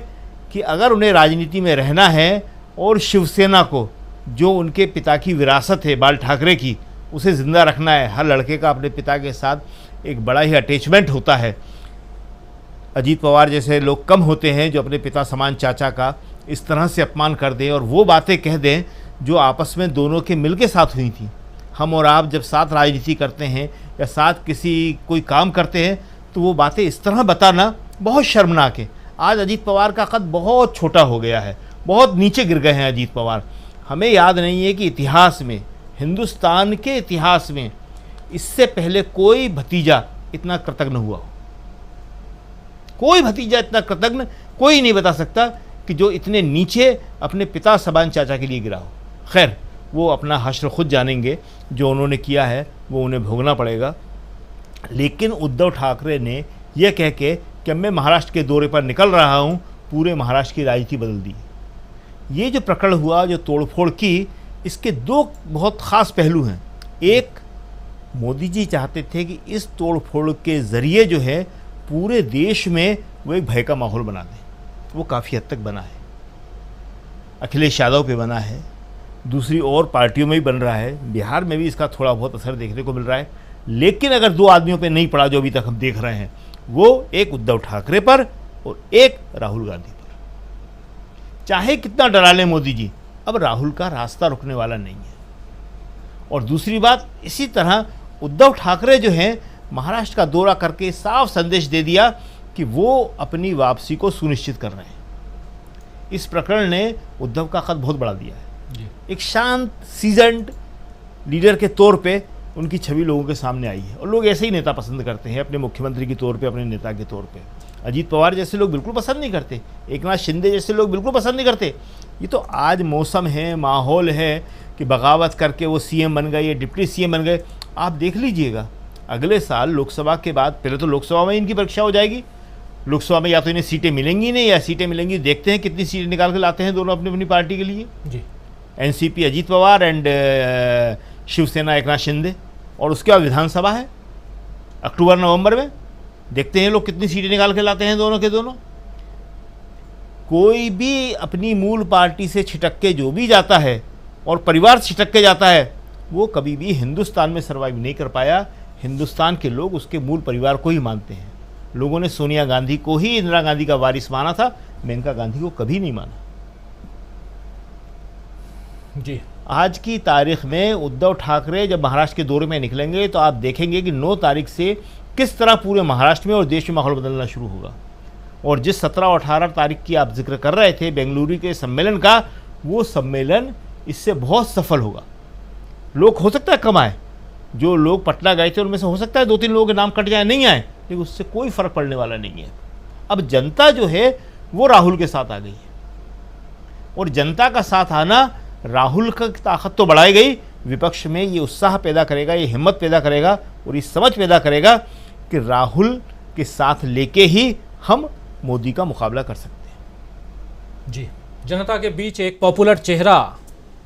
कि अगर उन्हें राजनीति में रहना है और शिवसेना को, जो उनके पिता की विरासत है बाल ठाकरे की, उसे ज़िंदा रखना है। हर लड़के का अपने पिता के साथ एक बड़ा ही अटैचमेंट होता है। अजीत पवार जैसे लोग कम होते हैं जो अपने पिता समान चाचा का इस तरह से अपमान कर दें और वो बातें कह दें जो आपस में दोनों के मिल के साथ हुई थी। हम और आप जब साथ राजनीति करते हैं या साथ कोई काम करते हैं, तो वो बातें इस तरह बताना बहुत शर्मनाक है। आज अजीत पवार का कद बहुत छोटा हो गया है, बहुत नीचे गिर गए हैं अजीत पवार। हमें याद नहीं है कि इतिहास में, हिंदुस्तान के इतिहास में, इससे पहले कोई भतीजा इतना कृतज्ञ हुआ हो। कोई भतीजा इतना कृतज्ञ कोई नहीं बता सकता कि जो इतने नीचे अपने पिता समान चाचा के लिए गिरा हो। खैर, वो अपना हश्र खुद जानेंगे। जो उन्होंने किया है वो उन्हें भोगना पड़ेगा। लेकिन उद्धव ठाकरे ने यह कह के कि मैं महाराष्ट्र के दौरे पर निकल रहा हूँ, पूरे महाराष्ट्र की राजनीति बदल दी। ये जो प्रकरण हुआ, जो तोड़फोड़ की, इसके दो बहुत ख़ास पहलू हैं। एक, मोदी जी चाहते थे कि इस तोड़फोड़ के ज़रिए जो है पूरे देश में वो एक भय का माहौल बना दें। वो काफ़ी हद तक बना है, अखिलेश यादव पे बना है, दूसरी और पार्टियों में भी बन रहा है, बिहार में भी इसका थोड़ा बहुत असर देखने को मिल रहा है। लेकिन अगर दो आदमियों पे नहीं पड़ा जो अभी तक हम देख रहे हैं, वो एक उद्धव ठाकरे पर और एक राहुल गांधी पर। चाहे कितना डरा लें मोदी जी, अब राहुल का रास्ता रुकने वाला नहीं है। और दूसरी बात, इसी तरह उद्धव ठाकरे जो हैं महाराष्ट्र का दौरा करके साफ संदेश दे दिया कि वो अपनी वापसी को सुनिश्चित कर रहे हैं। इस प्रकरण ने उद्धव का कद बहुत बढ़ा दिया है। एक शांत सीजन्ड लीडर के तौर पे उनकी छवि लोगों के सामने आई है। और लोग ऐसे ही नेता पसंद करते हैं, अपने मुख्यमंत्री के तौर पे, अपने नेता के तौर पे। अजीत पवार जैसे लोग बिल्कुल पसंद नहीं करते, एकनाथ शिंदे जैसे लोग बिल्कुल पसंद नहीं करते। ये तो आज मौसम है, माहौल है कि बगावत करके वो सीएम बन गए, ये डिप्टी सीएम बन गए। आप देख लीजिएगा, अगले साल लोकसभा के बाद पहले तो लोकसभा में इनकी परीक्षा हो जाएगी। लोकसभा में या तो इन्हें सीटें मिलेंगी नहीं, या सीटें मिलेंगी, देखते हैं कितनी सीटें निकाल के लाते हैं दोनों अपनी अपनी पार्टी के लिए जी। NCP Ajit Pawar and Shiv Sena Eknath Shinde. और उसके बाद विधानसभा है अक्टूबर नवंबर में, देखते हैं लोग कितनी सीटें निकाल के लाते हैं दोनों के दोनों। कोई भी अपनी मूल पार्टी से छिटक के जो भी जाता है और परिवार से छिटक के जाता है, वो कभी भी हिंदुस्तान में सर्वाइव नहीं कर पाया। हिंदुस्तान के लोग उसके मूल परिवार को ही मानते हैं। लोगों ने सोनिया गांधी को ही इंदिरा गांधी का वारिस माना था, मेनका गांधी को कभी नहीं माना जी। आज की तारीख में उद्धव ठाकरे जब महाराष्ट्र के दौरे में निकलेंगे तो आप देखेंगे कि 9 तारीख से किस तरह पूरे महाराष्ट्र में और देश में माहौल बदलना शुरू होगा। और जिस 17 और 18 तारीख की आप जिक्र कर रहे थे बेंगलुरु के सम्मेलन का, वो सम्मेलन इससे बहुत सफल होगा। लोग हो सकता है कम आए, जो लोग पटना गए थे उनमें से हो सकता है 2-3 लोगों के नाम कट जाए, नहीं आए, लेकिन उससे कोई फर्क पड़ने वाला नहीं है। अब जनता जो है वो राहुल के साथ आ गई है, और जनता का साथ आना राहुल का ताकत तो बढ़ाई गई, विपक्ष में ये उत्साह पैदा करेगा, ये हिम्मत पैदा करेगा और ये समझ पैदा करेगा कि राहुल के साथ लेके ही हम मोदी का मुकाबला कर सकते हैं जी। जनता के बीच एक पॉपुलर चेहरा,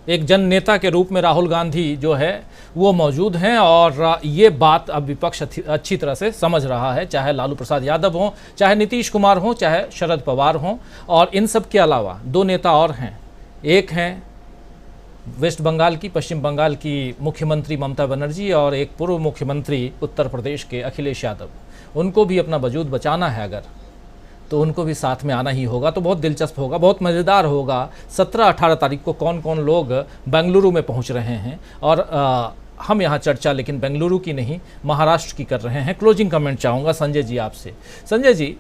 एक जन नेता के रूप में राहुल गांधी जो है वो मौजूद हैं, और ये बात अब विपक्ष अच्छी तरह से समझ रहा है, चाहे लालू प्रसाद यादव हों, चाहे नीतीश कुमार हों, चाहे शरद पवार हों। और इन सब के अलावा 2 नेता और हैं। एक हैं वेस्ट बंगाल की, पश्चिम बंगाल की मुख्यमंत्री ममता बनर्जी, और एक पूर्व मुख्यमंत्री उत्तर प्रदेश के अखिलेश यादव। उनको भी अपना वजूद बचाना है अगर, तो उनको भी साथ में आना ही होगा। तो बहुत दिलचस्प होगा, बहुत मज़ेदार होगा 17-18 तारीख को कौन कौन लोग बेंगलुरु में पहुंच रहे हैं। और हम यहाँ चर्चा लेकिन बेंगलुरु की नहीं, महाराष्ट्र की कर रहे हैं। क्लोजिंग कमेंट चाहूँगा संजय जी आपसे। संजय जी,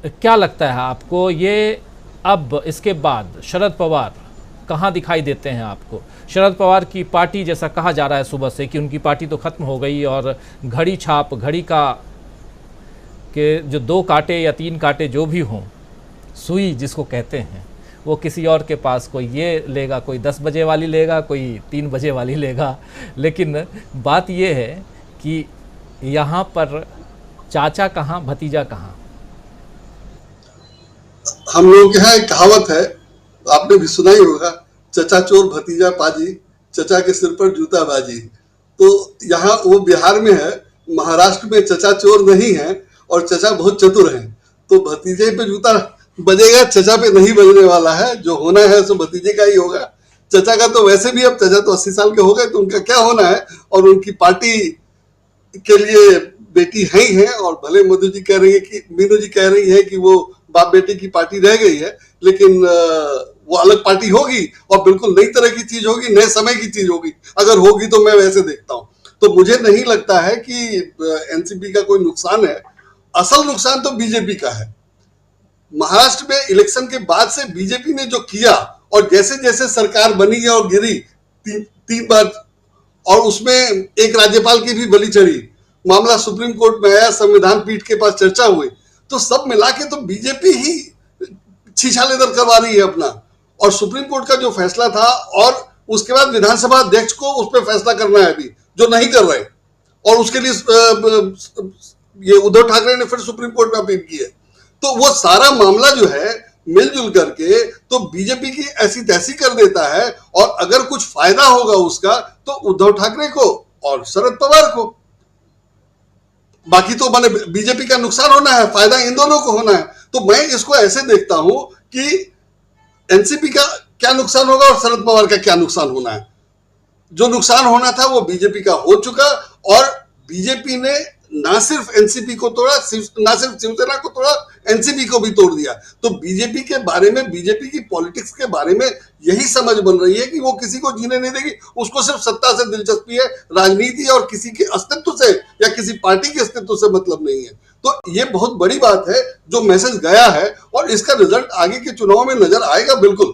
क्या लगता है आपको, ये अब इसके बाद शरद पवार कहाँ दिखाई देते हैं आपको? शरद पवार की पार्टी, जैसा कहा जा रहा है सुबह से कि उनकी पार्टी तो ख़त्म हो गई, और घड़ी छाप, घड़ी का के जो 2 कांटे या 3 कांटे जो भी हों, सुई जिसको कहते हैं, वो किसी और के पास, कोई ये लेगा, कोई 10 बजे वाली लेगा, कोई 3 बजे वाली लेगा। लेकिन बात ये है कि यहाँ पर चाचा कहाँ, भतीजा कहाँ? हम लोगों के यहाँ एक कहावत है, आपने भी सुना ही होगा, चचा चोर भतीजा पाजी, चचा के सिर पर जूता बाजी। तो यहाँ वो बिहार में है, महाराष्ट्र में चचा चोर नहीं है और चचा बहुत चतुर हैं, तो भतीजे पे जूता बजेगा, चचा पे नहीं बजने वाला है। जो होना है सो भतीजे का ही होगा। चचा का तो वैसे भी, अब चचा तो 80 साल के हो गए, तो उनका क्या होना है, और उनकी पार्टी के लिए बेटी है ही है। और भले मीनू जी कह रही है कि वो बाप बेटे की पार्टी रह गई है, लेकिन वो अलग पार्टी होगी और बिल्कुल नई तरह की चीज होगी, नए समय की चीज होगी। अगर होगी तो मैं वैसे देखता हूं। तो मुझे नहीं लगता है कि एनसीपी का कोई नुकसान है। असल नुकसान तो बीजेपी का है। महाराष्ट्र में इलेक्शन के बाद से बीजेपी ने जो किया, और जैसे जैसे सरकार बनी और गिरी 3 बार, और उसमें एक राज्यपाल की भी बलि चढ़ी, मामला सुप्रीम कोर्ट में आया, संविधान पीठ के पास चर्चा हुई, तो सब मिला के तो बीजेपी ही छीछा लेदर करवा रही है अपना। और सुप्रीम कोर्ट का जो फैसला था, और उसके बाद विधानसभा अध्यक्ष को उस पर फैसला करना है अभी, जो नहीं कर रहे, और उसके लिए ये उद्धव ठाकरे ने फिर सुप्रीम कोर्ट में अपील की है। तो वो सारा मामला जो है मिलजुल करके तो बीजेपी की ऐसी तैसी कर देता है, और अगर कुछ फायदा होगा उसका तो उद्धव ठाकरे को और शरद पवार को, बाकी तो माने बीजेपी का नुकसान होना है, फायदा इन दोनों को होना है। तो मैं इसको ऐसे देखता हूं कि एनसीपी का क्या नुकसान होगा और शरद पवार का क्या नुकसान होना है। जो नुकसान होना था वो बीजेपी का हो चुका, और बीजेपी ने ना सिर्फ एनसीपी को तोड़ा, ना सिर्फ शिवसेना को तोड़ा, एनसीपी को भी तोड़ दिया। तो बीजेपी के बारे में, बीजेपी की पॉलिटिक्स के बारे में यही समझ बन रही है कि वो किसी को जीने नहीं देगी, उसको सिर्फ सत्ता से दिलचस्पी है, राजनीति और किसी के अस्तित्व से या किसी पार्टी के अस्तित्व से मतलब नहीं है। तो ये बहुत बड़ी बात है जो मैसेज गया है, और इसका रिजल्ट आगे के चुनाव में नजर आएगा बिल्कुल।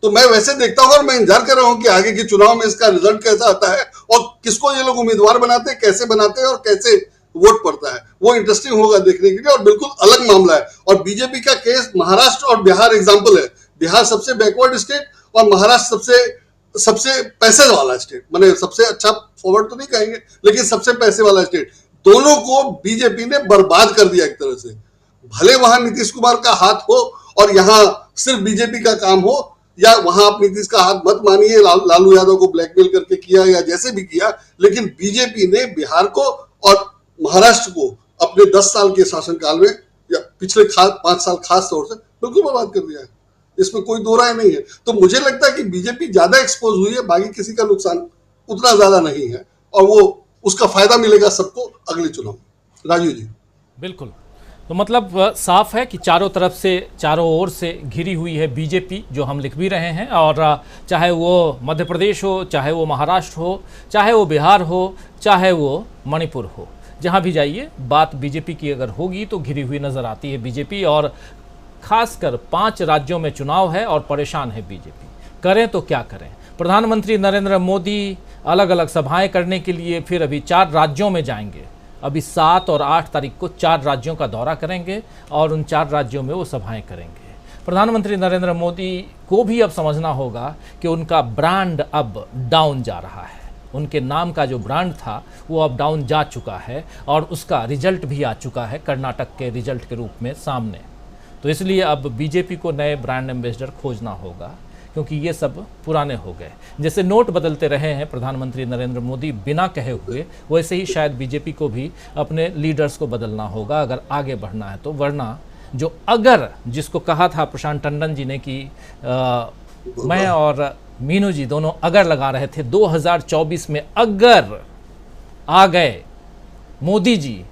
तो मैं वैसे देखता हूं और मैं इंतजार कर रहा हूं कि आगे के चुनाव में इसका रिजल्ट कैसा आता है और किसको ये लोग उम्मीदवार बनाते हैं, कैसे बनाते हैं और कैसे वोट पड़ता है। वो इंटरेस्टिंग होगा देखने के लिए, और बिल्कुल अलग मामला है। और बीजेपी का केस महाराष्ट्र और बिहार एग्जाम्पल है। बिहार सबसे बैकवर्ड स्टेट और महाराष्ट्र सबसे पैसे वाला स्टेट, माने सबसे अच्छा फॉरवर्ड तो नहीं कहेंगे लेकिन सबसे पैसे वाला स्टेट। दोनों को बीजेपी ने बर्बाद कर दिया एक तरह से। भले वहां नीतीश कुमार का हाथ हो और यहाँ सिर्फ बीजेपी का काम हो, या वहां आप नीतीश का हाथ मत मानिए, लालू यादव को ब्लैकमेल करके किया या जैसे भी किया, लेकिन बीजेपी ने बिहार को और महाराष्ट्र को अपने 10 साल के शासनकाल में या पिछले 5 साल खास तौर से बिल्कुल बर्बाद कर दिया है। इसमें कोई दो राय नहीं है। तो मुझे लगता है कि बीजेपी ज्यादा एक्सपोज हुई है, बाकी किसी का नुकसान उतना ज्यादा नहीं है, और वो उसका फायदा मिलेगा सबको अगले चुनाव में। राजू जी बिल्कुल, तो मतलब साफ है कि चारों तरफ से, चारों ओर से घिरी हुई है बीजेपी, जो हम लिख भी रहे हैं। और चाहे वो मध्य प्रदेश हो, चाहे वो महाराष्ट्र हो, चाहे वो बिहार हो, चाहे वो मणिपुर हो, जहां भी जाइए बात बीजेपी की अगर होगी तो घिरी हुई नज़र आती है बीजेपी। और खासकर 5 राज्यों में चुनाव है और परेशान है बीजेपी। करें तो क्या करें। प्रधानमंत्री नरेंद्र मोदी अलग अलग सभाएं करने के लिए फिर अभी 4 राज्यों में जाएंगे। अभी 7 और 8 तारीख को 4 राज्यों का दौरा करेंगे और उन 4 राज्यों में वो सभाएं करेंगे। प्रधानमंत्री नरेंद्र मोदी को भी अब समझना होगा कि उनका ब्रांड अब डाउन जा रहा है। उनके नाम का जो ब्रांड था वो अब डाउन जा चुका है, और उसका रिजल्ट भी आ चुका है कर्नाटक के रिजल्ट के रूप में सामने। तो इसलिए अब बीजेपी को नए ब्रांड एम्बेसडर खोजना होगा, क्योंकि ये सब पुराने हो गए। जैसे नोट बदलते रहे हैं प्रधानमंत्री नरेंद्र मोदी बिना कहे हुए, वैसे ही शायद बीजेपी को भी अपने लीडर्स को बदलना होगा अगर आगे बढ़ना है तो। वरना जो अगर जिसको कहा था प्रशांत टंडन जी ने कि मैं और मीनू जी दोनों अगर लगा रहे थे 2024 में अगर आ गए मोदी जी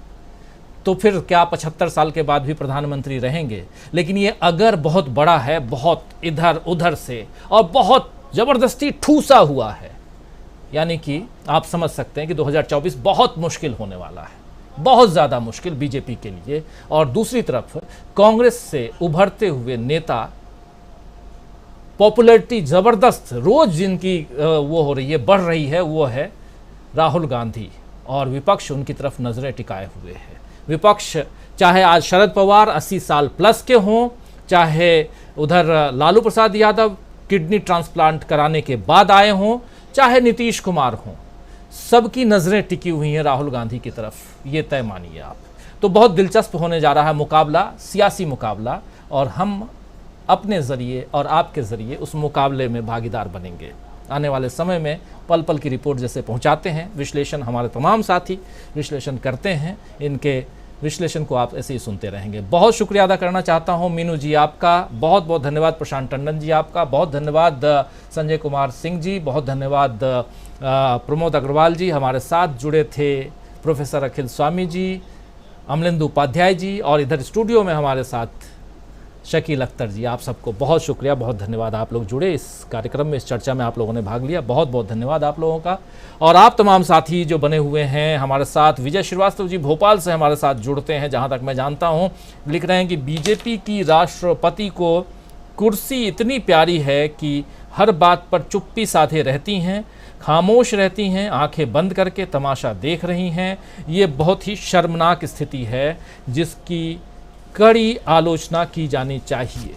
तो फिर क्या 75 साल के बाद भी प्रधानमंत्री रहेंगे। लेकिन ये अगर बहुत बड़ा है, बहुत इधर उधर से और बहुत ज़बरदस्ती ठूसा हुआ है, यानी कि आप समझ सकते हैं कि 2024 बहुत मुश्किल होने वाला है, बहुत ज़्यादा मुश्किल बीजेपी के लिए। और दूसरी तरफ कांग्रेस से उभरते हुए नेता, पॉपुलैरिटी ज़बरदस्त रोज़ जिनकी वो हो रही है, बढ़ रही है, वो है राहुल गांधी। और विपक्ष उनकी तरफ नज़रें टिकाए हुए है। विपक्ष चाहे आज शरद पवार 80 साल प्लस के हों, चाहे उधर लालू प्रसाद यादव किडनी ट्रांसप्लांट कराने के बाद आए हों, चाहे नीतीश कुमार हों, सबकी नज़रें टिकी हुई हैं राहुल गांधी की तरफ, ये तय मानिए आप। तो बहुत दिलचस्प होने जा रहा है मुकाबला, सियासी मुकाबला, और हम अपने ज़रिए और आपके ज़रिए उस मुकाबले में भागीदार बनेंगे। आने वाले समय में पल पल की रिपोर्ट जैसे पहुंचाते हैं, विश्लेषण हमारे तमाम साथी विश्लेषण करते हैं, इनके विश्लेषण को आप ऐसे ही सुनते रहेंगे। बहुत शुक्रिया अदा करना चाहता हूं मीनू जी आपका, बहुत बहुत धन्यवाद प्रशांत टंडन जी आपका, बहुत धन्यवाद संजय कुमार सिंह जी, बहुत धन्यवाद प्रमोद अग्रवाल जी, हमारे साथ जुड़े थे प्रोफेसर अखिल स्वामी जी, अमलेंदु उपाध्याय जी, और इधर स्टूडियो में हमारे साथ शकील अख्तर जी। आप सबको बहुत शुक्रिया, बहुत धन्यवाद। आप लोग जुड़े इस कार्यक्रम में, इस चर्चा में आप लोगों ने भाग लिया, बहुत बहुत धन्यवाद आप लोगों का। और आप तमाम साथी जो बने हुए हैं हमारे साथ, विजय श्रीवास्तव जी भोपाल से हमारे साथ जुड़ते हैं, जहां तक मैं जानता हूं, लिख रहे हैं कि बीजेपी की राष्ट्रपति को कुर्सी इतनी प्यारी है कि हर बात पर चुप्पी साधे रहती हैं, खामोश रहती हैं, आंखें बंद करके तमाशा देख रही हैं। ये बहुत ही शर्मनाक स्थिति है जिसकी कड़ी आलोचना की जानी चाहिए।